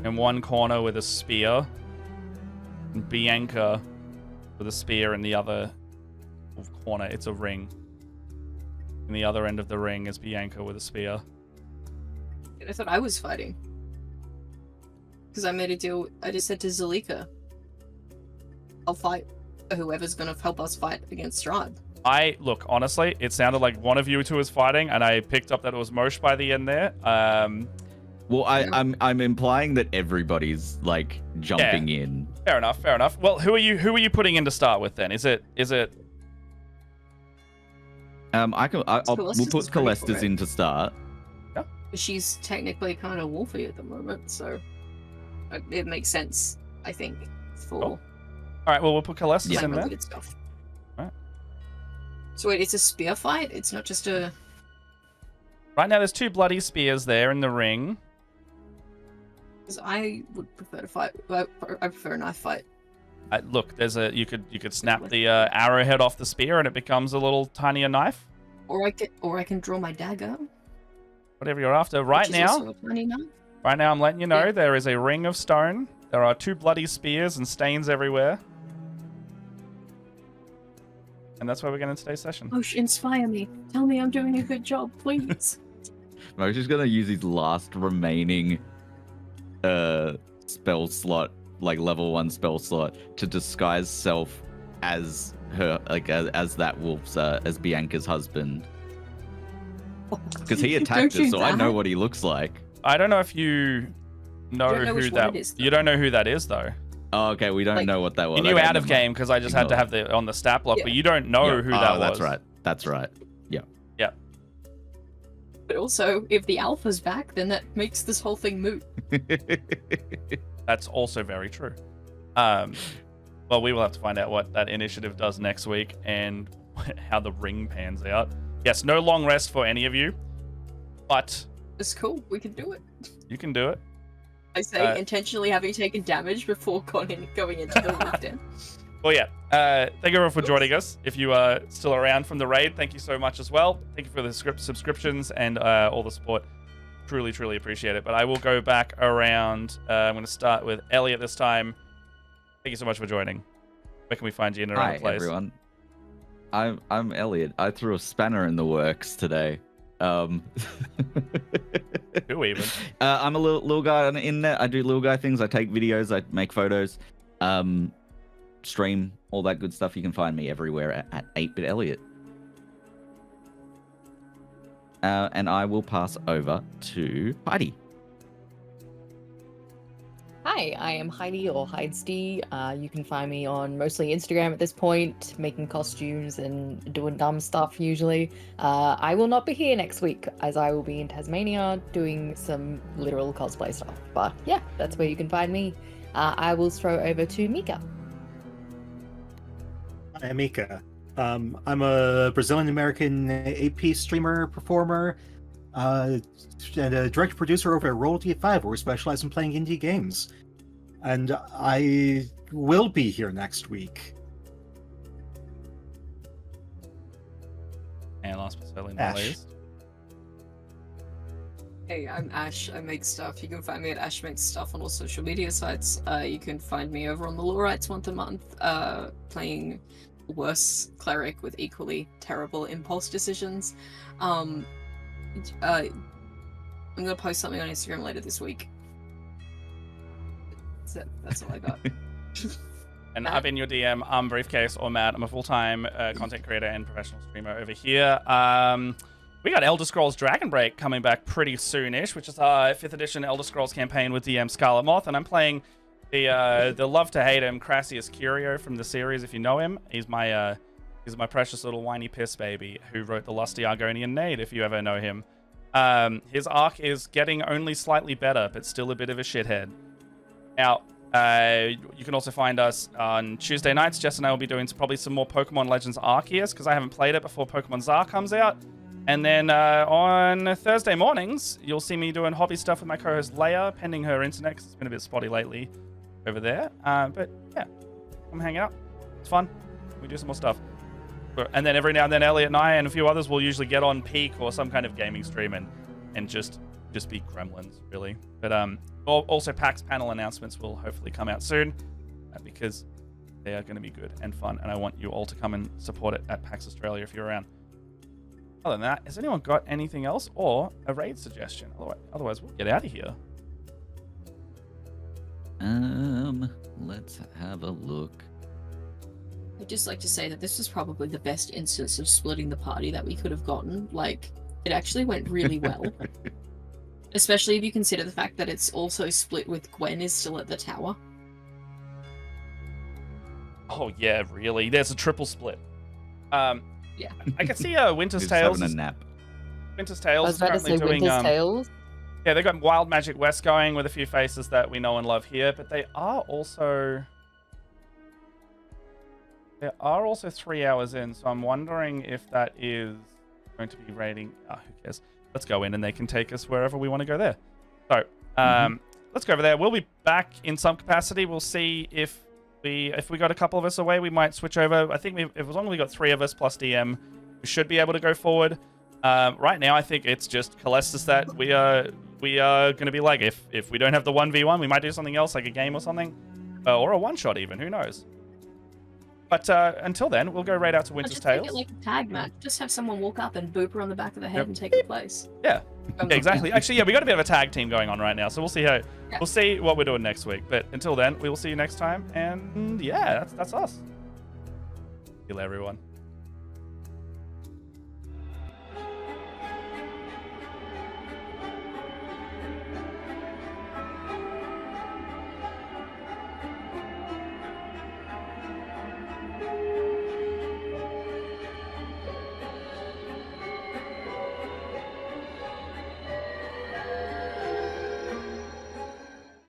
in one corner with a spear, and Bianca with a spear in the other corner. It's a ring. In the other end of the ring is Bianca with a spear. I thought I was fighting. Because I made a deal. I just said to Zalika, I'll fight whoever's going to help us fight against Strahd. Look, honestly, it sounded like one of you two was fighting, and I picked up that it was Mosh by the end there. Well, I'm implying that everybody's jumping in. Fair enough. Well, who are you putting in to start with then? Is it? We'll Calestis put is ready for Calestis it. in to start. She's technically kind of wolfy at the moment, so it makes sense, I think, for All right, well, we'll put Calestis in there. related stuff. Alright. So wait, it's a spear fight? It's not just a... Right now, there's 2 bloody spears there in the ring. Because I would prefer to fight... I prefer a knife fight. Look, there's you could snap the arrowhead off the spear and it becomes a little tinier knife. Or I can draw my dagger. Whatever you're after. Right which is now, also a tiny knife. I'm letting you know Yeah. there is a ring of stone. There are 2 bloody spears and stains everywhere. And that's where we're going to today's session. Oh, inspire me. Tell me I'm doing a good job, please. Moshe's gonna use his last remaining spell slot, level 1 spell slot, to disguise self as her, as that wolf's, as Bianca's husband. Because he attacked Don't us, so I know that. what he looks like. I don't know if you know don't know who which one that. it is, though. You don't know who that is though. Oh, okay, we don't Like, know what that was. You knew Okay, out of never mind. game because I just had to have the on the stat block, but you don't know Yeah. who that was. That's right. That's right. Yeah. Yeah. But also, if the alpha's back, then that makes this whole thing moot. That's also very true. Well, we will have to find out what that initiative does next week and how the ring pans out. Yes, no long rest for any of you, but It's cool. We can do it. you can do it. I say intentionally having taken damage before going into the lockdown. Well, yeah. Thank you everyone for joining us. If you are still around from the raid, thank you so much as well. Thank you for the subscriptions and all the support. Truly, truly appreciate it. But I will go back around. I'm going to start with Elliot this time. Thank you so much for joining. Where can we find you in around Hi, the place? everyone. I'm Elliot. I threw a spanner in the works today. Who even? I'm a little guy on the internet. I do little guy things. I take videos. I make photos. Stream, all that good stuff. You can find me everywhere at 8-Bit Elliot. And I will pass over to Heidi. Hi, I am Heidi or Heidesty. You can find me on mostly Instagram at this point, making costumes and doing dumb stuff usually. I will not be here next week as I will be in Tasmania doing some literal cosplay stuff. But yeah, that's where you can find me. I will throw over to Mika. I'm Mika. I'm a Brazilian-American AP streamer, performer, and a director producer over at Roll D5, where we specialize in playing indie games. And I will be here next week. And last but certainly not Ash. least. Hey, I'm Ash. I make stuff. You can find me at Ash Makes Stuff on all social media sites. You can find me over on the Lawrites once a month, playing worse cleric with equally terrible impulse decisions. I'm gonna post something on Instagram later this week. That's all I got. And I've been your DM. I'm Briefcase or Matt. I'm a full-time content creator and professional streamer over here. We got Elder Scrolls Dragon Break coming back pretty soon-ish, which is our 5th edition Elder Scrolls campaign with DM Scarlet Moth, and I'm playing the love-to-hate him Crassius Curio from the series, if you know him. He's my precious little whiny piss baby who wrote the Lusty Argonian Nade, if you ever know him. His arc is getting only slightly better, but still a bit of a shithead. Now, you can also find us on Tuesday nights. Jess and I will be doing probably some more Pokemon Legends Arceus, because I haven't played it before Pokemon Czar comes out. And then on Thursday mornings, you'll see me doing hobby stuff with my co-host Leia, pending her internet, because it's been a bit spotty lately over there. But yeah, come hang out. It's fun. We do some more stuff. And then every now and then, Elliot and I and a few others will usually get on Peak or some kind of gaming stream and just be gremlins, really. But also PAX panel announcements will hopefully come out soon, because they are going to be good and fun, and I want you all to come and support it at PAX Australia if you're around. Other than that, has anyone got anything else or a raid suggestion? Otherwise we'll get out of here. Let's have a look. I'd just like to say that this was probably the best instance of splitting the party that we could have gotten. Like, it actually went really well. Especially if you consider the fact that it's also split with Gwen is still at the tower. Oh yeah, really? There's a triple split. Yeah. I can see Winter's Who's Tales. having a nap? Winter's I Tales was is about to currently say doing Winter's Tales. yeah, they've got Wild Magic West going with a few faces that we know and love here, but there are also 3 hours in, so I'm wondering if that is going to be rating. Who cares? Let's go in and they can take us wherever we want to go there. So, let's go over there. We'll be back in some capacity. We'll see if we got a couple of us away, we might switch over. I think as long as we got 3 of us plus DM, we should be able to go forward. Right now, I think it's just Calestis that we are going to be like, if we don't have the 1v1, we might do something else, like a game or something, or a one-shot even. Who knows? But until then, we'll go right out to Winter's Just Tales. make it like a tag match. Just have someone walk up and boop her on the back of the head and take her place. Yeah. Yeah, exactly. Actually, yeah, we got a bit of a tag team going on right now, so we'll see we'll see what we're doing next week. But until then, we will see you next time, and yeah, that's us. See you later, everyone.